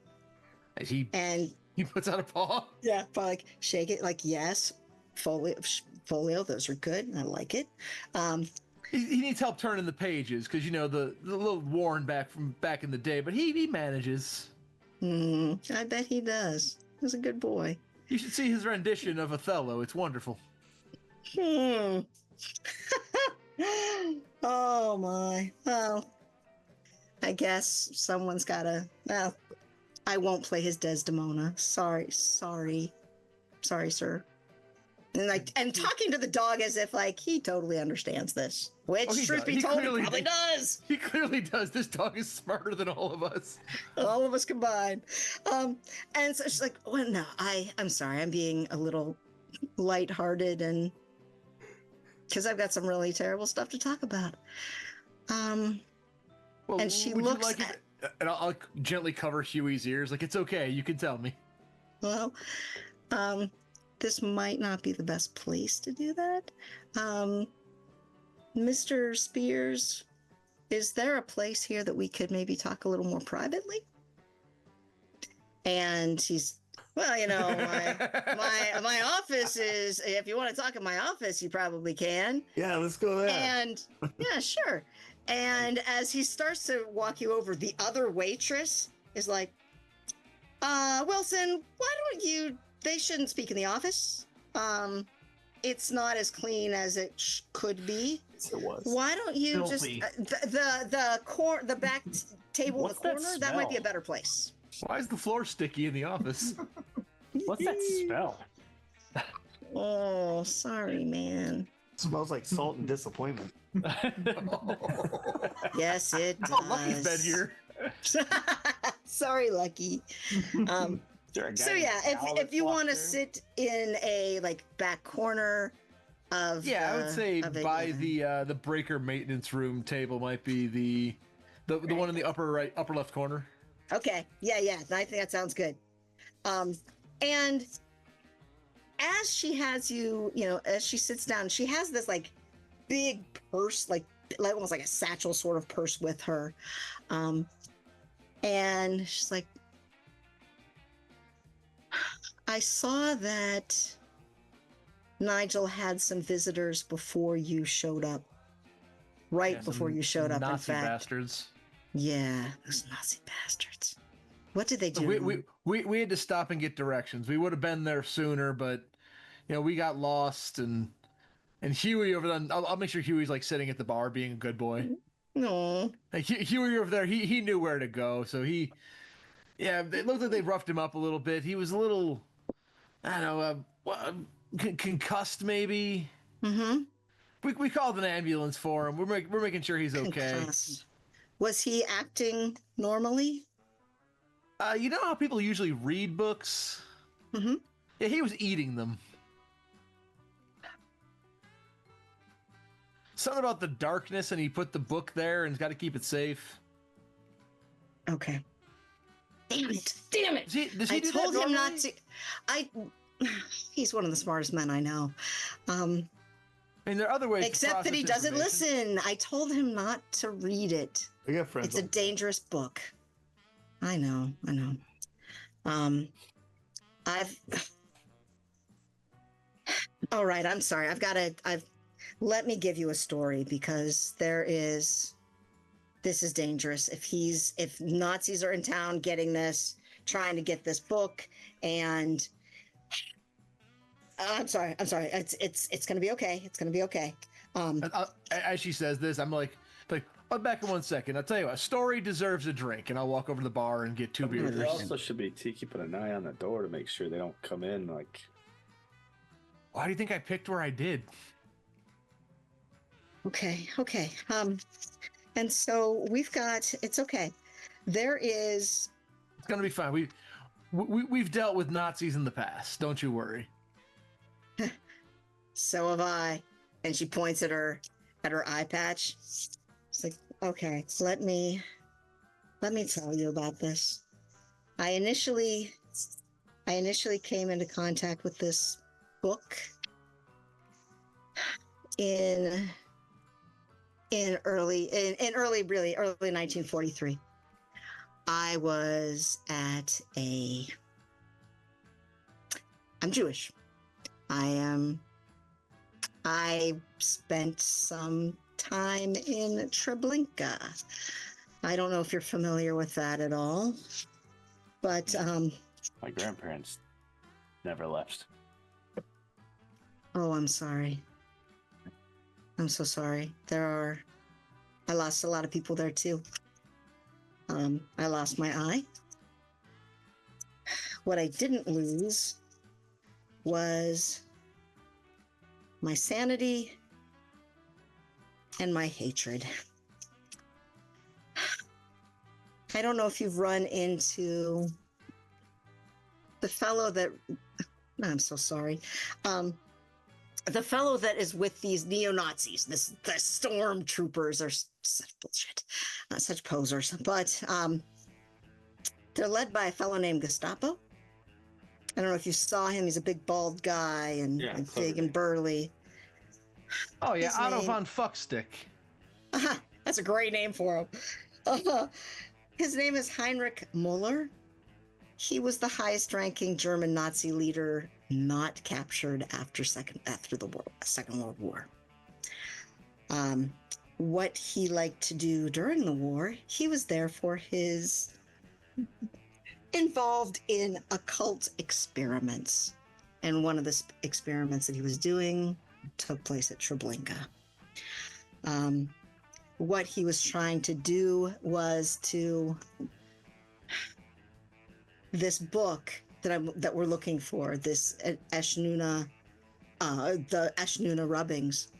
He And puts out a paw. yeah, probably like shake it like yes, folio, those are good. I like it. He needs help turning the pages because you know the little worn back from back in the day, but he manages. I bet he does. He's a good boy. You should see his rendition of Othello. It's wonderful. Oh my. Well, I guess someone's gotta. Well, I won't play his Desdemona. Sorry, sir. And talking to the dog as if like he totally understands this. Which, Oh, he truth does. be He told, he clearly- probably does. He clearly does. This dog is smarter than all of us. All of us combined. And so she's like, "Oh no, I'm sorry. I'm being a little lighthearted, and because I've got some really terrible stuff to talk about." Well, And she would you looks like it- and I'll gently cover Huey's ears. Like, it's okay. You can tell me. Well, this might not be the best place to do that. Mr. Spears, is there a place here that we could maybe talk a little more privately? And he's, well, you know, my office is, if you want to talk in my office, you probably can. Yeah, let's go there. And yeah, sure. And as he starts to walk you over, the other waitress is like, Wilson, why don't you, they shouldn't speak in the office. It's not as clean as it could be. Yes, it was. Why don't you Filthy. just, the back table in the What's that corner, that might be a smell? better place. Why is the floor sticky in the office? What's that spell? Oh, sorry, man. Smells like salt and disappointment. Yes, it does. Oh, Lucky's bed here. Sorry, Lucky. Is there a guy So named yeah, Al if that's you walked want to through? sit in a like back corner of Yeah, I would say of it, by yeah. the breaker maintenance room table might be the one in the upper left corner. Okay, yeah, I think that sounds good. And as she has you, as she sits down, she has this like big purse, like almost like a satchel sort of purse with her, and she's like, I saw that Nigel had some visitors before you showed up. Right Yeah, before some you showed up, Nazi in fact. bastards. Yeah, those Nazi bastards. What did they do? We had to stop and get directions. We would have been there sooner, but we got lost and Huey over there. I'll make sure Huey's like sitting at the bar, being a good boy. No. Like, Huey over there, he knew where to go, so it looked like they roughed him up a little bit. He was a little, I don't know, concussed maybe. Mm-hmm. We called an ambulance for him. We're making sure he's okay. Concussed. Was he acting normally? You know how people usually read books? Mm-hmm. Yeah, he was eating them. Something about the darkness, and he put the book there and he's got to keep it safe. Okay. Damn it. Does he I do told that him normally? not to. He's one of the smartest men I know. I mean, there are other ways. Except that he doesn't listen. I told him not to read it. I got friends. It's a dangerous book. I know. All right. I'm sorry. Let me give you a story because this is dangerous. If Nazis are in town getting this, trying to get this book, and I'm sorry. It's going to be okay. It's going to be okay. As she says this, I'm like, back in 1 second. I'll tell you what, a story deserves a drink, and I'll walk over to the bar and get 2 beers. There also should be keeping an eye on the door to make sure they don't come in. Like, why do you think I picked where I did? Okay. And so it's okay. It's gonna be fine. We've dealt with Nazis in the past. Don't you worry. So have I. And she points at her eye patch. It's like, okay, let me tell you about this. I initially came into contact with this book in early 1943. I was I'm Jewish. I spent some time in Treblinka. I don't know if you're familiar with that at all, but my grandparents never left. Oh, I'm sorry. I'm so sorry. I lost a lot of people there too. I lost my eye. What I didn't lose was my sanity and my hatred. I don't know if you've run into the fellow that... I'm so sorry. The fellow that is with these neo-Nazis, the stormtroopers are such bullshit, such posers. But they're led by a fellow named Gestapo. I don't know if you saw him. He's a big bald guy and big and burly. Oh yeah, Otto von Fuckstick. That's a great name for him. His name is Heinrich Müller. He was the highest-ranking German Nazi leader not captured after Second World War. What he liked to do during the war, he was there for his involved in occult experiments. And one of the experiments that he was doing took place at Treblinka. What he was trying to do was to... This book that we're looking for, this Eshnuna, the Eshnuna rubbings,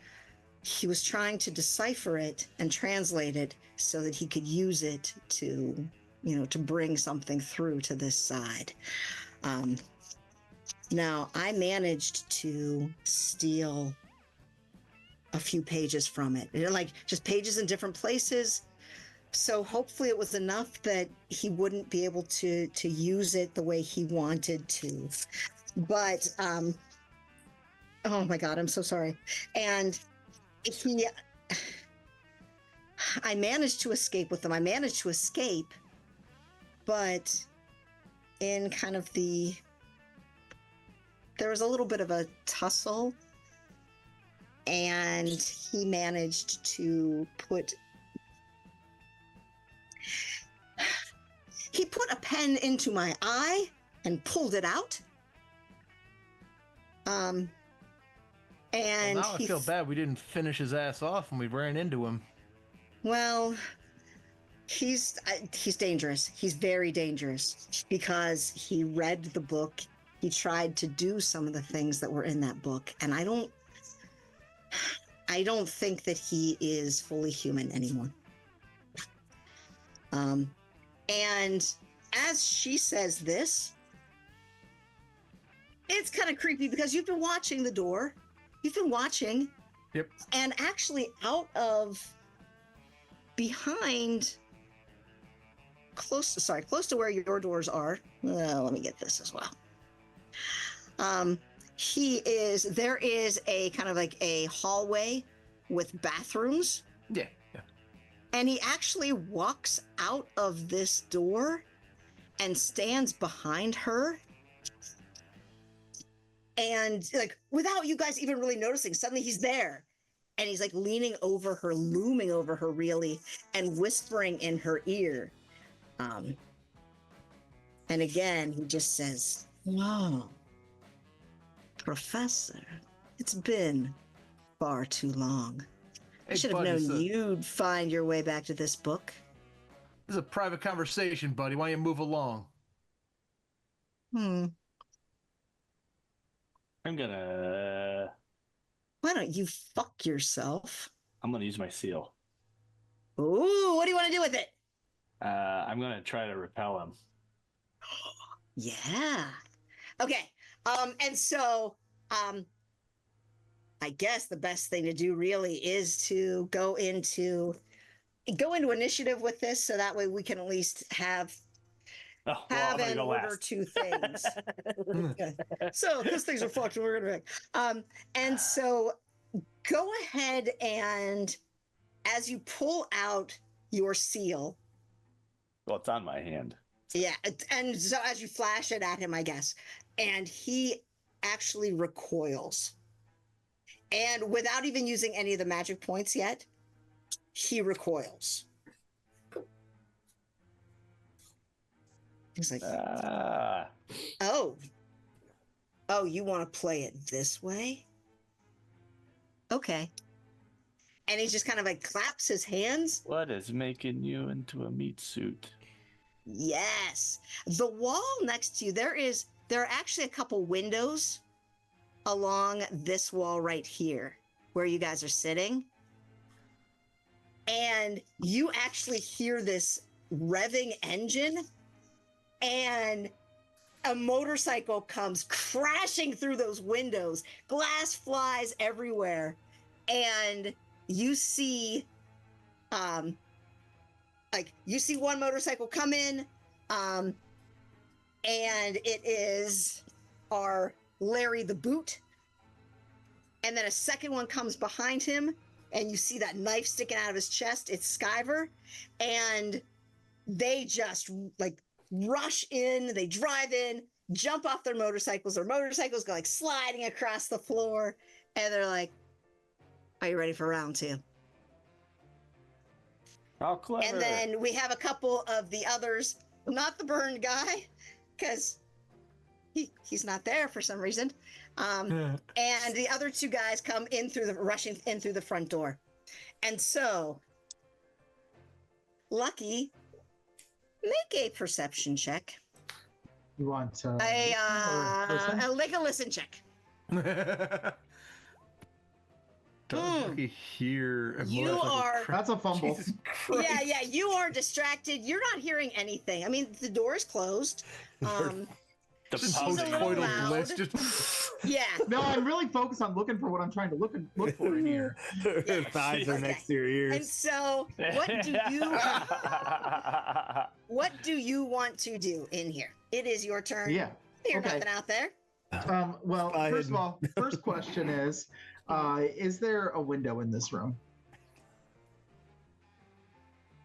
he was trying to decipher it and translate it so that he could use it to bring something through to this side. Now, I managed to steal a few pages from it, like just pages in different places. So hopefully it was enough that he wouldn't be able to use it the way he wanted to. But, oh my God, I'm so sorry. And I managed to escape with them. I managed to escape, but in kind of there was a little bit of a tussle, and he managed to put a pen into my eye and pulled it out. And now I feel bad we didn't finish his ass off when we ran into him. Well, he's dangerous. He's very dangerous because he read the book. He tried to do some of the things that were in that book, and I don't think that he is fully human anymore. And as she says this, it's kind of creepy because you've been watching the door. You've been watching. Yep. And actually out of behind close to where your doors are. Let me get this as well. There is a kind of like a hallway with bathrooms. Yeah. And he actually walks out of this door and stands behind her. And like, without you guys even really noticing, suddenly he's there. And he's like leaning over her, looming over her really, and whispering in her ear. And again, he just says, "No, Professor, it's been far too long. I should have known you'd find your way back to this book." This is a private conversation, buddy. Why don't you move along? I'm gonna... Why don't you fuck yourself? I'm gonna use my seal. Ooh, what do you want to do with it? I'm gonna try to repel him. Yeah. Okay. And so, I guess the best thing to do really is to go into initiative with this, so that way we can at least have an order to things. Okay. So, because things are fucked, we're gonna be and so go ahead and as you pull out your seal. Well, it's on my hand. Yeah, and so as you flash it at him, I guess, and he actually recoils. And without even using any of the magic points yet, he recoils. He's like, oh, you want to play it this way? Okay. And he just kind of like claps his hands. What is making you into a meat suit? Yes. The wall next to you, there are actually a couple windows along this wall right here where you guys are sitting. And you actually hear this revving engine, and a motorcycle comes crashing through those windows. Glass flies everywhere. And you see you see one motorcycle come in, and it is our Larry the Boot. And then a second one comes behind him, and you see that knife sticking out of his chest. It's Skyver. And they just like rush in, they drive in, jump off their motorcycles. Their motorcycles go like sliding across the floor. And they're like, "Are you ready for round two?" How clever. And then we have a couple of the others, not the burned guy, because he's not there for some reason. And the other two guys come rushing in through the front door. And so, Lucky, make a perception check. You want make a listen check. Don't hear. You are. That's a fumble. Yeah, you are distracted. You're not hearing anything. I mean, the door is closed. The she's a little loud. Yeah. No, I'm really focused on looking for what I'm trying to look for in here. Her thighs are next to your ears. And so, what do you want to do in here? It is your turn. Yeah. There's nothing out there. Well, first of all, first question is there a window in this room?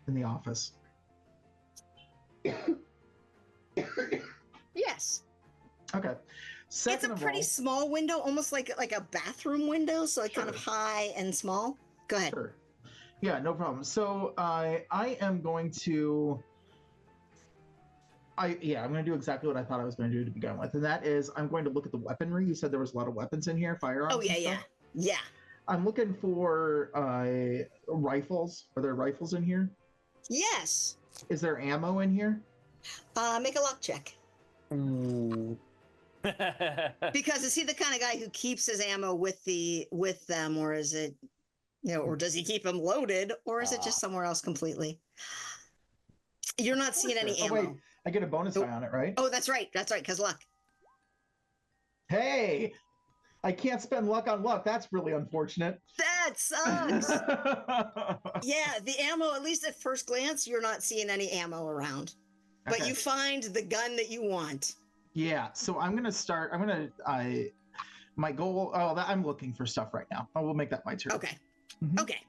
In the office? Yes. Okay. Second it's a pretty small window, almost like a bathroom window, so kind of high and small. Go ahead. Sure. Yeah, no problem. So I am going to... I'm going to do exactly what I thought I was going to do to begin with, and that is I'm going to look at the weaponry. You said there was a lot of weapons in here, firearms. Oh, yeah. I'm looking for rifles. Are there rifles in here? Yes. Is there ammo in here? Make a luck check. Because is he the kind of guy who keeps his ammo with them, or is it, or does he keep them loaded, or is it just somewhere else completely? You're not seeing any ammo. Oh, wait. I get a bonus die on it, right? Oh, that's right. Because luck. Hey, I can't spend luck on luck. That's really unfortunate. That sucks. Yeah, the ammo, at least at first glance, you're not seeing any ammo around. but Okay. you find the gun that you want. Yeah, so I'm gonna start. My goal. Oh, I'm looking for stuff right now. I will make that my turn. Okay. Mhm. Okay.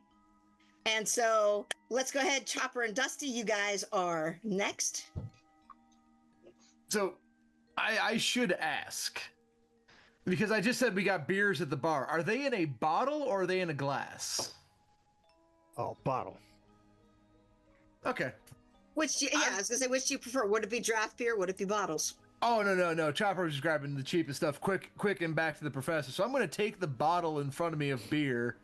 And so let's go ahead, Chopper and Dusty. You guys are next. So I should ask, because I just said we got beers at the bar. Are they in a bottle or are they in a glass? Oh, bottle. I Okay. was gonna say, which do you prefer? Would it be draft beer? Would it be bottles? Oh, no. Chopper was just grabbing the cheapest stuff quick and back to the professor. So I'm going to take the bottle in front of me of beer,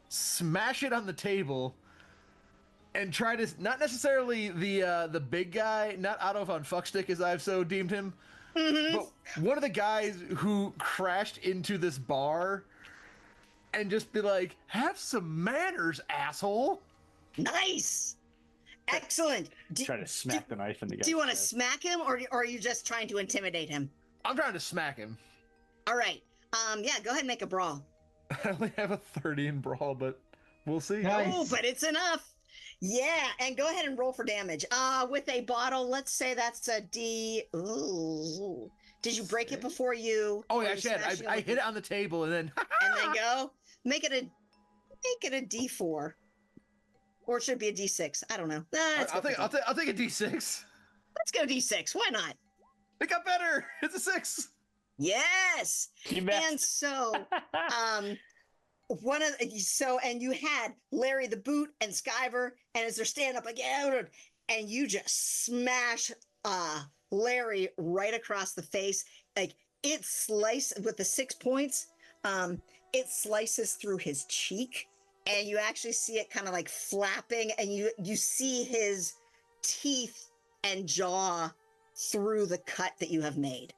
smash it on the table, and try to, not necessarily the big guy, not Otto von Fuckstick as I've so deemed him, but one of the guys who crashed into this bar and just be like, have some manners, asshole. Nice. Excellent. Try to smack the knife in the guy. Do you want to smack him, or are you just trying to intimidate him? I'm trying to smack him. All right. Yeah, go ahead and make a brawl. I only have a 30 in brawl, but we'll see. Nice. Oh, but it's enough. Yeah, and go ahead and roll for damage. With a bottle, let's say that's a D. Ooh. Did you break it before you? Oh, yeah, I hit it on the table and then... And then go. Make it a D4. Or it should be a D6. I don't know. I'll take a D6. Let's go D6. Why not? It got better. It's a 6. Yes. You bet. And so, and you had Larry the Boot and Skyver, and as they're standing up again, and you just smash Larry right across the face. Like it slices with the 6 points. It slices through his cheek. And you actually see it kind of like flapping, and you see his teeth and jaw through the cut that you have made.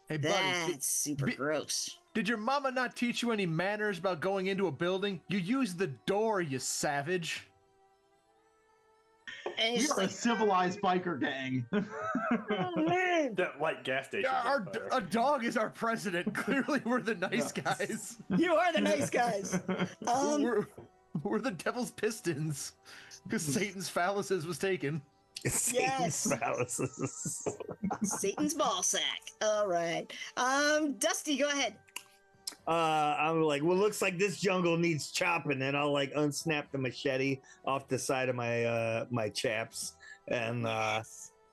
Hey, buddy. That's super gross. Did your mama not teach you any manners about going into a building? You use the door, you savage. And We he's are a like, civilized biker gang. That light gas station. A dog is our president. Clearly, we're the nice guys. you are the nice guys. We're the devil's Pistons. Because Satan's phalluses was taken. Yes. Satan's Satan's ball sack. All right. Dusty, go ahead. I'm like, well, looks like this jungle needs chopping, and I'll like unsnap the machete off the side of my chaps, and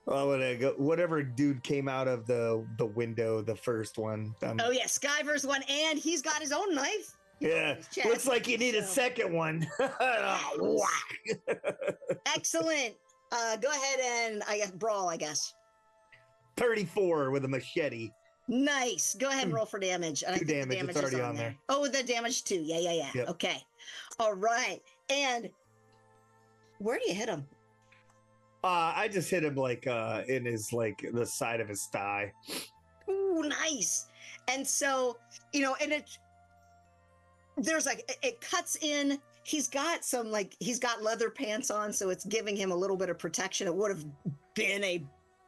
whatever dude came out of the window, the first one. Oh yeah, Skyver's one, and he's got his own knife. Yeah, looks like you need a second one. Excellent. Go ahead and brawl, I guess. 34 with a machete. Nice. Go ahead and roll for damage. And I think the Damage, it's is already on there. Oh, the damage too. Yeah. Yep. Okay. All right. And where do you hit him? I just hit him like in his like the side of his thigh. Ooh, nice. And so, and it cuts in. He's got he's got leather pants on, so it's giving him a little bit of protection. It would have been a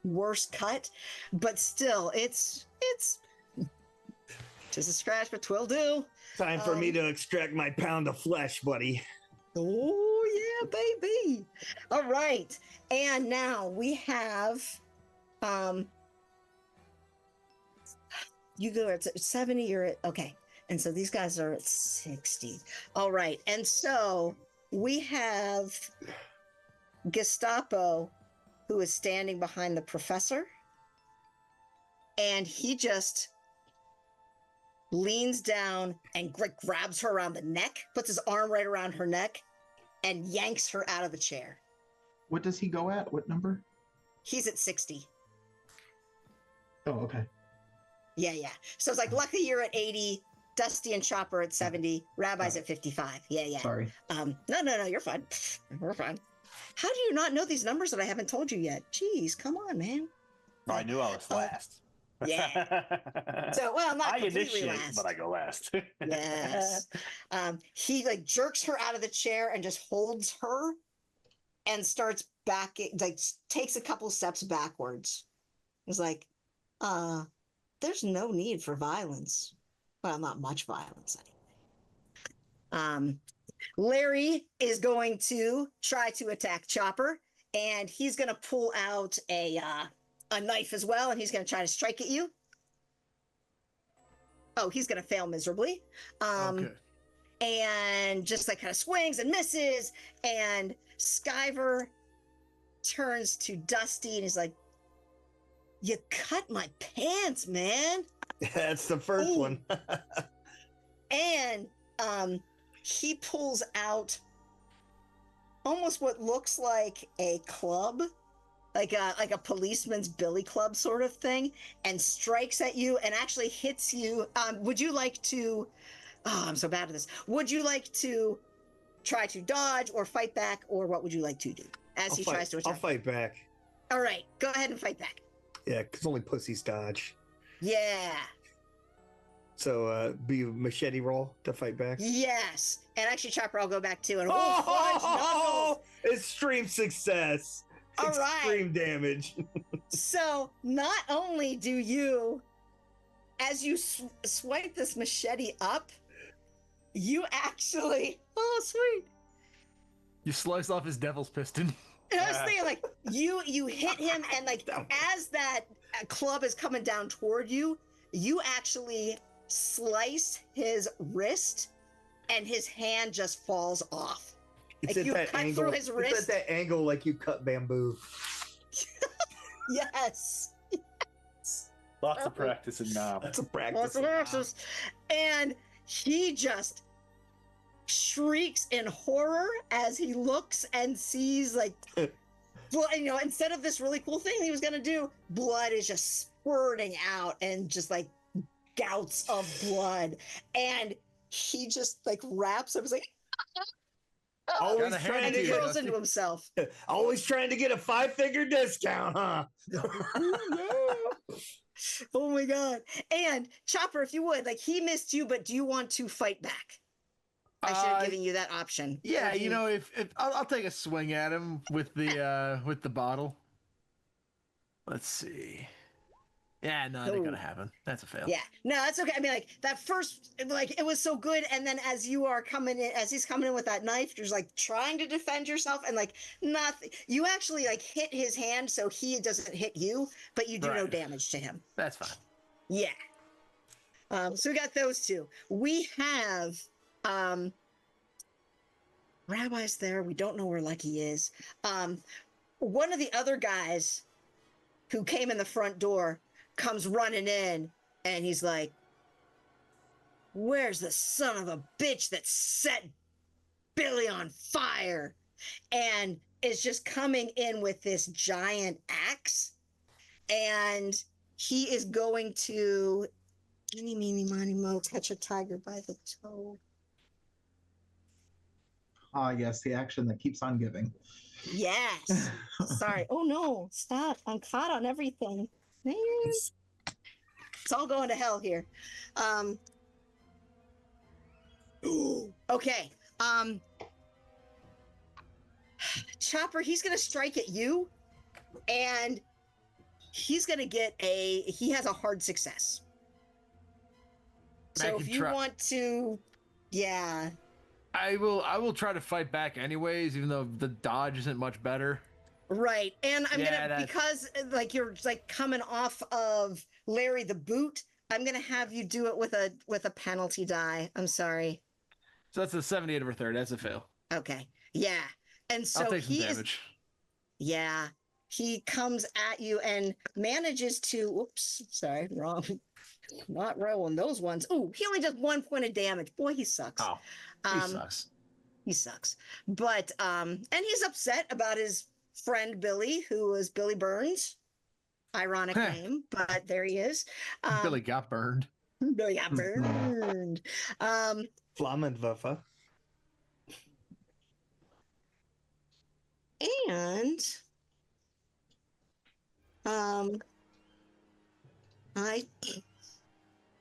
worse cut, but still, it's just a scratch, but 'twill do. Time for me to extract my pound of flesh, buddy. Oh yeah, baby. All right. And now we have you go at 70, you're at okay. And so these guys are at 60. All right. And so we have Gestapo, who is standing behind the professor. And he just leans down and grabs her around the neck, puts his arm right around her neck, and yanks her out of the chair. What does he go at? What number? He's at 60. Oh, okay. Yeah. So it's like, lucky you're at 80, Dusty and Chopper at 70, Rabbi's at 55. Yeah. Sorry. No, you're fine. We're fine. How do you not know these numbers that I haven't told you yet? Jeez, come on, man. I knew I was last. Yeah. So, well, not I completely initiate, last. but I go last. Yes. He jerks her out of the chair and just holds her and starts takes a couple steps backwards. He's like, there's no need for violence. Well, not much violence anyway. Larry is going to try to attack Chopper, and he's going to pull out a knife as well, and he's going to try to strike at you. Oh, he's going to fail miserably. Okay. And just like kind of swings and misses, and Skyver turns to Dusty and he's like, "You cut my pants, man." That's the first one. And he pulls out almost what looks like a club, like a policeman's billy club sort of thing, and strikes at you and actually hits you. Would you like to... Oh, I'm so bad at this. Would you like to try to dodge or fight back, or what would you like to do as he tries to attack? I'll fight back. All right, go ahead and fight back. Yeah, because only pussies dodge. Yeah. So be a machete roll to fight back. Yes. And actually, Chopper, I'll go back too. And extreme success. All right. Extreme damage. So not only do you, as you swipe this machete up, you actually, oh sweet, You slice off his devil's piston. and I was thinking, like, you hit him, and like as that club is coming down toward you, you actually slice his wrist, and his hand just falls off. It's like you that cut angle. through his It's wrist. at that angle like you cut bamboo. Yes. Lots of practice in now. That's a practice. And he just shrieks in horror as he looks and sees, like, blood. You know, instead of this really cool thing he was gonna do, blood is just spurting out, and just like gouts of blood, and he just like wraps up. He's like, Always Gotta hand trying and to he it to you, curls Dusty. into himself. always trying to get a 5-figure discount, huh? Oh my god! And Chopper, if you would, like, he missed you, but do you want to fight back? I should have given you that option. Yeah, you know, if I'll take a swing at him with the bottle. Let's see. Yeah, no, that ain't gonna happen. That's a fail. Yeah, no, that's okay. I mean, like, that first, like, it was so good, and then as he's coming in with that knife, you're just like trying to defend yourself, and like nothing. You actually like hit his hand, so he doesn't hit you, but you do no Right. damage to him. That's fine. Yeah. So we got those two. We have Rabbi's there. We don't know where Lucky is. One of the other guys who came in the front door comes running in, and he's like, "Where's the son of a bitch that set Billy on fire?" And is just coming in with this giant axe, and he is going to eeny, meeny, miny, mo, catch a tiger by the toe. Yes, the action that keeps on giving. Yes. Sorry. Oh no, stop. I'm caught on everything. Man. It's all going to hell here. Okay. Chopper, he's gonna strike at you, and he's gonna get he has a hard success. So I if can you try. want to, yeah. I will try to fight back anyways, even though the dodge isn't much better. Right. And I'm Yeah, gonna, because like you're like coming off of Larry the Boot, I'm gonna have you do it with a penalty die. I'm sorry. So that's a 78 over 30. That's a fail. Okay. Yeah. And so I'll take some he damage. yeah. He comes at you and manages to sorry, wrong. Not rolling those ones. Ooh, he only does 1 point of damage. Boy, he sucks. Oh, he sucks. He sucks. But and he's upset about his friend Billy, who was Billy Burns. Ironic name, but there he is. Billy got burned. Billy got burned. Flammenwerfer. And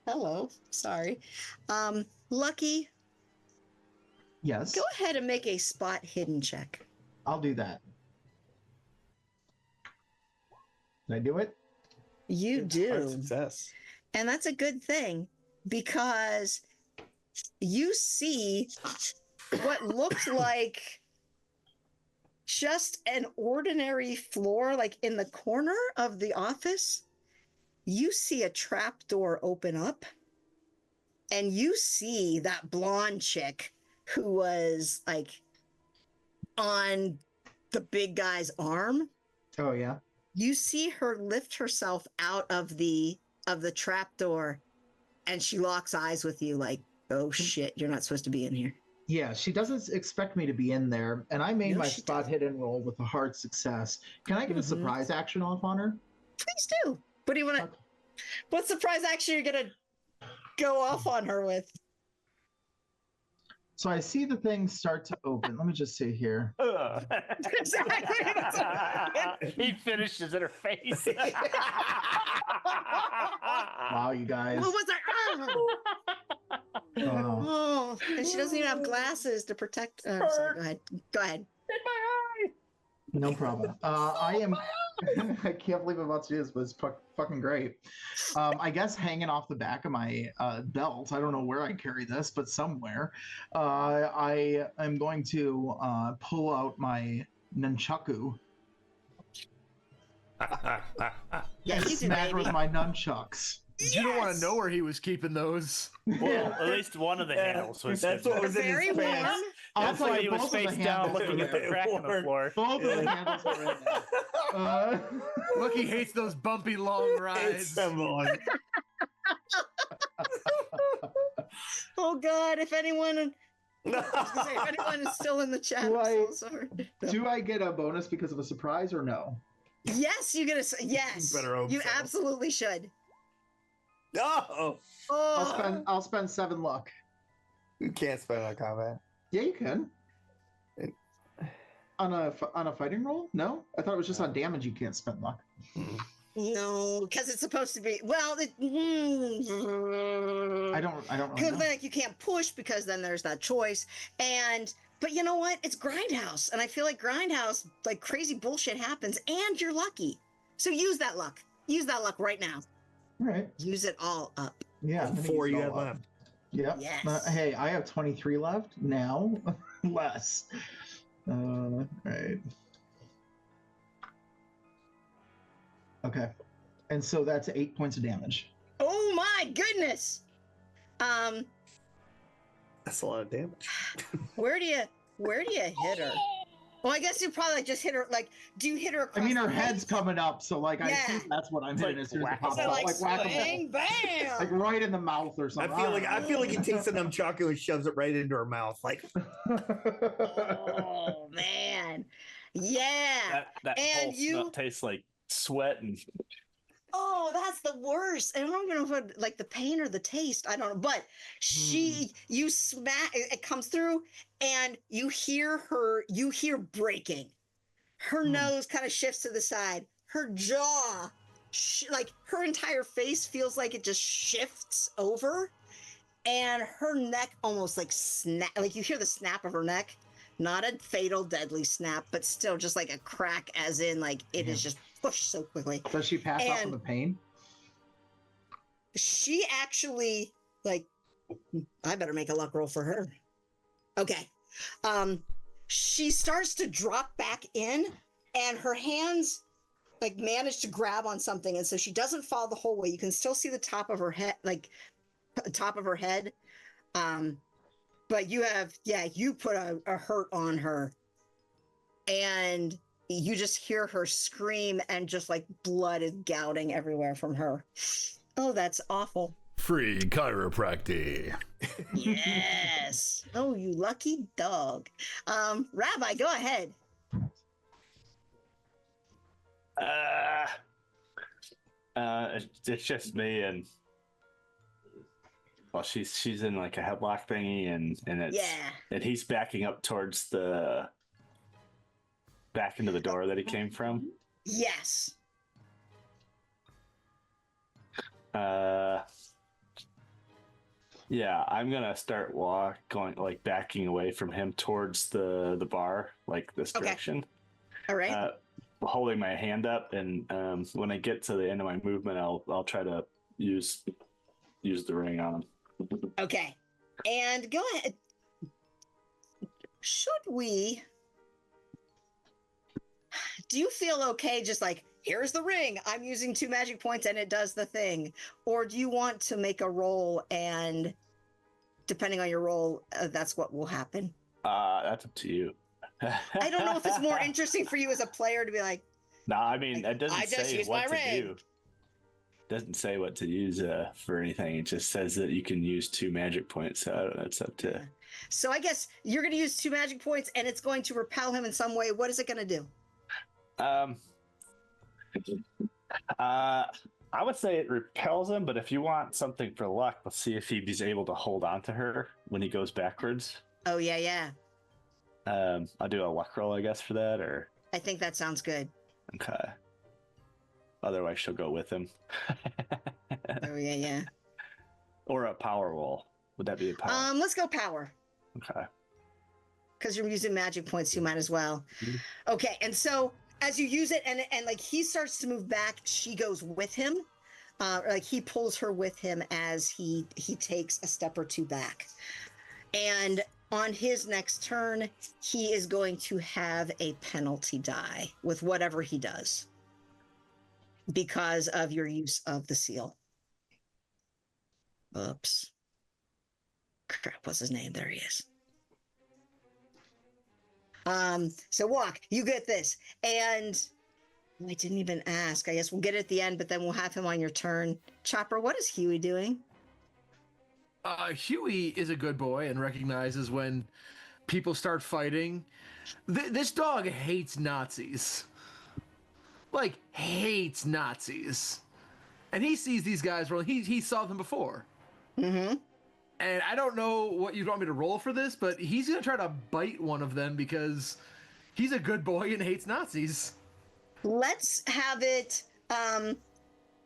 hello, sorry. Lucky, Yes, go ahead and make a spot hidden check. I'll do that. Did I do it? You Hard do. success. And that's a good thing, because you see what looks like just an ordinary floor, like in the corner of the office, you see a trap door open up, and you see that blonde chick who was like on the big guy's arm. Oh yeah. You see her lift herself out of the trap door, and she locks eyes with you like, oh shit, you're not supposed to be in here. Yeah, she doesn't expect me to be in there, and I made No, my she spot doesn't. hidden roll with a hard success. Can I get a surprise action off on her? Please do. What do you want to? Okay. What surprise action you're gonna go off on her with? So I see the thing start to open. Let me just see here. He finishes in her face. Wow, you guys. What was that? Oh. Oh, and she doesn't even have glasses to protect. Sorry, go ahead. No problem. I am. I can't believe I'm about to do this, but it's fucking great. I guess hanging off the back of my belt. I don't know where I carry this, but somewhere. I am going to pull out my nunchaku Yeah, and you do, smack her baby. with my nunchucks. You don't want to know where he was keeping those. Well, at least one of the handles was. That's what was in Very his warm. pants. I'll That's tell why you, he was both of the face down, handles looking are at the there. crack in the floor. Both of the handles are in there. Lucky hates those bumpy long It's rides. someone. Oh God! If anyone is still in the chat, I'm so sorry. Do I get a bonus because of a surprise or no? Yes, you get a yes. Better hope You so. absolutely should. No, Oh, I'll spend 7 luck. you can't spend on combat. Yeah, you can. On a fighting roll? No, I thought it was just on damage. You can't spend luck. no, because it's supposed to be. Well, I don't really Because know. like you can't push because then there's that choice. But you know what? It's Grindhouse, and I feel like Grindhouse, like crazy bullshit happens, and you're lucky. So use that luck. Use that luck right now. All right. Use it all up. Yeah. I'm gonna 4 use you it have all up. left. Yep. Yes. Hey, I have 23 left now. Less. Right. Okay. And so that's 8 points of damage. Oh my goodness. That's a lot of damage. Where do you hit her? Well, I guess you probably just hit her. Like, do you hit her across I mean, her the head's face? coming up, so like I Yeah. think that's what I'm It's hitting like as soon as it pops So up, like, like bang, whack-a-mole. Like bam. right in the mouth or I something. feel like he takes a nunchaku and shoves it right into her mouth. Like, Oh man, yeah. That And pulse you- nut tastes like sweat and Oh, that's the worst. And I don't even know if like the pain or the taste. I don't know. But you smack, it comes through, and you hear breaking. Her nose kind of shifts to the side. Her jaw, like her entire face feels like it just shifts over. And her neck almost like snap, like you hear the snap of her neck. Not a fatal, deadly snap, but still just like a crack, as in like it is just pushed so quickly. Does she pass out And- from the pain? She actually, like, I better make a luck roll for her. Okay. She starts to drop back in, and her hands like manage to grab on something, and so she doesn't fall the whole way. You can still see the top of her head, like top of her head. But you put a hurt on her, and you just hear her scream, and just like blood is gouting everywhere from her. Oh, that's awful. Free chiropractic. Yes. Oh, you lucky dog. Rabbi, go ahead. it's just me and well, she's in like a headlock thingy and it's and he's backing up towards back into the door that he came from. Yes. Yeah, I'm gonna start going like backing away from him towards the bar, like this direction. All right. Holding my hand up, and when I get to the end of my movement, I'll try to use the ring on him. Okay. And go ahead. Should we do you feel okay just like, here's the ring, I'm using 2 magic points and it does the thing? Or do you want to make a roll and depending on your roll, that's what will happen? That's up to you. I don't know if it's more interesting for you as a player to be like, no, I mean, it doesn't I just say used what my to ring. do. It doesn't say what to use for anything. It just says that you can use 2 magic points. So that's up to... So I guess you're going to use 2 magic points and it's going to repel him in some way. What is it going to do? I would say it repels him, but if you want something for luck, let's see if he's able to hold on to her when he goes backwards. Oh, yeah. I'll do a luck roll, I guess, for that, or... I think that sounds good. Okay. Otherwise, she'll go with him. Oh, yeah. Or a power roll. Would that be a power? Let's go power. Okay. Because you're using magic points, you might as well. Mm-hmm. Okay, and so as you use it and like he starts to move back, she goes with him. Like he pulls her with him as he takes a step or 2 back. And on his next turn, he is going to have a penalty die with whatever he does because of your use of the seal. Oops. Crap, what's his name? There he is. So Walk, you get this. And I didn't even ask. I guess we'll get it at the end, but then we'll have him on your turn. Chopper, what is Huey doing? Huey is a good boy and recognizes when people start fighting. This dog hates Nazis. Like, hates Nazis. And he sees these guys rolling. He saw them before. Mm-hmm. And I don't know what you'd want me to roll for this, but he's going to try to bite one of them because he's a good boy and hates Nazis. Let's have it,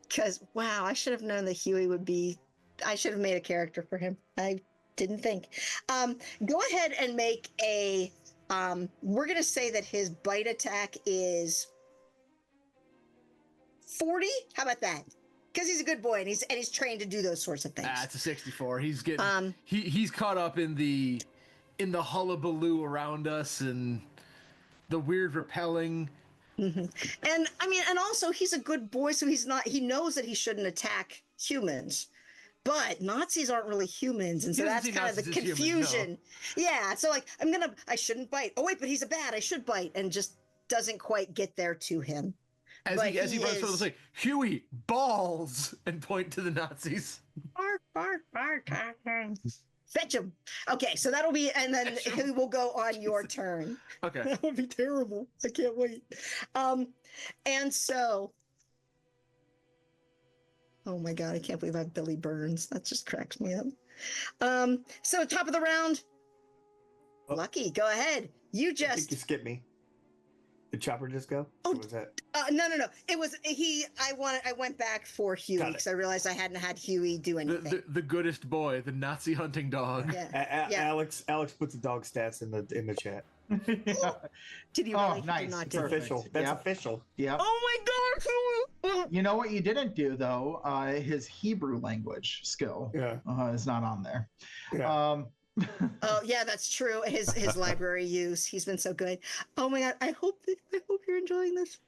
because, wow, I should have known that Huey would be, I should have made a character for him. I didn't think. Go ahead and make a, we're going to say that his bite attack is 40. How about that? Because he's a good boy and he's trained to do those sorts of things. It's a 64. He's getting he's caught up in the hullabaloo around us and the weird repelling. Mm-hmm. And I mean, and also he's a good boy, so he knows that he shouldn't attack humans. But Nazis aren't really humans, and so that's kind of the confusion. No. Yeah, so like I shouldn't bite. Oh wait, but he's a bat. I should bite, and just doesn't quite get there to him. As he runs forward, say, Huey, balls, and point to the Nazis. Bark, bark, bark. Fetch him. Okay, so that'll be, and then he will go on your turn. Okay. That would be terrible. I can't wait. And so, oh my God, I can't believe I have Billy Burns. That just cracks me up. So top of the round, Lucky, go ahead. I think you skipped me. Did Chopper just go? Oh, or was that? No. It was he. I went back for Huey because I realized I hadn't had Huey do anything. The goodest boy, the Nazi hunting dog. Yeah. Alex puts the dog stats in the chat. Did he really? Oh, nice. Did not It's do official. That's official. Yeah. Oh my God! You know what you didn't do though? His Hebrew language skill is not on there. Yeah. Oh yeah, that's true. His library use. He's been so good. Oh my God! I hope you're enjoying this.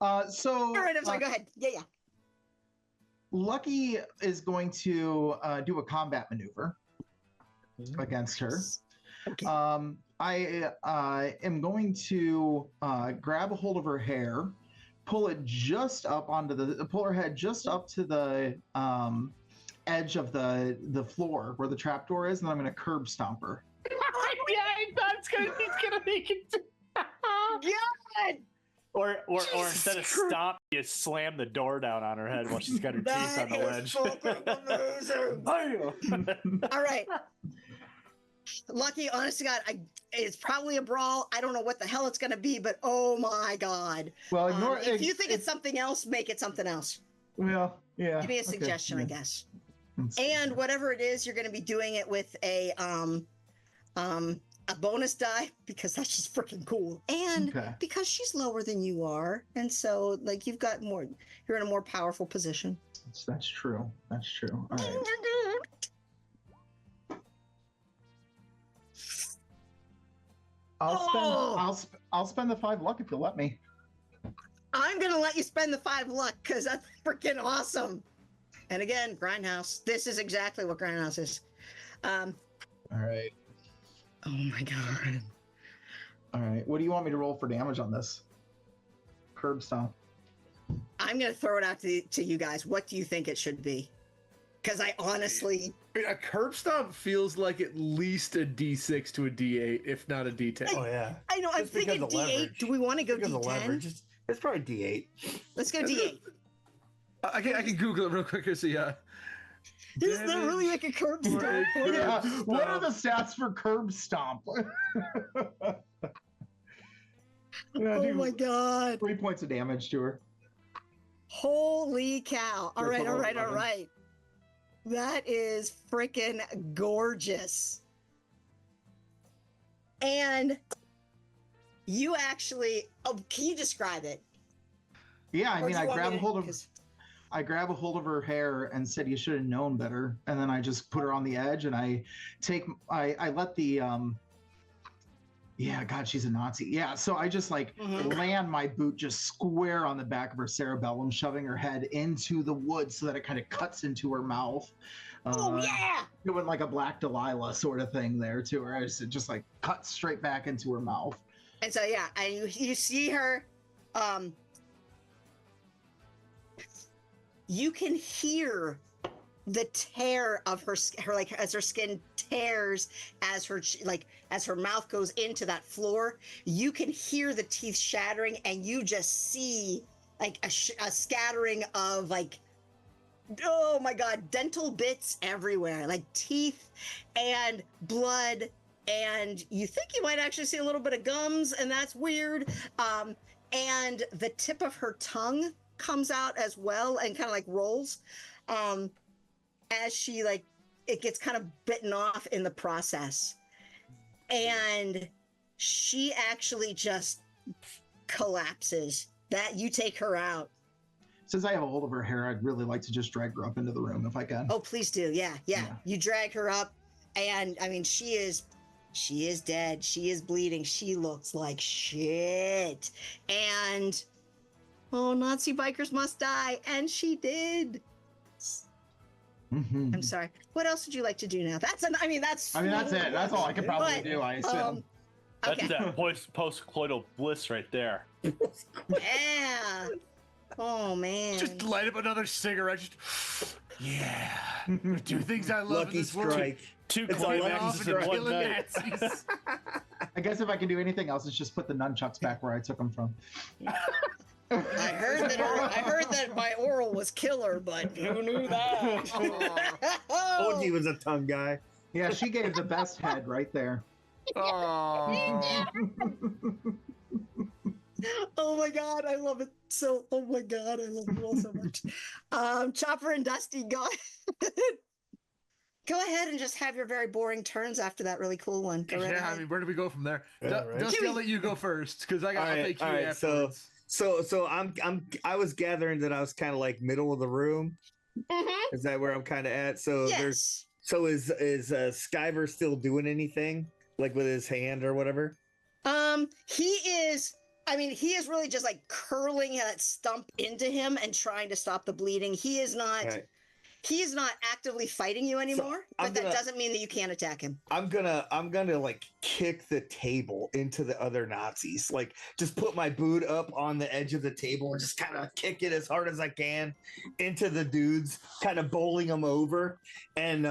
All right, I'm sorry. Go ahead. Yeah. Lucky is going to do a combat maneuver against her. Okay. I am going to grab a hold of her hair, pull her head just up to the edge of the floor where the trapdoor is, and then I'm going to curb stomp her. He's gonna make it. God! Or instead of stomp, you slam the door down on her head while she's got her teeth on the ledge. All right. Lucky, honest to God, it's probably a brawl. I don't know what the hell it's going to be, but oh my God. Well, if you think it's something else, make it something else. Well, yeah. Give me a suggestion, I guess. And whatever it is, you're going to be doing it with a bonus die because that's just freaking cool. And because she's lower than you are, and so like you've got more, you're in a more powerful position. That's true. That's true. All right. I'll spend the 5 luck if you'll let me. I'm going to let you spend the 5 luck because that's freaking awesome. And again, Grindhouse. This is exactly what Grindhouse is. All right. Oh my God. All right. What do you want me to roll for damage on this? Curb stomp. I'm going to throw it out to you guys. What do you think it should be? Because I honestly... A curb stomp feels like at least a D6 to a D8, if not a D10. Oh yeah. I know. I'm Just because thinking of D8. leverage. Do we want to go Because of leverage, D10? it's probably D8. Let's go D8. I can Google it real quick here. So yeah. Isn't that really like a curb stomp? Yeah. What are the stats for curb stomp? Oh my God. 3 points of damage to her. Holy cow. All That's right, a all roll right, all 11. right. That is freaking gorgeous. And you actually, can you describe it? Yeah, I Or mean, do you I want grab me a to- hold of 'cause- I grab a hold of her hair and said, "You should have known better." And then I just put her on the edge, and I let the yeah, God, she's a Nazi. Yeah, so I just land my boot just square on the back of her cerebellum, shoving her head into the wood so that it kind of cuts into her mouth. Oh, yeah. Doing like a Black Delilah sort of thing there to her. It just like cuts straight back into her mouth. And so, yeah, and you see her, you can hear the tear of her like as her skin tears as her mouth goes into that floor. You can hear the teeth shattering, and you just see like a scattering of like, oh my God, dental bits everywhere, like teeth and blood. And you think you might actually see a little bit of gums, and that's weird. And the tip of her tongue comes out as well and kind of like rolls as she it gets kind of bitten off in the process. And she actually just collapses. That you take her out. Since I have a hold of her hair, I'd really like to just drag her up into the room if I can. Oh, please do. Yeah. You drag her up, and I mean, she is dead. She is bleeding. She looks like shit. And Nazi bikers must die. And she did. Mm-hmm. I'm sorry. What else would you like to do now? That's it. That's it. That's all I could probably do, I assume. That's Okay. that post-coital bliss right there. Yeah. Oh man. Just light up another cigarette. Just, yeah. Do things I love Lucky in this world. strike. Two It's a lucky climaxes in strike. one Killing night. Nazis. I guess if I can do anything else, it's just put the nunchucks back where I took them from. I heard that my oral was killer, but who knew that? Told you he was a tongue guy. Yeah, she gave the best head right there. Oh my God, I love it so. Oh my God, I love you all so much. Chopper and Dusty, go ahead and just have your very boring turns after that really cool one. Go right Yeah, ahead. I mean, where do we go from there? Yeah, right. Dusty, I'll let you go first because I'll take you afterwards. So I was gathering that I was kind of like middle of the room. Mm-hmm. Is that where I'm kind of at? So Yes. is Skyver still doing anything like with his hand or whatever? He is. I mean, he is really just like curling that stump into him and trying to stop the bleeding. He is not. Right. He is not actively fighting you anymore, but that doesn't mean that you can't attack him. I'm gonna like kick the table into the other Nazis. Like just put my boot up on the edge of the table and just kind of kick it as hard as I can into the dudes, kind of bowling them over. And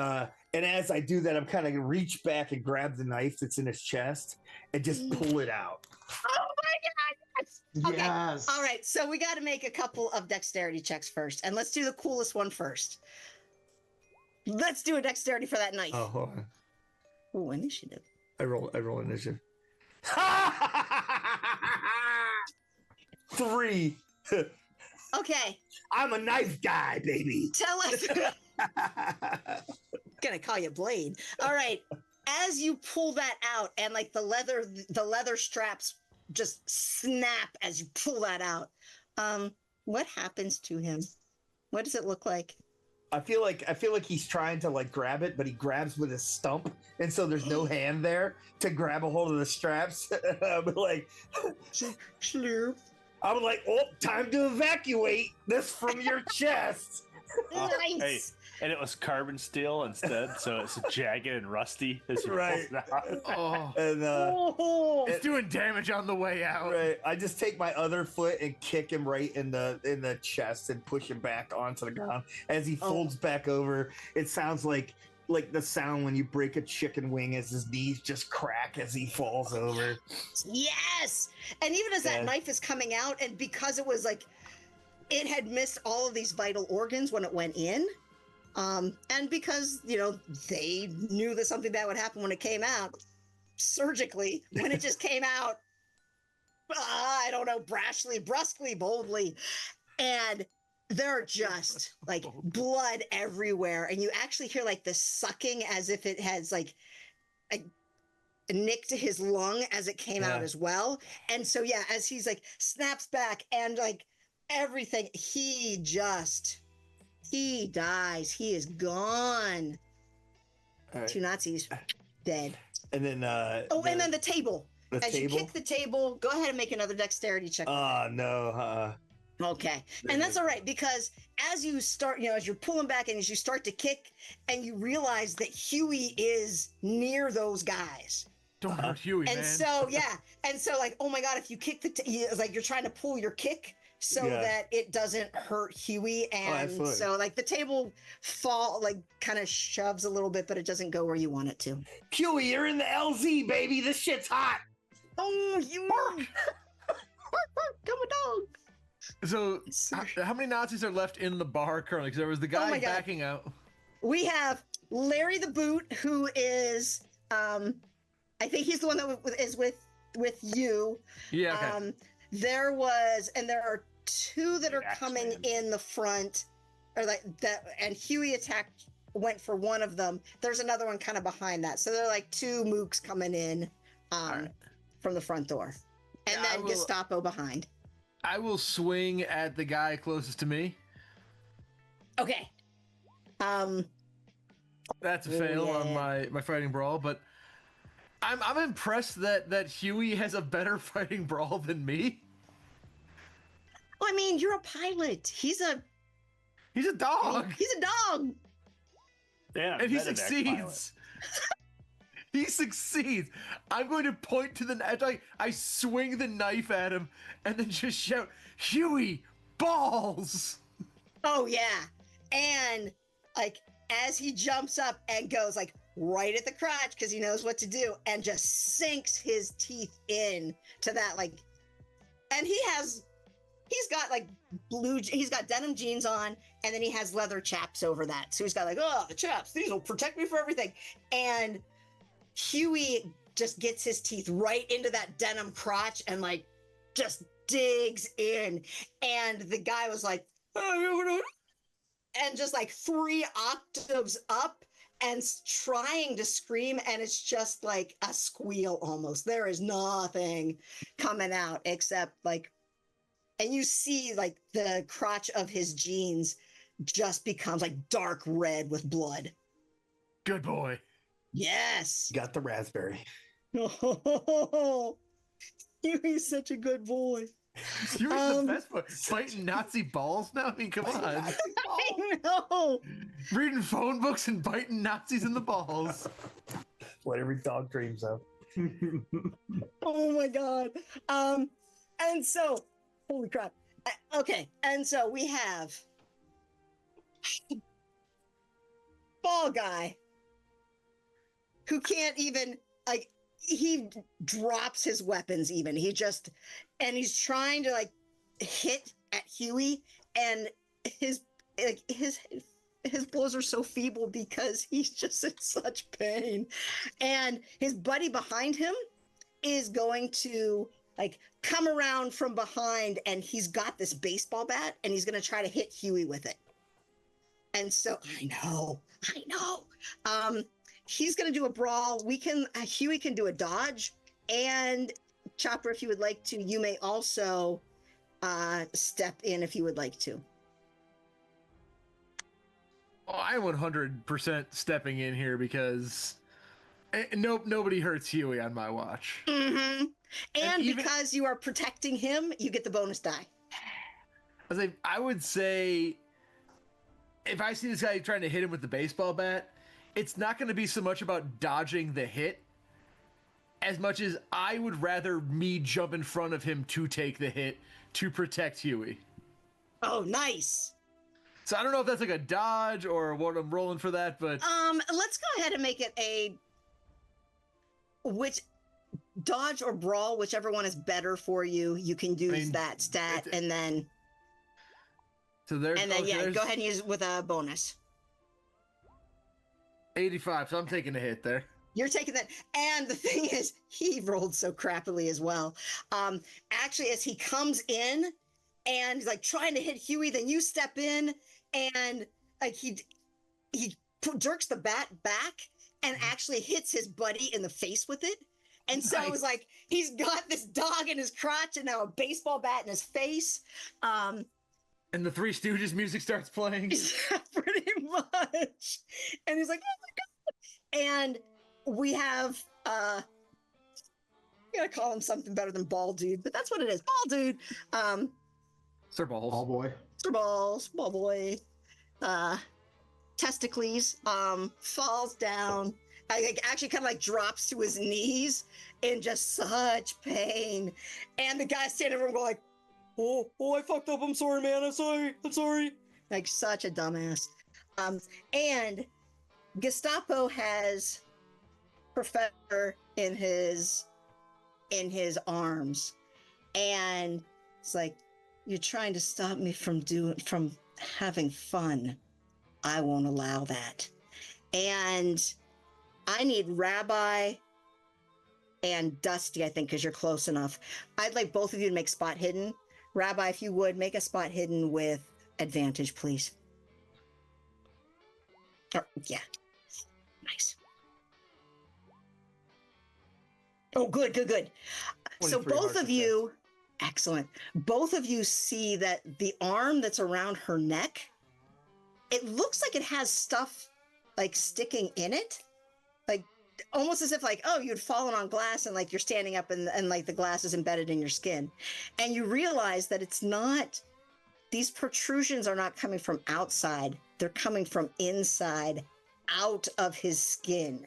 as I do that, I'm kind of reach back and grab the knife that's in his chest and just pull it out. Oh my God! Yes. Okay. Yes. All right. So we got to make a couple of dexterity checks first, and let's do the coolest one first. Let's do a dexterity for that knife. Oh, hold on. Ooh, initiative. I roll initiative. 3. Okay. I'm a knife guy, baby. Tell us. Gonna call you Blade. All right. As you pull that out, and like the leather straps just snap as you pull that out. What happens to him? What does it look like? I feel like he's trying to like grab it, but he grabs with his stump, and so there's no hand there to grab a hold of the straps. But like, Slurp. I'm like, oh, time to evacuate this from your chest. Nice. Hey, and it was carbon steel instead, so it's jagged and rusty. As you Right. pull it out. Oh, And it's doing damage on the way out. right, I just take my other foot and kick him right in the chest and push him back onto the ground. As he folds back over, it sounds like the sound when you break a chicken wing as his knees just crack as he falls over. Yes. And even as that knife is coming out, and because it was like it had missed all of these vital organs when it went in, and because they knew that something bad would happen when it came out surgically, when it just came out, I don't know, brusquely, boldly, and there are just like blood everywhere, and you actually hear like the sucking as if it has like nicked his lung as it came out as well. And so as he's like snaps back and like everything, he dies. He is gone. Right. 2 Nazis dead. And then and then the table. The as table? you kick the table, go ahead and make another dexterity check. No. Okay. And that's all right, because as you start, as you're pulling back and as you start to kick and you realize that Huey is near those guys. Don't hurt Huey, And man. so, and so like, oh my God, if you kick it's like you're trying to pull your kick so that it doesn't hurt Huey. And so like the table kind of shoves a little bit, but it doesn't go where you want it to. Huey, you're in the LZ, baby. This shit's hot. Oh, you bark. Come on, dog. So, how many Nazis are left in the bar currently? Because there was the guy backing out. We have Larry the Boot, who is, I think he's the one that is with you. Yeah. Okay. There are 2 that are coming in the front, or like that, and Huey went for one of them. There's another one kind of behind that, so there are like 2 mooks coming in from the front door, and then Gestapo behind. I will swing at the guy closest to me. Okay. That's a fail on my fighting brawl, but I'm impressed that Huey has a better fighting brawl than me. Well, I mean, you're a pilot. He's a dog. He's a dog. Yeah, and he succeeds. He succeeds. I'm going to point to the knife. I swing the knife at him and then just shout, Huey, balls! Oh, yeah. And, like, as he jumps up and goes, like, right at the crotch, because he knows what to do, and just sinks his teeth in to that, like, and he's got, like, he's got denim jeans on, and then he has leather chaps over that. So he's got, like, the chaps, these will protect me for everything. And Huey just gets his teeth right into that denim crotch and like just digs in. And the guy was like, and just like 3 octaves up and trying to scream. And it's just like a squeal almost. There is nothing coming out except like, and you see like the crotch of his jeans just becomes like dark red with blood. Good boy. Yes. Got the raspberry. Oh, Huey's such a good boy. Huey's the best boy. Fighting Nazi balls now? I mean, come on. I know. Reading phone books and biting Nazis in the balls. What every dog dreams of. Oh my God. And so, holy crap. Okay. And so we have Ball Guy, who can't even, like, he drops his weapons even. He's trying to, like, hit at Huey, and his blows are so feeble because he's just in such pain. And his buddy behind him is going to, like, come around from behind, and he's got this baseball bat, and he's going to try to hit Huey with it. And so, I know. He's going to do a brawl. Huey can do a dodge, and Chopper, if you would like to, you may also step in if you would like to. Oh, I'm 100% stepping in here because Nobody hurts Huey on my watch. Mm-hmm. And even, because you are protecting him, you get the bonus die. I would say, if I see this guy trying to hit him with the baseball bat, it's not going to be so much about dodging the hit as much as I would rather me jump in front of him to take the hit to protect Huey. Oh, nice. So I don't know if that's like a dodge or what I'm rolling for that, but let's go ahead and make it which dodge or brawl, whichever one is better for you. You can use that stat and then. So there's go ahead and use it with a bonus. 85. So I'm taking a hit there. You're taking that. And the thing is, he rolled so crappily as well. Actually, as he comes in and he's like trying to hit Huey, then you step in and like he jerks the bat back and actually hits his buddy in the face with it. And so it was like he's got this dog in his crotch and now a baseball bat in his face. And the Three Stooges music starts playing. Pretty much. And he's like, oh my God. And we have, you gotta call him something better than Ball Dude, but that's what it is. Ball Dude. Sir Balls. Ball boy. Sir Balls, Ball Boy. Testicles, falls down. Actually kind of like drops to his knees in just such pain. And the guy standing over him going like, oh, I fucked up. I'm sorry, man. I'm sorry. Like such a dumbass. And Gestapo has Professor in his arms. And it's like, you're trying to stop me from having fun. I won't allow that. And I need Rabbi and Dusty, I think, because you're close enough. I'd like both of you to make spot hidden. Rabbi, if you would, make a spot hidden with advantage, please. Oh, yeah. Nice. Oh, good. So both of you, excellent. Both of you see that the arm that's around her neck, it looks like it has stuff like sticking in it. Like almost as if like, oh, you'd fallen on glass and like you're standing up and like the glass is embedded in your skin. And you realize that it's not, these protrusions are not coming from outside. They're coming from inside out of his skin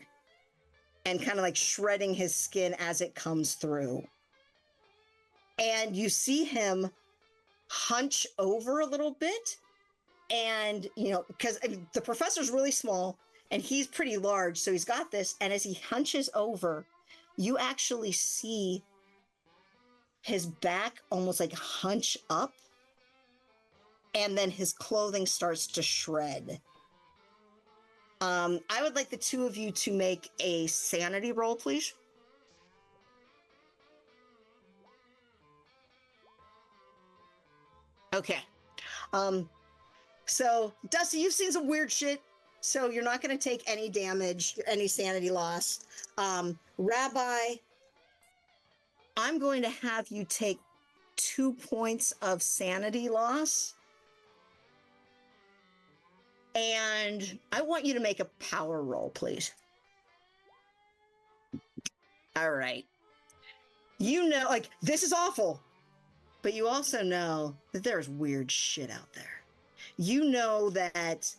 and kind of like shredding his skin as it comes through. And you see him hunch over a little bit. And, because the professor's really small and he's pretty large. So he's got this. And as he hunches over, you actually see his back almost like hunch up. And then his clothing starts to shred. I would like the two of you to make a sanity roll, please. Okay. So, Dusty, you've seen some weird shit, so you're not going to take any damage, any sanity loss. Rabbi, I'm going to have you take 2 points of sanity loss. And I want you to make a power roll, please. All right. Like, this is awful, but you also know that there's weird shit out there. You know that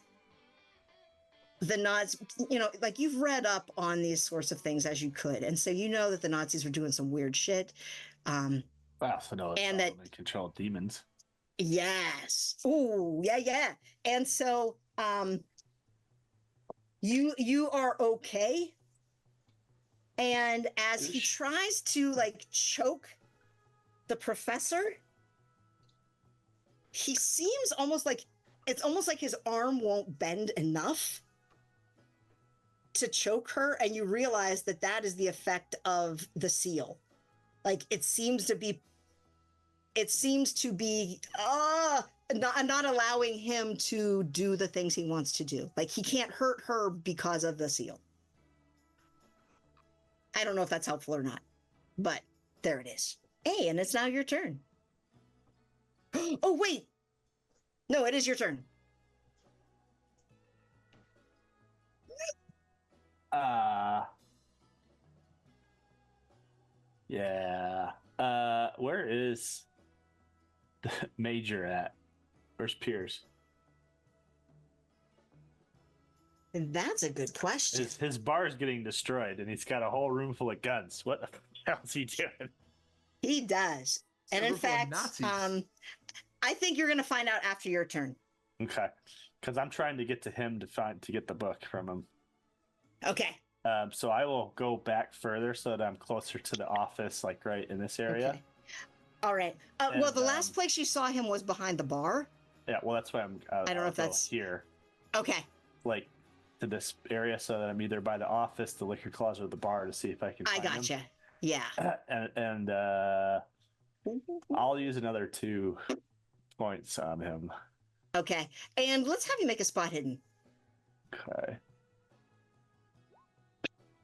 the Nazis, like you've read up on these sorts of things as you could. And so you know that the Nazis were doing some weird shit. Well, so no, and that they control demons. Yes. Ooh, yeah. And so you are okay. And as he tries to like choke the professor, he seems almost like his arm won't bend enough to choke her, and you realize that is the effect of the seal. Like it seems to be not allowing him to do the things he wants to do. Like he can't hurt her because of the seal. I don't know if that's helpful or not, but there it is. Hey, and it's now your turn. Oh, wait. No, it is your turn. Yeah. Where is the Major at? Where's Pierce? And that's a good question. His bar is getting destroyed, and he's got a whole room full of guns. What the hell is he doing? He does. And in fact, I think you're going to find out after your turn. Okay, because I'm trying to get to him to get the book from him. Okay. So I will go back further so that I'm closer to the office, like right in this area. Okay. All right. Well, the last place you saw him was behind the bar. Yeah. Well, that's why I'm. I don't know if that's here. Okay. Like to this area, so that I'm either by the office, the liquor closet, or the bar to see if I can. I gotcha. Him. Yeah. And I'll use another 2 points on him. Okay. And let's have you make a spot hidden. Okay.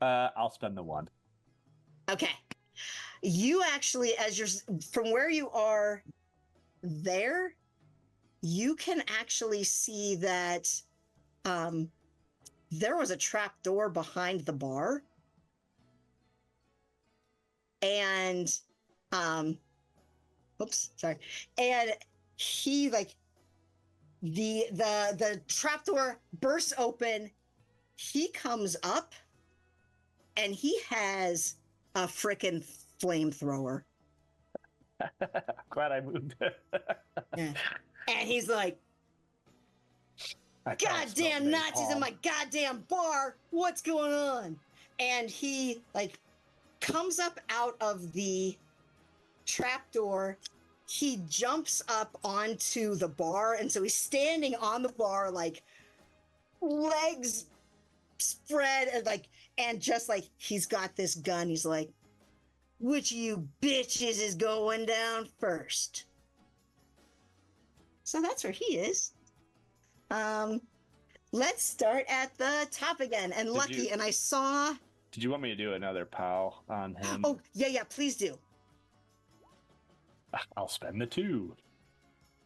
I'll spend the 1. Okay. You actually, from where you are there, you can actually see that there was a trap door behind the bar. And, oops, sorry. And he the trapdoor bursts open. He comes up and he has a frickin' flamethrower. Glad I moved it. Yeah. And he's like, goddamn Nazis in my goddamn bar. What's going on? And he comes up out of the trapdoor. He jumps up onto the bar, and so he's standing on the bar, legs spread, and just he's got this gun. He's like, which of you bitches is going down first? So that's where he is. Let's start at the top again. And and I saw. Did you want me to do another POW on him? Oh, yeah, please do. I'll spend the 2.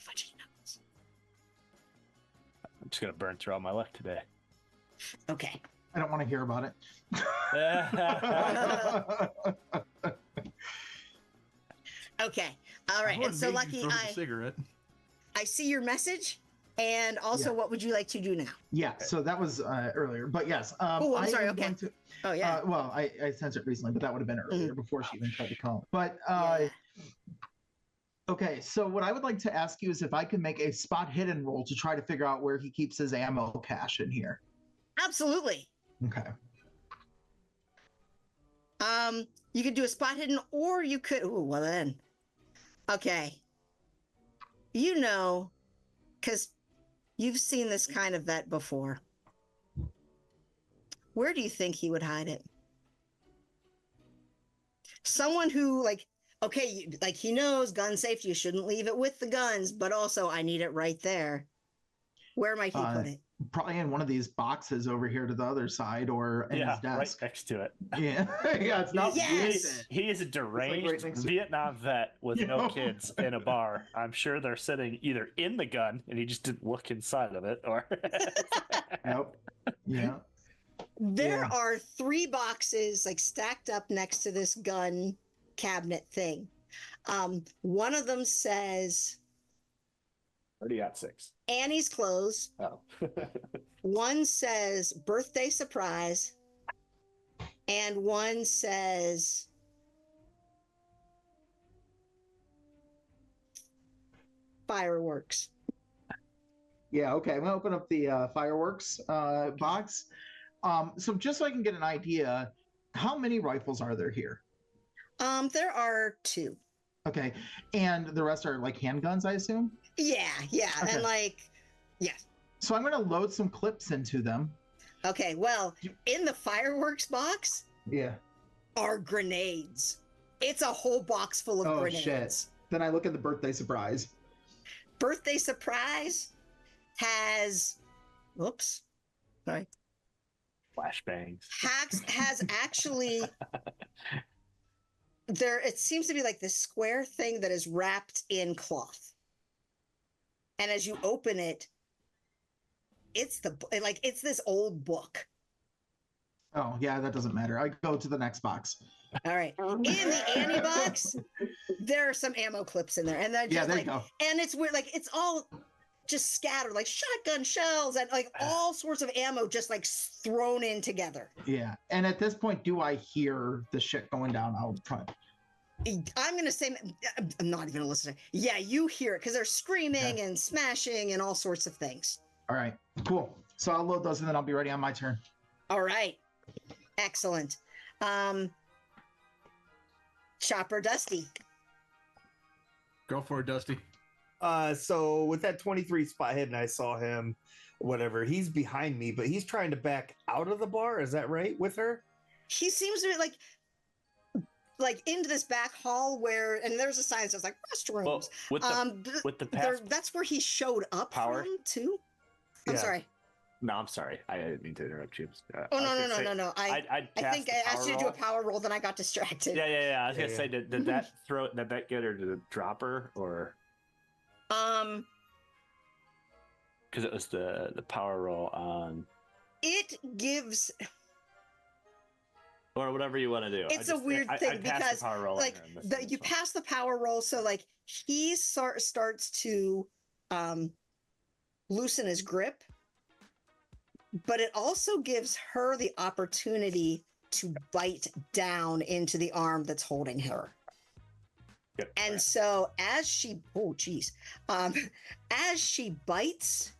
Fudgy nuts. I'm just going to burn through all my luck today. Okay. I don't want to hear about it. Okay. All right. And so, Lucky, I see your message. And also, what would you like to do now? Yeah, so that was earlier. But yes. I'm sorry. Okay. Oh, yeah. Well, I sent it recently, but that would have been earlier before she even tried to call. But okay, so what I would like to ask you is if I can make a spot hidden roll to try to figure out where he keeps his ammo cache in here. Absolutely. Okay. You could do a spot hidden, or you could. Ooh, well then. Okay. Because you've seen this kind of vet before. Where do you think he would hide it? Someone who, he knows gun safety, you shouldn't leave it with the guns, but also I need it right there. Where might he put it? Probably in one of these boxes over here to the other side, or in his desk. Right next to it. Yeah, yeah, it's not. Yes! He is a deranged Vietnam vet with no kids in a bar. I'm sure they're sitting either in the gun and he just didn't look inside of it, or. Nope. Yeah. There are 3 boxes stacked up next to this gun cabinet thing. One of them says Already got 6. Annie's clothes. Oh. One says birthday surprise. And one says fireworks. Yeah, okay. I'm going to open up the fireworks box. So just so I can get an idea, how many rifles are there here? There are 2. Okay. And the rest are handguns, I assume? Yeah. Okay. And yes. So I'm going to load some clips into them. Okay, well, in the fireworks box are grenades. It's a whole box full of grenades. Shit. Then I look at the birthday surprise. Birthday surprise has, whoops, sorry. Flashbangs. Has actually, it seems to be this square thing that is wrapped in cloth. And as you open it, it's this old book. Oh, yeah, that doesn't matter. I go to the next box. All right. In the Annie box, there are some ammo clips in there. And then just there like, you go. and it's weird, like it's all just scattered, like shotgun shells and like all sorts of ammo just like thrown in together. Yeah. And at this point, do I hear the shit going down out front? I'm going to say, I'm not even going to listen. Yeah, you hear it because they're screaming and smashing and all sorts of things. All right, cool. So I'll load those and then I'll be ready on my turn. All right. Excellent. Chopper Dusty. Go for it, Dusty. So with that 23 spot hidden, I saw him, whatever. He's behind me, but he's trying to back out of the bar. Is that right with her? He seems to be like into this back hall where, and there's a sign that says like restrooms. Well, with the past that's where he showed up from too. I'm sorry. No, I'm sorry. I didn't mean to interrupt you. No. I think I asked you to do a power roll, then I got distracted. Yeah. I was gonna say, did that get her to drop her or? Because it was the power roll on. It gives. Or whatever you want to do. It's a weird thing because like you pass the power roll, so like he starts to loosen his grip, but it also gives her the opportunity to bite down into the arm that's holding her. Yep, and so as she as she bites,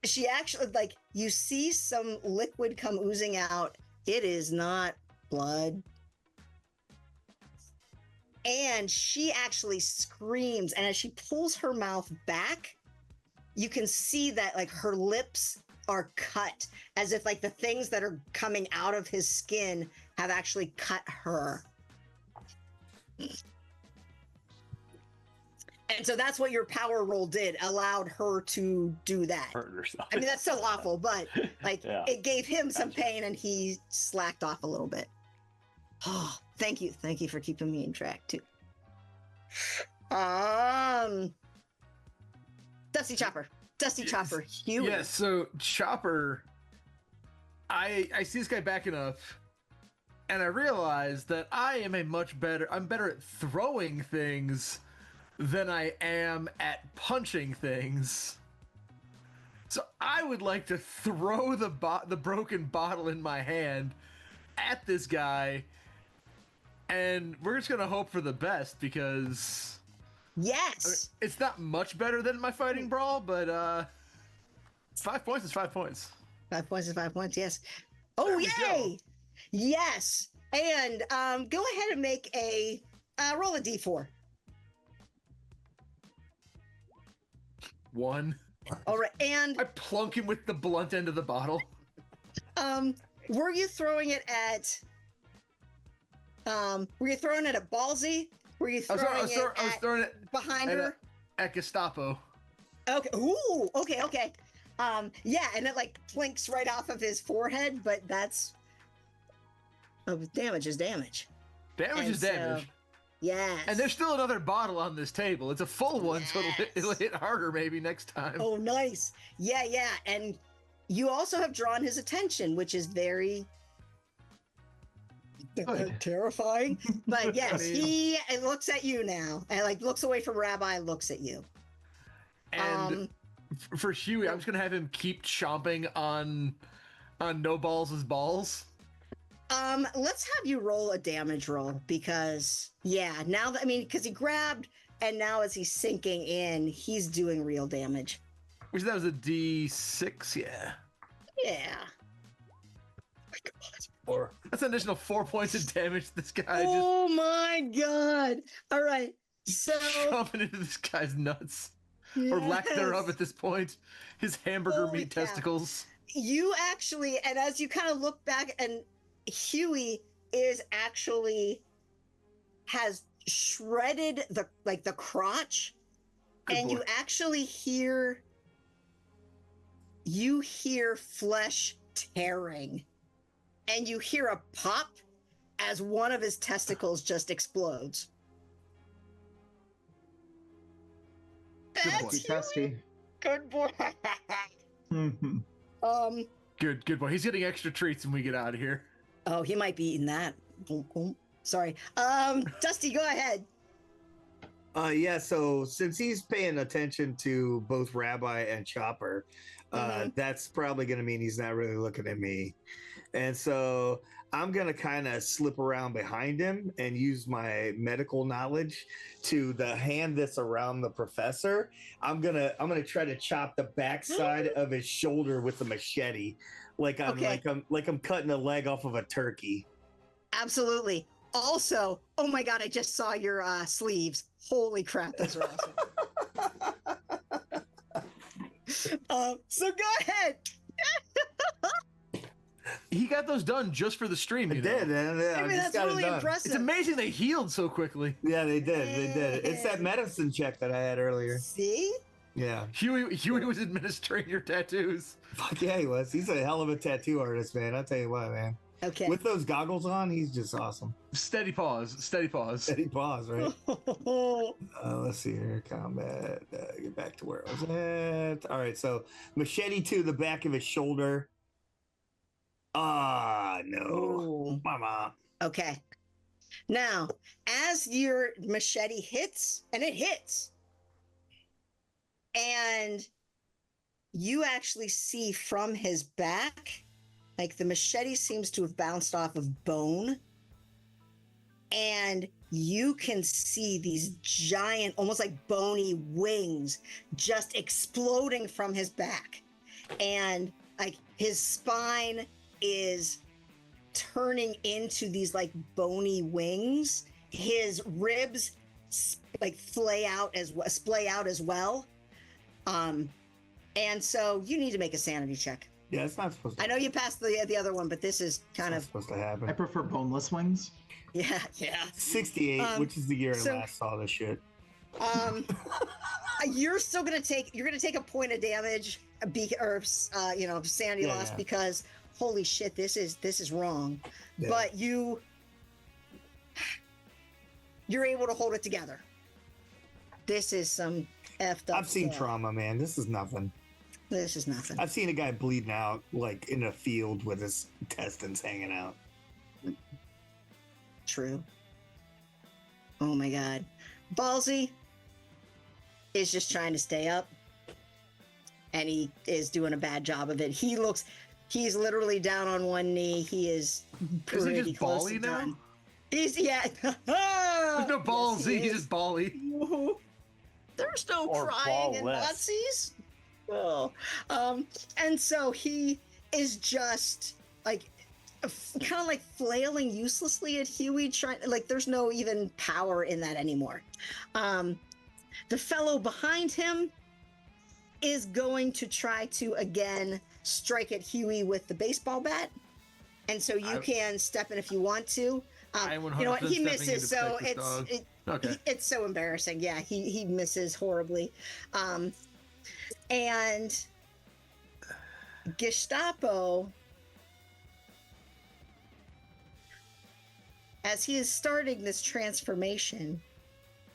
she actually, like, you see some liquid come oozing out. It is not blood. And she actually screams. And as she pulls her mouth back, you can see that, like, her lips are cut as if, like, the things that are coming out of his skin have actually cut her. And so that's what your power roll did, allowed her to do that. Hurt herself. I mean, that's still awful, but like it gave him some pain and he slacked off a little bit. Oh, thank you. Thank you for keeping me in track too. Dusty Chopper, Huey. Yes, so Chopper, I see this guy backing up and I realize that I'm better at throwing things than I am at punching things. So I would like to throw the broken bottle in my hand at this guy, and we're just gonna hope for the best because yes, it's not much better than my fighting brawl, but 5 points is 5 points. 5 points is 5 points. Yes. Oh yay! Yes, and go ahead and make a roll a d4. 1. All right, and I plunk him with the blunt end of the bottle. Were you throwing it at? Were you throwing it at Ballsy? Were you throwing I was throwing it behind her? At Gestapo. Okay. Ooh. Okay. Yeah, and it like plinks right off of his forehead, but that's damage is damage. Damage is damage. Yes. And there's still another bottle on this table. It's a full one, so it'll hit harder maybe next time. Oh, nice. Yeah. And you also have drawn his attention, which is very terrifying. But yes, he looks at you now. And like looks away from Rabbi, looks at you. And for Huey, I'm just gonna have him keep chomping on No Balls' balls. Let's have you roll a damage roll because now that because he grabbed and now as he's sinking in, he's doing real damage. Which that was a D6, yeah. Yeah. That's an additional 4 points of damage. This guy my god! All right, so chomping into this guy's nuts or lack thereof at this point. His hamburger meat testicles. You actually, and as you kind of look back and. Huey has shredded the crotch. Good and boy. You actually hear flesh tearing and you hear a pop as one of his testicles just explodes. Good boy, Testy. Good boy. Good boy. He's getting extra treats when we get out of here. Oh, he might be eating that. Sorry. Dusty, go ahead. Yeah, so since he's paying attention to both Rabbi and Chopper, that's probably going to mean he's not really looking at me. And so I'm going to kind of slip around behind him and use my medical knowledge to the hand that's around the professor. I'm going to try to chop the backside of his shoulder with a machete, like I'm cutting a leg off of a turkey. Absolutely. Also, oh my God, I just saw your sleeves. Holy crap, those are awesome. So go ahead. He got those done just for the stream. Did, man. Yeah, I mean, that's really impressive. It's amazing they healed so quickly. Yeah, they did. It's that medicine check that I had earlier. See? Yeah. Huey was administering your tattoos. Fuck yeah, he was. He's a hell of a tattoo artist, man. I'll tell you what, man. Okay. With those goggles on, he's just awesome. Steady pause, right? Let's see here. Combat. Get back to where I was at. All right, so machete to the back of his shoulder. Ah, no. Ooh. Mama. Okay. Now, as your machete hits, and it hits, and you actually see from his back, like the machete seems to have bounced off of bone, and you can see these giant, almost like bony wings just exploding from his back. And like his spine is turning into these like bony wings. His ribs like splay out as well. And so you need to make a sanity check. Yeah, it's not supposed to. I know you passed the other one, but this is kind of supposed to happen. I prefer boneless wings. Yeah. 68, which is the year I last saw this shit. You're still gonna take a point of damage, sanity loss because holy shit, this is wrong. Yeah. But you're able to hold it together. This is some effed up. I've seen trauma, man. This is nothing. I've seen a guy bleeding out like in a field with his intestines hanging out. True. Oh my God. Ballsy is just trying to stay up, and he is doing a bad job of it. He's literally down on one knee. He is pretty he just close bally to now? done. There's no ballsy, he's just bally. There's no Or crying in ball-less. Nazis. Oh. And so he is just like kind of like flailing uselessly at Huey, trying like there's no even power in that anymore. The fellow behind him is going to try to again strike at Huey with the baseball bat, and so you can step in if you want to. You know what? He misses, so it's so embarrassing. Yeah, he misses horribly. And Gestapo, as he is starting this transformation,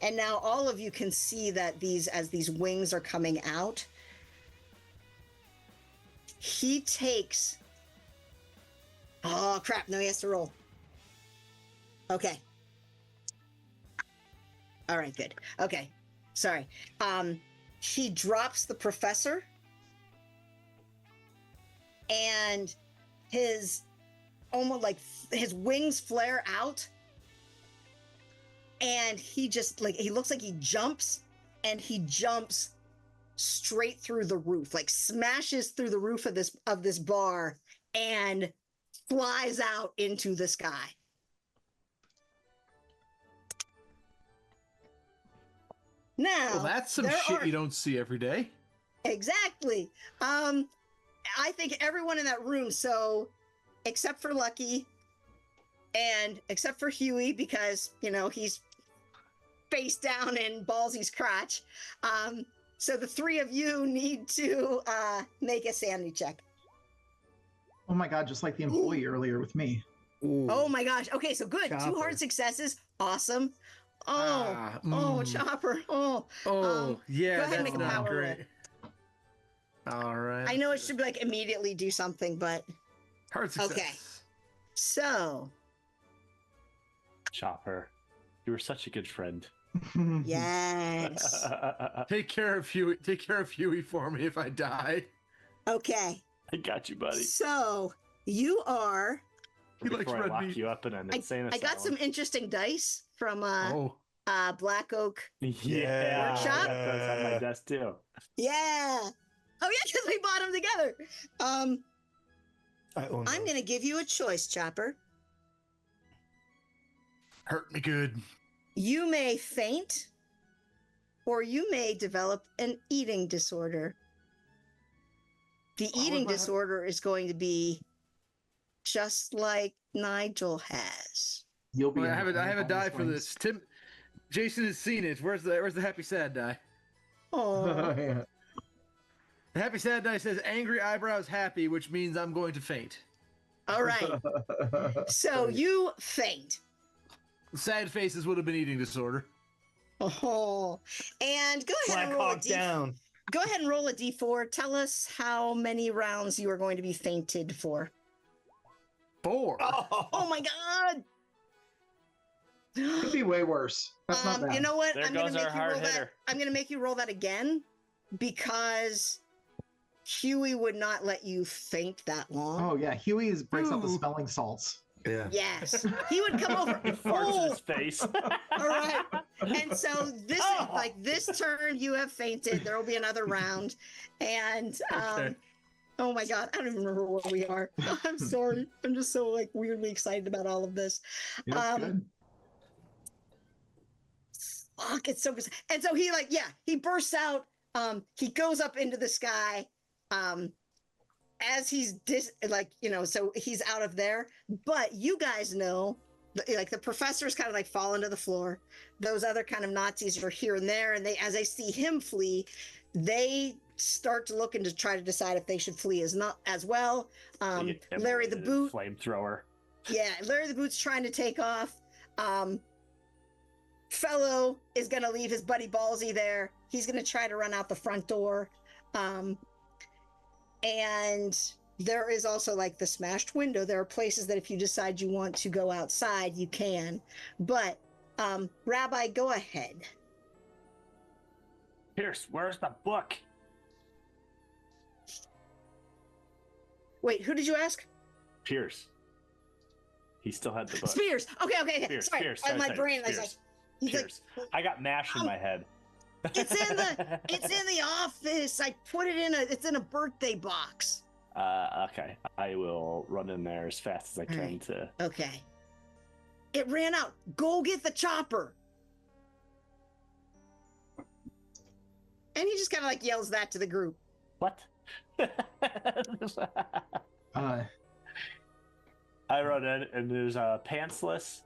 and now all of you can see that as these wings are coming out, he takes, oh crap, no, he has to roll. Okay. All right, good. Okay, sorry. He drops the professor, and his almost like his wings flare out, and he just like he looks like he jumps, and he jumps straight through the roof, like smashes through the roof of this bar and flies out into the sky. Now, well, that's some shit you don't see every day. Exactly. I think everyone in that room, so except for Lucky and except for Huey, because, he's face down in Ballsy's crotch. So the three of you need to make a sanity check. Oh my God, just like the employee earlier with me. Ooh. Oh my gosh. Okay, so good. Chopper. 2 hard successes. Awesome. Oh, Chopper. Yeah, go ahead and that's make a not power great. roll. All right. I know it should be like immediately do something, but Hard success. Okay. So, Chopper, you were such a good friend. yes. Take care of Huey. Take care of Huey for me if I die. Okay. I got you, buddy. So, you are. He likes Before I red lock meat. you up in an insane I got some asylum. interesting dice from Black Oak. Yeah, Workshop? I got those on my desk too. Yeah. Oh, yeah, because we bought them together. I own I'm those. going to give you a choice, Chopper. Hurt me good. You may faint, or you may develop an eating disorder. The eating disorder is going to be just like Nigel has. You'll be. I have a die for this. this. Jason has seen it. Where's the happy sad die? Oh, Yeah. The happy sad die says angry eyebrows happy, which means I'm going to faint. all right. So you faint. Sad faces would have been eating disorder. Oh, and go ahead Black and roll a Hawk D. down. Go ahead and roll a D4. Tell us how many rounds you are going to be fainted for. 4. Oh my God! Could be way worse. That's not bad. You know what? There I'm gonna goes make our you hard roll that. hitter. I'm gonna make you roll that again because Huey would not let you faint that long. Oh yeah, Huey breaks out the Ooh. smelling salts. Yeah. Yes, he would come over. Farts in Oh, his face. all right. And so this is like this turn you have fainted. There will be another round, and Okay. oh my God, I don't even remember where we are. I'm sorry. I'm just so like weirdly excited about all of this. Yeah, that's good. Fuck, it's so good. And so he bursts out. He goes up into the sky. As he's so he's out of there. But you guys know, like the professor's kind of like fallen to the floor. Those other kind of Nazis are here and there, and as they see him flee, they start to look and to try to decide if they should flee as well. Larry the Boot. Flamethrower. Yeah, Larry the Boot's trying to take off. Fellow is going to leave his buddy Ballsy there. He's going to try to run out the front door. And there is also like the smashed window. There are places that if you decide you want to go outside, you can. But Rabbi, go ahead. Pierce, where's the book? Wait, who did you ask? Pierce. He still had the book. Spears. Okay. Pierce, Sorry, Pierce, my sorry, brain. Pierce. I was like, he's Pierce. I got MASH in my head. it's in the office. I put it it's in a birthday box. Okay. I will run in there as fast as I can right. to. Okay. It ran out. Go get the chopper. And he just kind of like yells that to the group. What? Uh, I run in and there's a pantsless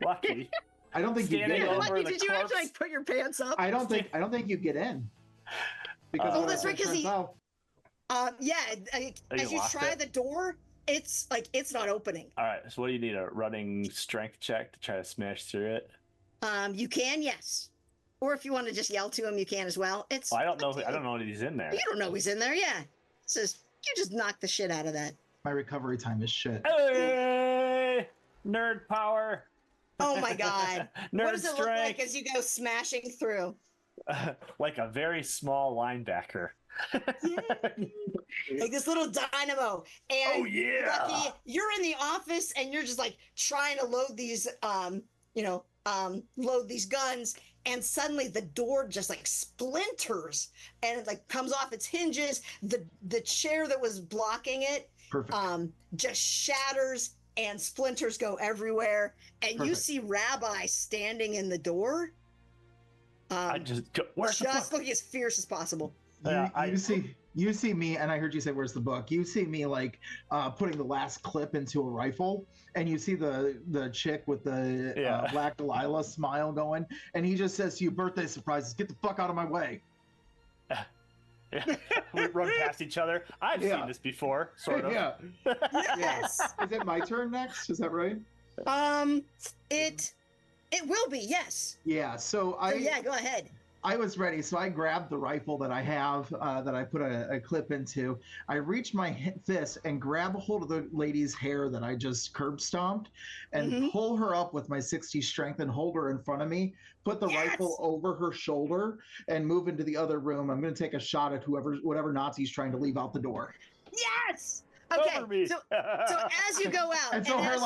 Lucky. I don't think you Standing get in. over Lucky, the did you corpse. actually like put your pants up? I don't think you get in. Because Oh, that's right, 'cause he- out. Yeah. As you locked try it? the door, it's not opening. All right. So what do you need? A running strength check to try to smash through it? You can, yes. Or if you want to just yell to him, you can as well. It's. Well, I don't know. I don't know if he's in there. You don't know he's in there, yeah. It's just you just knock the shit out of that. My recovery time is shit. Hey, nerd power. Oh my God! Nerd What does it look like strength. as you go smashing through? Like a very small linebacker. Like this little dynamo. And Oh, yeah. Lucky, you're in the office and you're just like trying to load these load these guns, and suddenly the door just like splinters and it like comes off its hinges. The chair that was blocking it Perfect. just shatters and splinters go everywhere. And you Perfect. see Rabbi standing in the door. I just go, where's the Just book? looking as fierce as possible. You see me, and I heard you say, "Where's the book?" You see me like putting the last clip into a rifle, and you see the chick with the Yeah. Black Delilah smile going, and he just says to you, "Birthday surprises, get the fuck out of my way." We run past each other. I've Yeah. seen this before, sort of. Yeah. Yes. Is it my turn next? Is that right? It will be, yes. Yeah. So So yeah, go ahead. I was ready, so I grabbed the rifle that I have, that I put a clip into. I reached my fist and grab a hold of the lady's hair that I just curb stomped, and pull her up with my 60 strength and hold her in front of me. Put the rifle over her shoulder and move into the other room. I'm going to take a shot at whatever Nazi's trying to leave out the door. Yes. Okay. So as you go out, and so her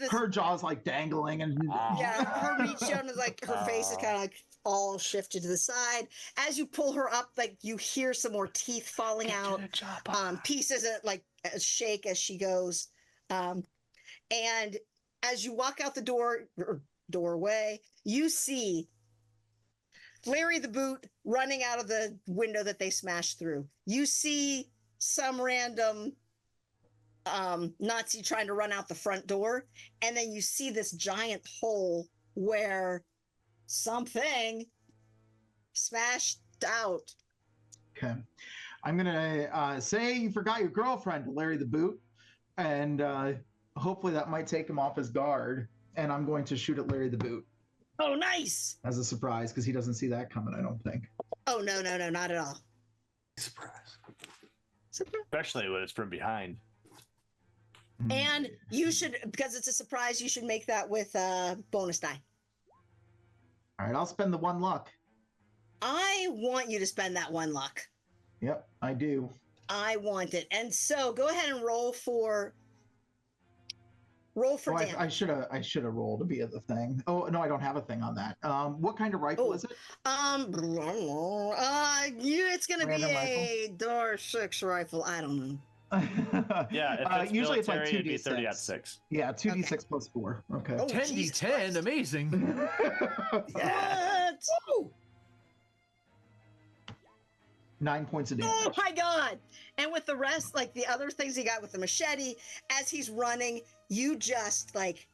her jaw's like dangling, and her meat shown is like her face is kind of like all shifted to the side. As you pull her up, like you hear some more teeth falling out. Pieces of like shake as she goes, and as you walk out the doorway, you see Larry the Boot running out of the window that they smashed through. You see some random Nazi trying to run out the front door, and then you see this giant hole where something smashed out. Okay. I'm gonna say you forgot your girlfriend, Larry the Boot, and hopefully that might take him off his guard, and I'm going to shoot at Larry the Boot. Oh, nice! As a surprise, because he doesn't see that coming, I don't think. Oh, no, not at all. Surprise. Especially when it's from behind. And you should, because it's a surprise, you should make that with bonus die. All right, I'll spend the 1 luck. I want you to spend that 1 luck. Yep, I do. I want it. And so go ahead and roll for damage. I should have rolled to be at the thing. Oh, no, I don't have a thing on that. What kind of rifle is it? It's going to be a Dar 6 rifle. I don't know. Yeah, if usually military, it's like 2d6. it'd be 30-6. Yeah, 2d6 plus 4. Okay. 10d10, amazing. What? 9 points of damage. Oh my god! And with the rest, like the other things he got with the machete, as he's running, you just like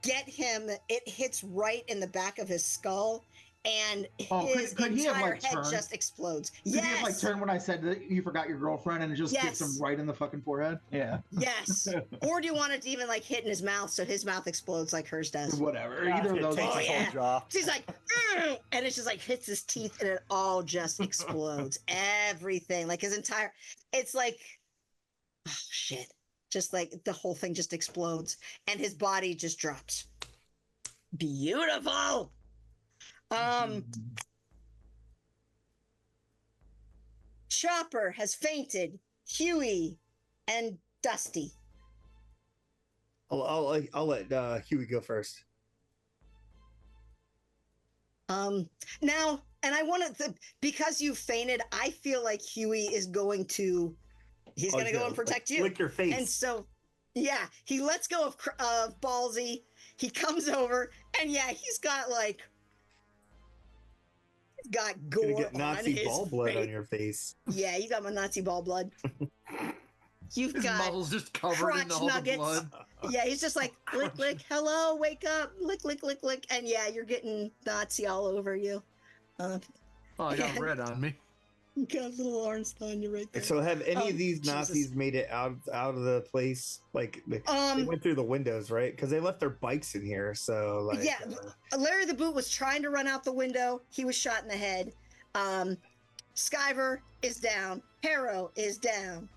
get him. It hits right in the back of his skull, and his entire head just explodes. Could he have turn when I said that you forgot your girlfriend, and it just gets him right in the fucking forehead? Yeah. Yes. Or do you want it to even like hit in his mouth so his mouth explodes like hers does? Whatever. Either of those. She's like, and it just like hits his teeth, and it all just explodes. Everything, like his entire. It's like, oh shit! Just like the whole thing just explodes, and his body just drops. Beautiful. Chopper has fainted. Huey and Dusty. I'll let Huey go first. Now, and I want to, because you fainted, I feel like Huey is going to, he's going to go and protect you. Lick your face. And so, yeah, he lets go of Ballsy. He comes over, and yeah, he's got like, he's got gore. You're gonna get Nazi on his ball blood face. on your face. Yeah, you got my Nazi ball blood. You've His got muscles just covered in crotch all the nuggets. blood. Yeah, he's just like, lick, lick, hello, wake up, lick, lick, lick, lick. And yeah, you're getting Nazi all over you. I got red on me. You got little orange on you right there. So have any of these Jesus. Nazis made it out of the place? Like they went through the windows, right? Because they left their bikes in here. So like, yeah, Larry the Boot was trying to run out the window. He was shot in the head. Skyver is down. Harrow is down.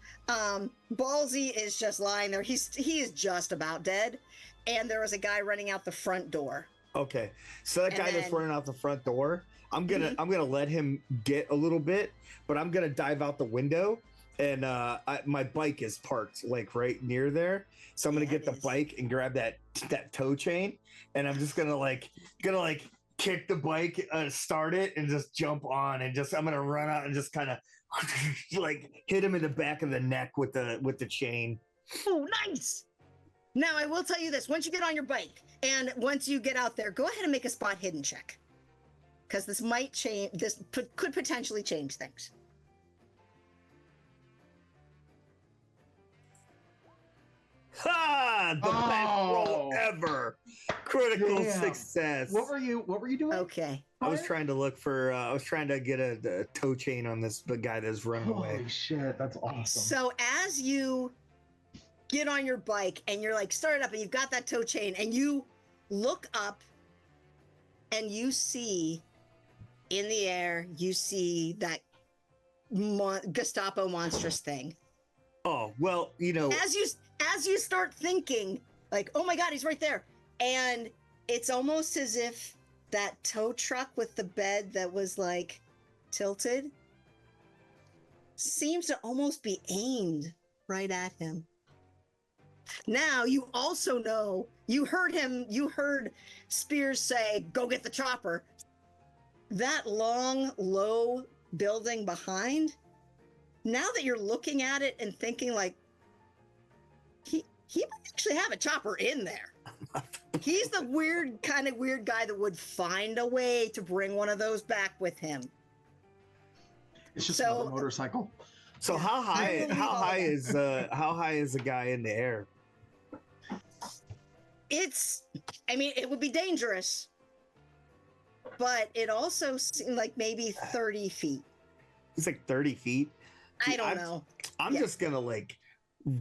Ballsy is just lying there. He is just about dead. And there was a guy running out the front door. okay, so that guy that's running out the front door, I'm gonna let him get a little bit, but I'm gonna dive out the window, and my bike is parked like right near there, so I'm gonna get the bike and grab that tow chain, and I'm just gonna kick the bike, start it, and just jump on, and I'm gonna run out and just kind of like hit him in the back of the neck with the chain. Oh, nice! Now, I will tell you this. Once you get on your bike, and once you get out there, go ahead and make a spot hidden check. Because this might change, could potentially change things. Ha! The best roll ever. Critical success. What were you doing? Okay. I was trying to look for. I was trying to get a tow chain on this guy that's running away. Holy shit, that's awesome. So as you get on your bike and you're like started up and you've got that tow chain and you look up and you see in the air, you see that Gestapo monstrous thing. Oh, well, you know. As you start thinking, like, oh my God, he's right there. And it's almost as if that tow truck with the bed that was like tilted seems to almost be aimed right at him. Now you also know, you heard Spears say, go get the chopper. That long, low building behind, now that you're looking at it and thinking like, he might actually have a chopper in there. He's the weird guy that would find a way to bring one of those back with him. It's just another motorcycle. So how high is the guy in the air? It would be dangerous, but it also seemed like maybe 30 feet. It's like 30 feet. I don't know. I'm just gonna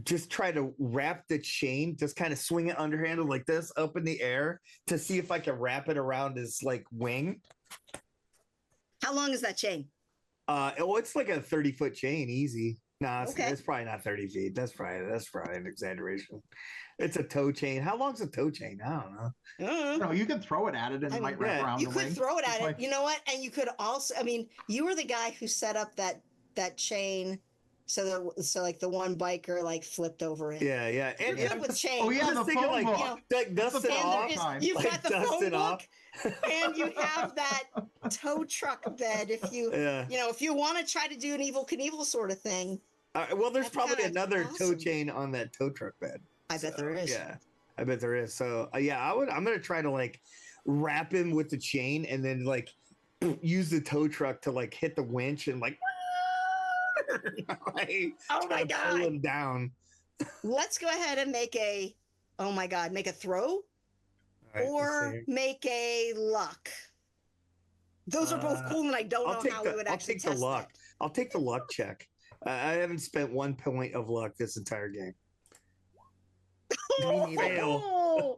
just try to wrap the chain, just kind of swing it underhanded like this up in the air to see if I can wrap it around his wing. How long is that chain? It's like a 30-foot chain, easy. Nah, Okay. It's probably not 30 feet. That's probably an exaggeration. It's a tow chain. How long's a tow chain? I don't know. No, you can throw it at it and it might wrap around the You wing. could throw it at it. You know what? And you could also, you were the guy who set up that chain so like the one biker flipped over it. Yeah. And with chain. Oh yeah, I'm the just thinking phone book. dust it off. You've got the dust phone it off. book, and you have that tow truck bed. If you want to try to do an Evel Knievel sort of thing. Well, there's That's probably kinda another awesome. tow chain on that tow truck bed. I bet there is. Yeah, I bet there is. So I'm gonna try to wrap him with the chain and then use the tow truck to hit the winch and oh my God, pull him down. Let's go ahead and make a throw or make a luck. Those are both cool, and I don't know how we would actually test that. I'll take the luck check. I haven't spent 1 point of luck this entire game. Oh!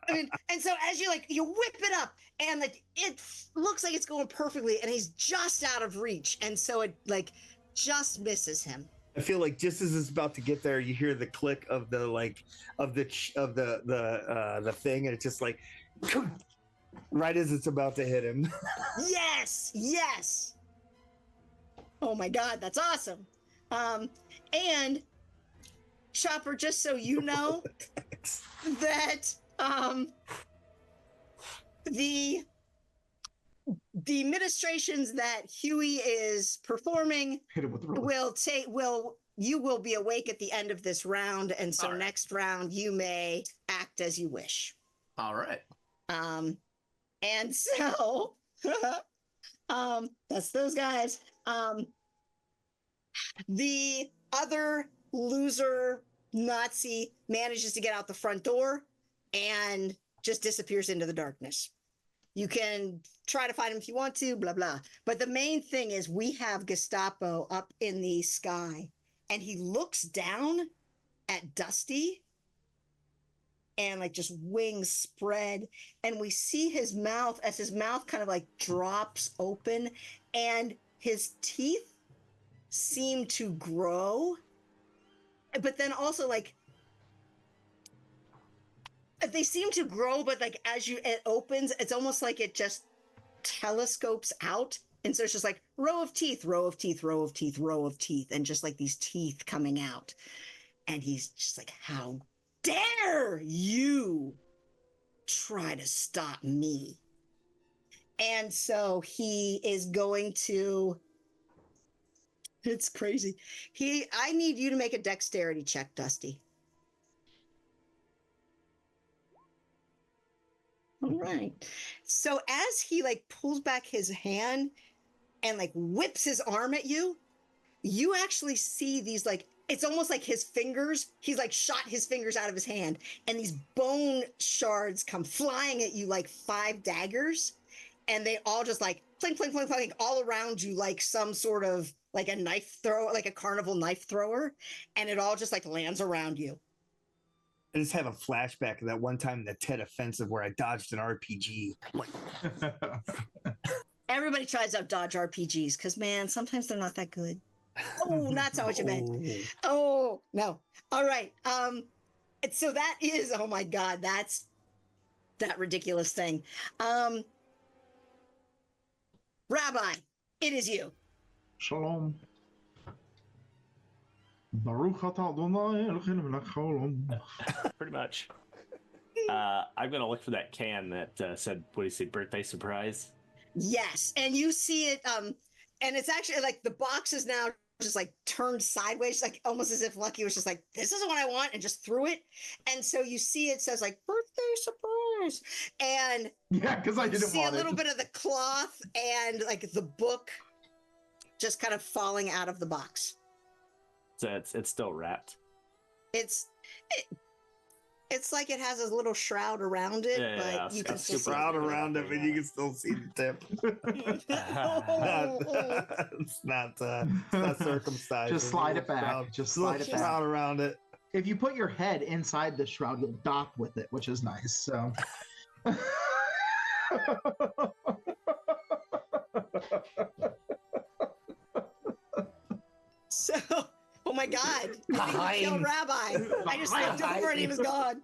And so as you whip it up, and it looks like it's going perfectly, and he's just out of reach, and so it just misses him. I feel like just as it's about to get there, you hear the click of the thing, and it's just right as it's about to hit him. Yes. Oh my God, that's awesome. And Chopper, just so you know, that the administrations that Huey is performing you will be awake at the end of this round, and so next round you may act as you wish. All right. And so that's those guys. The other loser Nazi manages to get out the front door and just disappears into the darkness. You can try to find him if you want to, blah, blah. But the main thing is we have Gestapo up in the sky, and he looks down at Dusty and just wings spread. And we see his mouth as his mouth kind of drops open, and his teeth seem to grow. But then also they seem to grow, but as it opens, it's almost like it just telescopes out. And so it's just row of teeth, row of teeth, row of teeth, row of teeth, and just these teeth coming out. And he's just how dare you try to stop me? And so he is going to, it's crazy. I need you to make a dexterity check, Dusty. All right. So as he pulls back his hand and whips his arm at you, you actually see these it's almost like his fingers, he's shot his fingers out of his hand, and these bone shards come flying at you like 5 daggers, and they all just clink, clink, clink, clink all around you like some sort of a knife thrower, like a carnival knife thrower, and it all just lands around you. I just have a flashback of that one time in the TED offensive where I dodged an RPG. everybody tries out dodge RPGs because, man, sometimes they're not that good. Oh, that's not what you meant. Oh, no. All right. So that is, oh my God, that's that ridiculous thing. Rabbi, it is you. Shalom. Baruch atah Adonai Eloheinu melech haolam. Pretty much. I'm gonna look for that can that said, "What do you say? Birthday surprise." Yes, and you see it. And it's actually like the box is now just like turned sideways, like almost as if Lucky was just like, "This isn't what I want," and just threw it. And so you see it says like "birthday surprise," and Yeah, because I didn't see want a little it. bit of the cloth and like the book just kind of falling out of the box. So it's still wrapped. It's like it has a little shroud around it, Yeah, but you can still see Shroud it. around it, but you can still see the tip. It's not circumcised. Just slide it back. Just slide it back. Shroud around it. If you put your head inside the shroud, you'll dock with it, which is nice. So. So, oh my God! I think killed Rabbi. I just looked over and he was gone.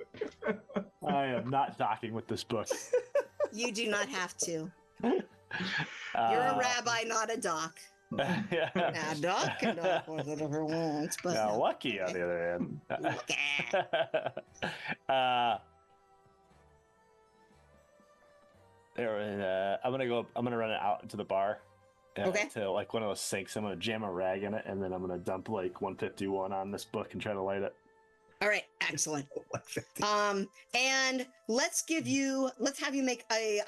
I am not docking with this book. You do not have to. You're a rabbi, not a doc. Yeah. Now, doc can doc whatever he wants, but Now, Lucky on the other hand. I'm gonna run it out into the bar. Okay. To like one of those sinks. I'm gonna jam a rag in it, and then I'm gonna dump like 151 on this book and try to light it. All right, excellent. And let's have you make a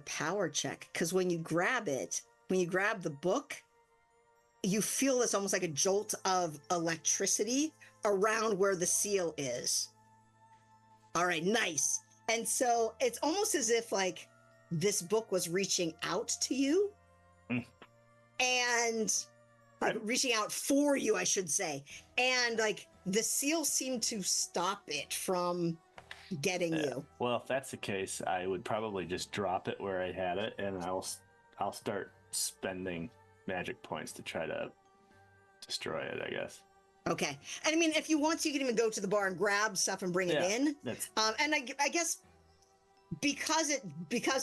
power check, because when you grab the book, you feel this almost like a jolt of electricity around where the seal is. All right, nice. And so it's almost as if like this book was reaching out to you and like, reaching out for you, I should say. And like the seal seemed to stop it from getting you. Well, if that's the case, I would probably just drop it where I had it, and I'll start spending magic points to try to destroy it, I guess. Okay. And I mean, if you want to, you can even go to the bar and grab stuff and bring it in. And I guess because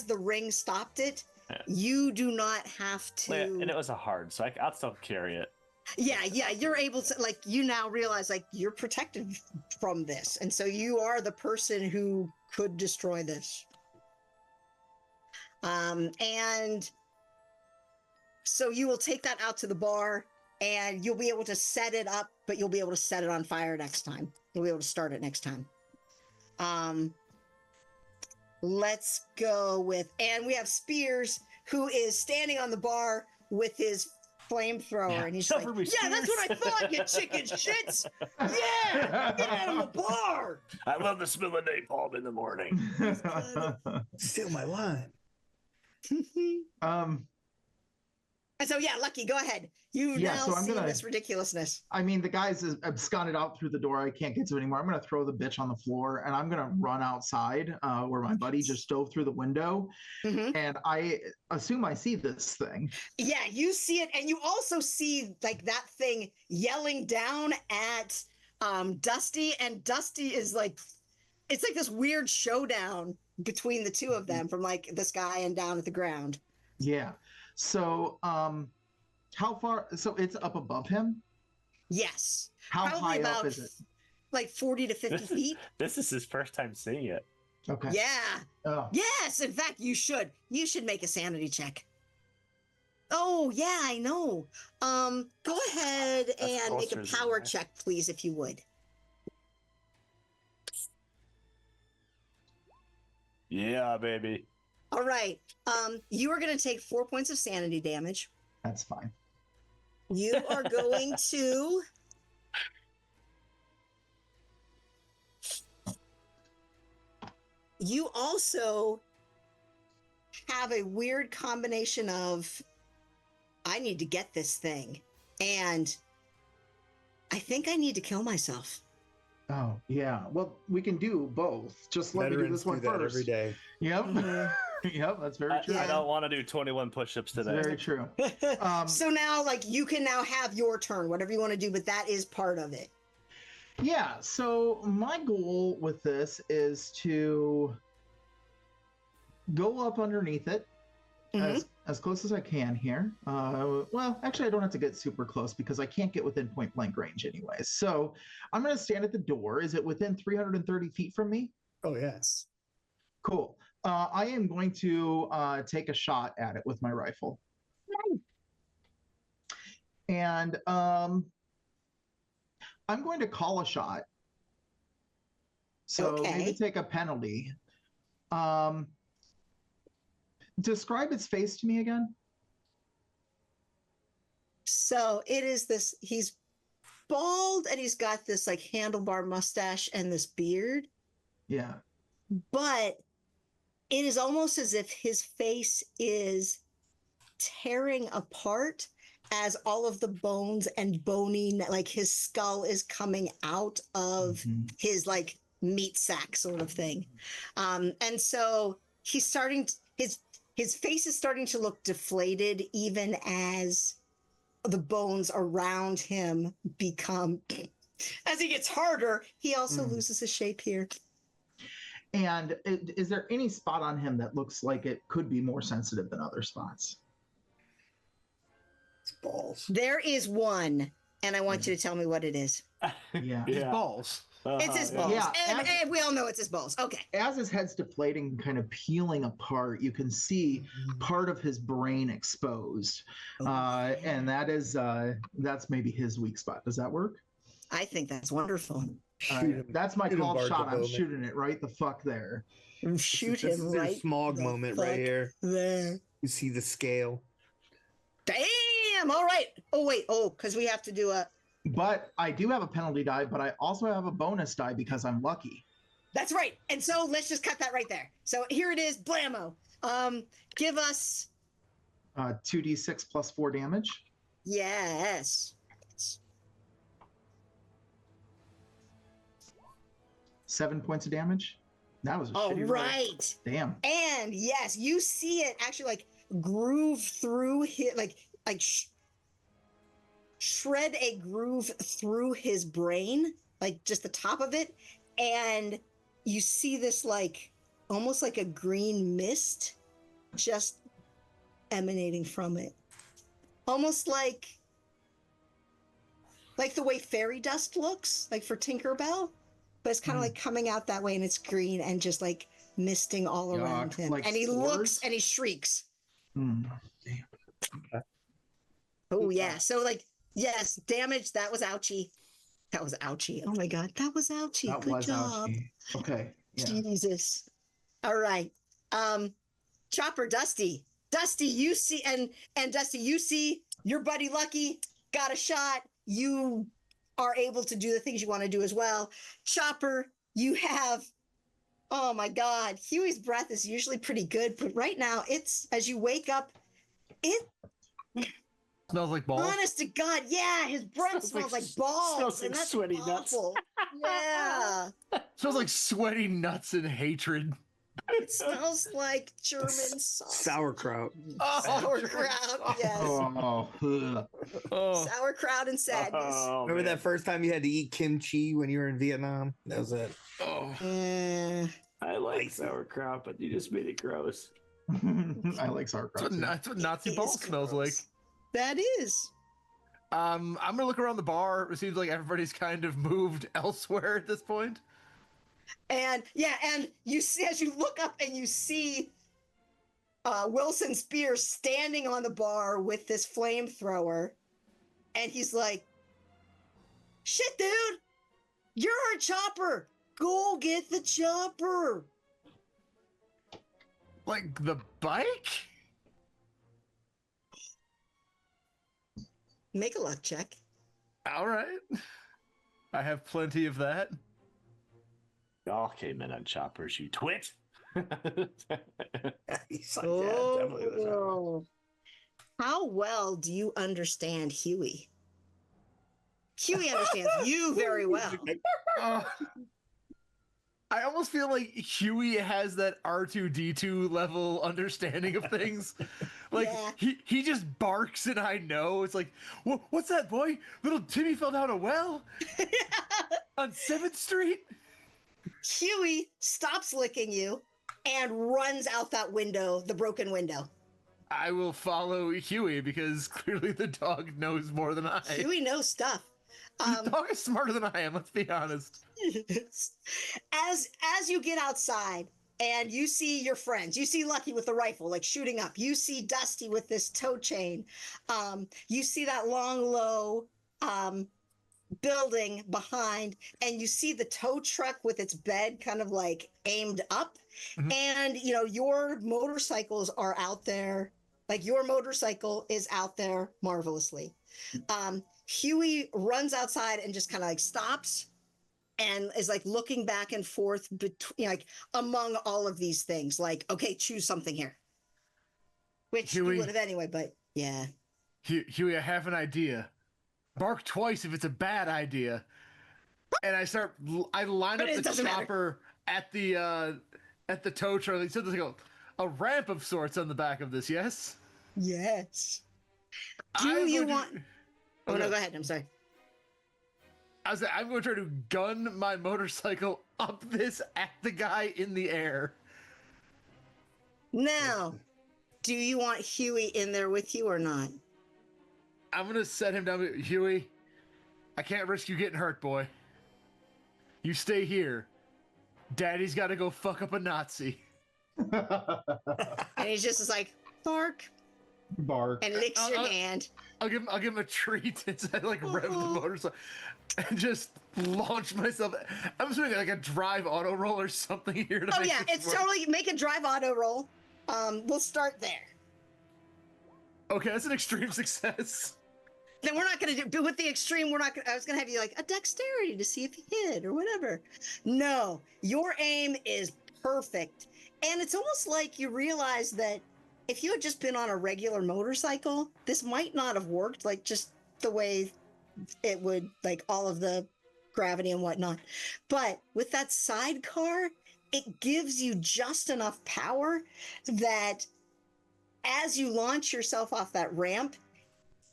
the ring stopped it, you do not have to. And it was a hard, so I'll still carry it. Yeah, you're able to, like, you now realize, like, you're protected from this. And so you are the person who could destroy this. And so you will take that out to the bar, and you'll be able to set it up, but you'll be able to set it on fire next time. You'll be able to start it next time. Let's go with, and we have Spears, who is standing on the bar with his flamethrower, and he's like, "Yeah, that's what I thought, you chicken shits! Yeah, get out of the bar!" I love the smell of napalm in the morning. Steal my line. And so, yeah, Lucky, go ahead. You've now seen this ridiculousness. I mean, the guy's absconded out through the door. I can't get to it anymore. I'm going to throw the bitch on the floor, and I'm going to run outside where my buddy just dove through the window. Mm-hmm. And I assume I see this thing. Yeah, you see it. And you also see, like, that thing yelling down at Dusty. And Dusty is like, it's like this weird showdown between the two of them from, like, the sky and down at the ground. Yeah. So, how far? So it's up above him? Yes. How high up is it? Like 40 to 50 feet. This is his first time seeing it. Okay. Yeah. Oh. Yes. In fact, you should. You should make a sanity check. Oh, yeah, I know. Go ahead and make a power check, please, if you would. Yeah, baby. All right. You are going to take 4 points of sanity damage. That's fine. You are going to... You also have a weird combination of, I need to get this thing, and I think I need to kill myself. Oh, yeah. Well, we can do both. Just let me do this one that first. every day. Yep. Yep, that's very true. I don't want to do 21 push-ups today. Very true. So now, like, you can now have your turn, whatever you want to do, but that is part of it. Yeah, so my goal with this is to go up underneath it as close as I can here. Well, actually, I don't have to get super close because I can't get within point blank range anyway. So I'm going to stand at the door. Is it within 330 feet from me? Oh, yes. Cool. I am going to take a shot at it with my rifle. And I'm going to call a shot. So maybe take a penalty. Describe its face to me again. So it is this, he's bald and he's got this like handlebar mustache and this beard. Yeah. But it is almost as if his face is tearing apart as all of the bones and bony, like his skull is coming out of his like meat sack sort of thing. And so he's starting to, his face is starting to look deflated even as the bones around him become, as he gets harder, he also loses his shape here. And is there any spot on him that looks like it could be more sensitive than other spots? It's balls. There is one, and I want you to tell me what it is. Yeah. His balls. It's his balls. Yeah, And we all know it's his balls. Okay. As his head's deflating, kind of peeling apart, you can see part of his brain exposed. And that is, that's maybe his weak spot. Does that work? I think that's wonderful. That's my call Bart shot. I'm moment. shooting it right the fuck there. Shoot This him is your right smog the moment fuck right here. there. You see the scale. Damn. All right. Oh, wait. Oh, because we have to do a... But I do have a penalty die, but I also have a bonus die because I'm lucky. That's right. And so let's just cut that right there. So here it is. Blammo. Give us... 2d6 plus 4 damage. Yes. 7 points of damage. That was a All shitty right. roll. Damn. And yes, you see it actually like groove through his, shred a groove through his brain, like just the top of it. And you see this like, almost like a green mist just emanating from it. Almost like the way fairy dust looks, like for Tinkerbell. But it's kind of like coming out that way, and it's green and just like misting all around him. like And he spores? looks and he shrieks. Damn. Oh, yeah. So, like, yes, damage. That was ouchie. That was ouchie. Oh, my God. That was ouchie. That Good was job. ouchie. Okay. Yeah. Jesus. All right. Chopper, Dusty. Dusty, you see, and Dusty, you see your buddy Lucky got a shot. You are able to do the things you want to do as well. Chopper, you have, oh my God, Huey's breath is usually pretty good, but right now it's, as you wake up, it Smells like balls. honest to God, yeah, his breath smells like balls. smells like and that's sweaty nuts. awful. Yeah. Smells like sweaty nuts and hatred. It smells like German sauce. Sauerkraut. Sauerkraut, yes. Oh, Sauerkraut and sadness. Oh, Remember man. that first time you had to eat kimchi when you were in Vietnam? That was it. I like sauerkraut, but you just made it gross. I like sauerkraut. that's what Nazi It balls is smells like. gross. That is. I'm gonna look around the bar. It seems like everybody's kind of moved elsewhere at this point. And yeah, and you see, as you look up and you see Wilson Spears standing on the bar with this flamethrower, and he's like, shit, dude, you're a chopper. Go get the chopper. Like the bike? Make a luck check. All right. I have plenty of that. Y'all came in on choppers, you twit. He's like, yeah, definitely was that. Oh. How well do you understand Huey? Huey understands you very well. I almost feel like Huey has that R2D2 level understanding of things. Like, Yeah. he just barks and I know. It's like, what's that, boy? Little Timmy fell down a well? On 7th Street? Huey stops licking you and runs out that window, the broken window. I will follow Huey because clearly the dog knows more than I. Huey knows stuff. The dog is smarter than I am, let's be honest. As you get outside and you see your friends, you see Lucky with the rifle, like shooting up. You see Dusty with this tow chain. You see that long, low building behind, and you see the tow truck with its bed kind of like aimed up. Mm-hmm. And, you know, your motorcycles are out there. Like your motorcycle is out there marvelously. Huey runs outside and just kind of like stops and is like looking back and forth between, like, among all of these things. Like, okay, choose something here. Which Huey, you would have anyway, but yeah. Huey, I have an idea. Bark twice if it's a bad idea. And I line up the chopper at the tow truck. So there's like a ramp of sorts on the back of this, yes? Yes. Do you want... Oh, no, go ahead. I'm sorry. I'm going to try to gun my motorcycle up this at the guy in the air. Now, do you want Huey in there with you or not? I'm going to set him down. Huey, I can't risk you getting hurt, boy. You stay here. Daddy's got to go fuck up a Nazi. And he's just like, bark. And licks your hand. I'll give him a treat as I like rev the motorcycle and just launch myself. I'm just doing like a drive auto roll or something here to make it's work. Totally make a drive auto roll. We'll start there. Okay, that's an extreme success. Then we're not going to do with the extreme. I was going to have you like a dexterity to see if you hit or whatever. No, your aim is perfect, and it's almost like you realize that if you had just been on a regular motorcycle, this might not have worked, like just the way it would, like all of the gravity and whatnot. But with that sidecar, it gives you just enough power that as you launch yourself off that ramp,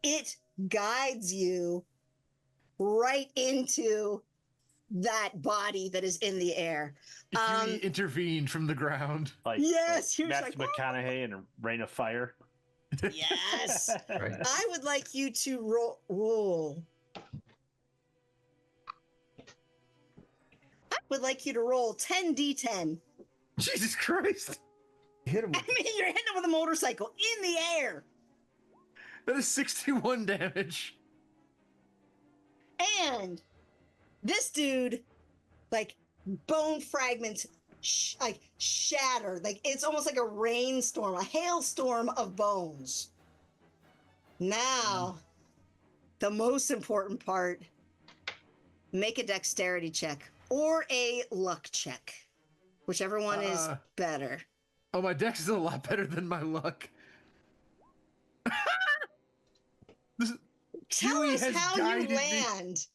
it guides you right into that body that is in the air. He intervened from the ground. Yes, like Matthew McConaughey in Reign of Fire. Yes. Right. I would like you to roll. I would like you to roll 10d10. Jesus Christ. Hit him. I mean, you're hitting him with a motorcycle in the air. That is 61 damage. And this dude, like, bone fragments, shatter. Like, it's almost like a rainstorm, a hailstorm of bones. Now, the most important part, make a dexterity check or a luck check. Whichever one is better. Oh, my dex is a lot better than my luck. Tell us how you land.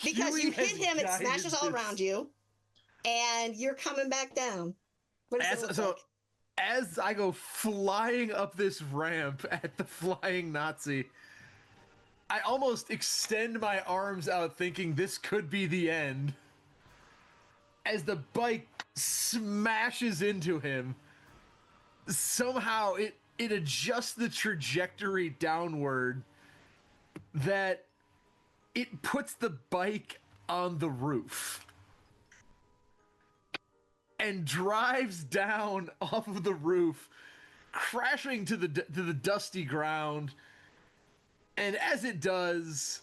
Because you hit him, it smashes all around you, and you're coming back down. What does it look like? As I go flying up this ramp at the flying Nazi, I almost extend my arms out thinking this could be the end. As the bike smashes into him, somehow it adjusts the trajectory downward that it puts the bike on the roof and drives down off of the roof, crashing to the dusty ground. And as it does,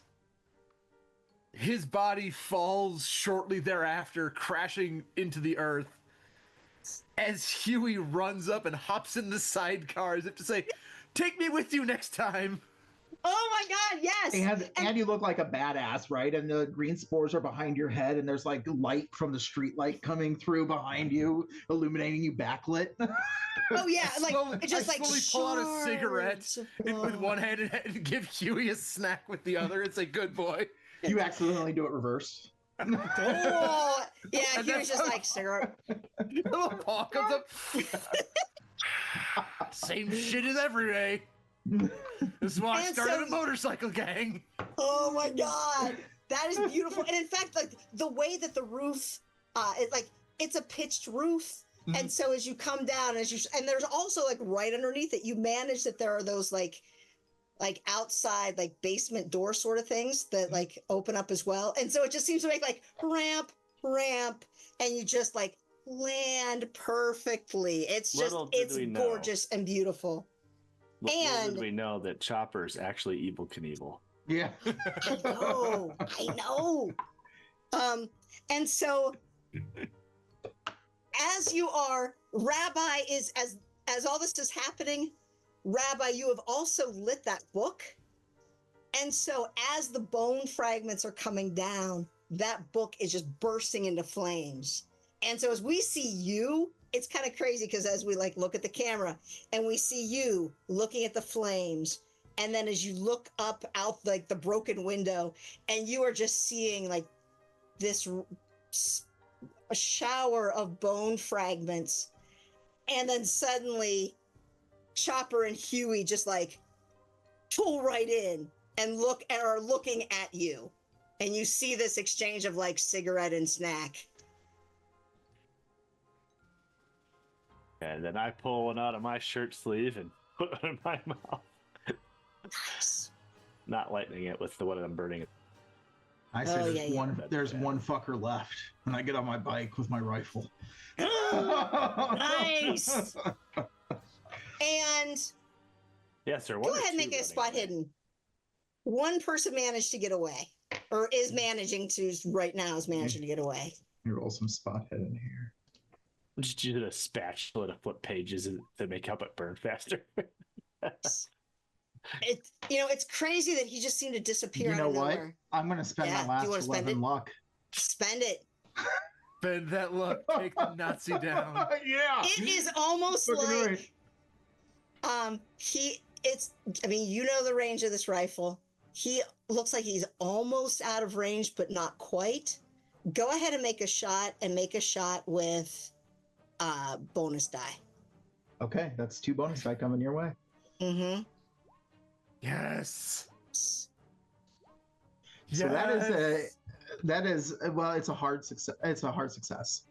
his body falls shortly thereafter, crashing into the earth. As Huey runs up and hops in the sidecar as if to say, "Take me with you next time." Oh my God, yes. And you look like a badass, right? And the green spores are behind your head, and there's like light from the street light coming through behind you, illuminating you backlit. Oh yeah, like it just I slowly pull out a cigarette with one hand and give Huey a snack with the other and say, "Good boy." You accidentally do it reversed. Oh, yeah, he was just like cigarette. Little paw comes up. Same shit as every day. This is why I started a motorcycle gang. Oh my god, that is beautiful. And in fact, like the way that the roof, it's a pitched roof, and so as you come down, and there's also like right underneath it, you manage that there are those like outside like basement door sort of things that like open up as well, and so it just seems to make like ramp, and you just like land perfectly. It's gorgeous and beautiful. Little did we know that Chopper's actually Evel Knievel. Yeah. I know. And so as you are, Rabbi is, as all this is happening, Rabbi, you have also lit that book. And so as the bone fragments are coming down, that book is just bursting into flames. And so as we see you, it's kind of crazy because as we like look at the camera and we see you looking at the flames, and then as you look up out like the broken window, and you are just seeing like this a shower of bone fragments, and then suddenly Chopper and Huey just like pull right in and are looking at you, and you see this exchange of like cigarette and snack. And then I pull one out of my shirt sleeve and put it in my mouth. Nice. Not lightening it with the one I'm burning. I say there's one fucker left, and I get on my bike with my rifle. Nice. And yes, sir. Go ahead and make a spot hidden. One person managed to get away, or is managing to get away. You roll some spot hidden here. Just use a spatula to flip pages to make help it burn faster. It's crazy that he just seemed to disappear. You know what? I'm going to spend my last 11 luck. Spend it. Spend that luck. Take the Nazi down. Yeah. It is almost like you know the range of this rifle. He looks like he's almost out of range, but not quite. Go ahead and make a shot, with bonus die. Okay, that's 2 bonus die coming your way. Mm-hmm. Yes. So it's a hard success.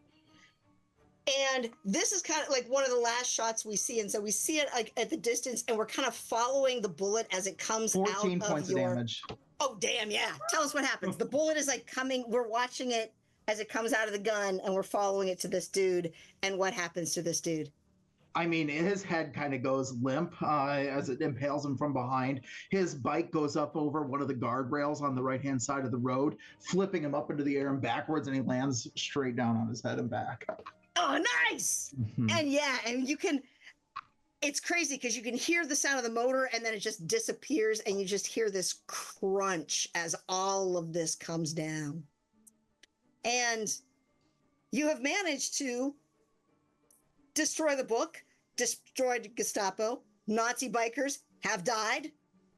And this is kind of like one of the last shots we see, and so we see it like at the distance, and we're kind of following the bullet as it comes 14 out points of your... of damage. Oh damn, yeah. Tell us what happens. The bullet is like coming, we're watching it as it comes out of the gun, and we're following it to this dude, and what happens to this dude? I mean, his head kind of goes limp as it impales him from behind. His bike goes up over one of the guardrails on the right-hand side of the road, flipping him up into the air and backwards, and he lands straight down on his head and back. Oh, nice! Mm-hmm. And you can... It's crazy because you can hear the sound of the motor, and then it just disappears, and you just hear this crunch as all of this comes down. And you have managed to destroy the book, destroyed Gestapo. Nazi bikers have died,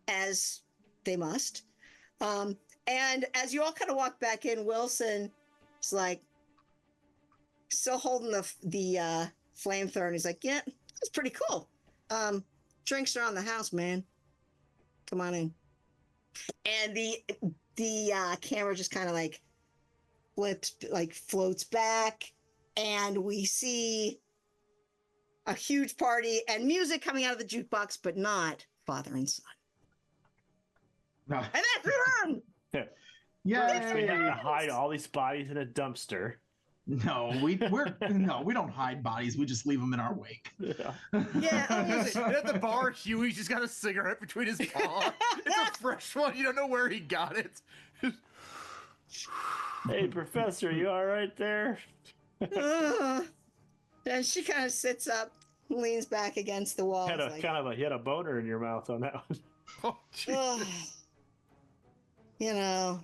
as they must. And as you all kind of walk back in, Wilson is like, still holding the flamethrower, and he's like, yeah, that's pretty cool. Drinks around the house, man. Come on in. And the camera just kind of like floats back, and we see a huge party and music coming out of the jukebox, but not father and son. No. And that's run. Yeah, we have to hide all these bodies in a dumpster. No, we don't hide bodies. We just leave them in our wake. Yeah. At the bar, Huey's just got a cigarette between his paws. It's a fresh one. You don't know where he got it. Hey, Professor, you all right there? And she kind of sits up, leans back against the wall. You had a boner in your mouth on that one. You know.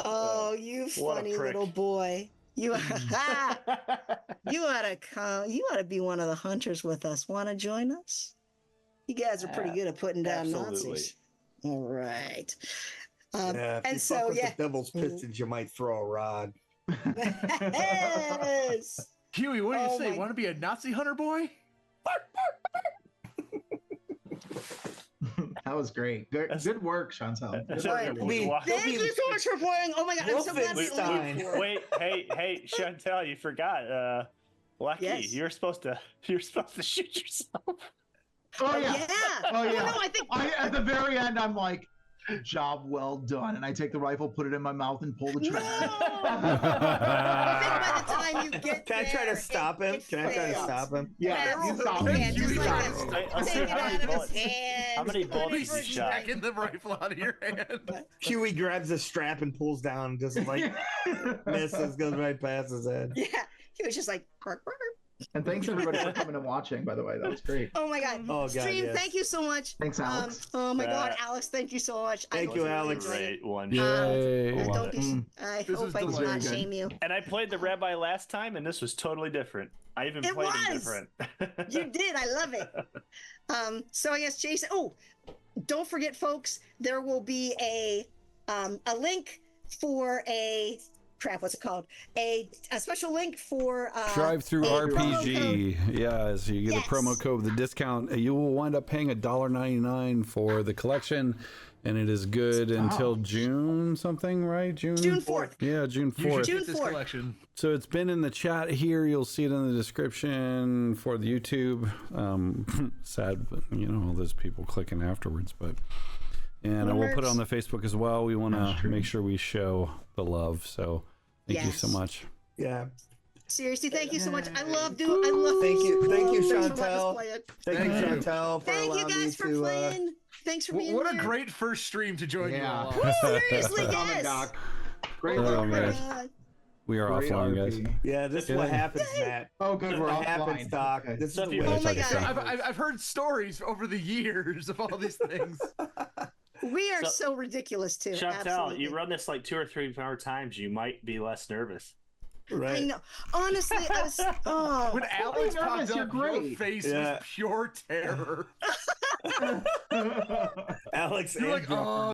Oh, you funny little boy. You ought to come. You ought to be one of the hunters with us. Want to join us? You guys are pretty good at putting down Absolutely. Nazis. All right. If you And fuck so, with yeah. the Devil's Pistons, you might throw a rod. Yes. Huey, what do you Oh say? my- Want to be a Nazi hunter boy? That was great. Good work, Chantal. Good Right. work. Thank you so much for playing. Oh my God, I'm so glad we Wolfenstein. only four. Wait, hey, Chantal, you forgot. Lucky, Yes. you're supposed to shoot yourself. Oh yeah. Yeah. Oh yeah. No, I think At the very end, I'm like, job well done, and I take the rifle, put it in my mouth, and pull the trigger. I think by the time you get Can I try there, to stop him? Can I try to fails. stop him? Yeah, you stop Yeah, him. just You like stop this. him. Let's see Take it how out many of his bullets. hand. How many bullets Put it you shot? Smacking the rifle out of your hand. Huey grabs the strap and pulls down, doesn't like misses, goes right past his head. Yeah, he was just like, bark, bark. And thanks everybody for coming and watching. By the way, that was great. Oh my God. Oh, God, Stream, yes. thank you so much. Thanks, Alex. Oh my God, Alex, thank you so much. Thank you, Alex. Great one. Yay. Don't be. I This hope is I did delicious. not Very good. shame you. And I played the Rabbi last time, and this was totally different. I even It played was. him different. You did. I love it. So I guess Jason. Oh, don't forget, folks. There will be a link for a crap. What's it called? A special link for Drive through a promo code. RPG. Yeah, so you get Yes. a promo code with the discount. You will wind up paying $1.99 for the collection, and it is good until June something, right? June 4th. Yeah, June You should 4th. June get this 4th. collection. So it's been in the chat here. You'll see it in the description for the YouTube. Sad, but all those people clicking afterwards, but. And I will put it on the Facebook as well. We want to make sure we show the love. So thank you so Yes. much. Yeah. Seriously, thank you so much. I love you. I love Thank you, Thanks for letting us Chantal. play it. Thank you, Thank you. Chantal, for Thank you allowing me guys for to. playing. Thanks for being What a here. great first stream to join you all. Seriously, Comment, yes. Doc. Great Oh, work, man. Chris. God. We are Great offline, RP. guys. Yeah, this is what happens, Matt. Oh, good. We're What offline. happens, Doc? Okay. This is So the if you- way. Oh my Check it God. out. I've heard stories over the years of all these things. We are So- so ridiculous too. Chantal, Absolutely. you run this like 2 or 3 more times, you might be less nervous. Right. I know. Honestly, I was. Oh. When Alex nervous, popped you're up, your great. face Yeah. was pure terror. Alex You're and like, Jumper. oh,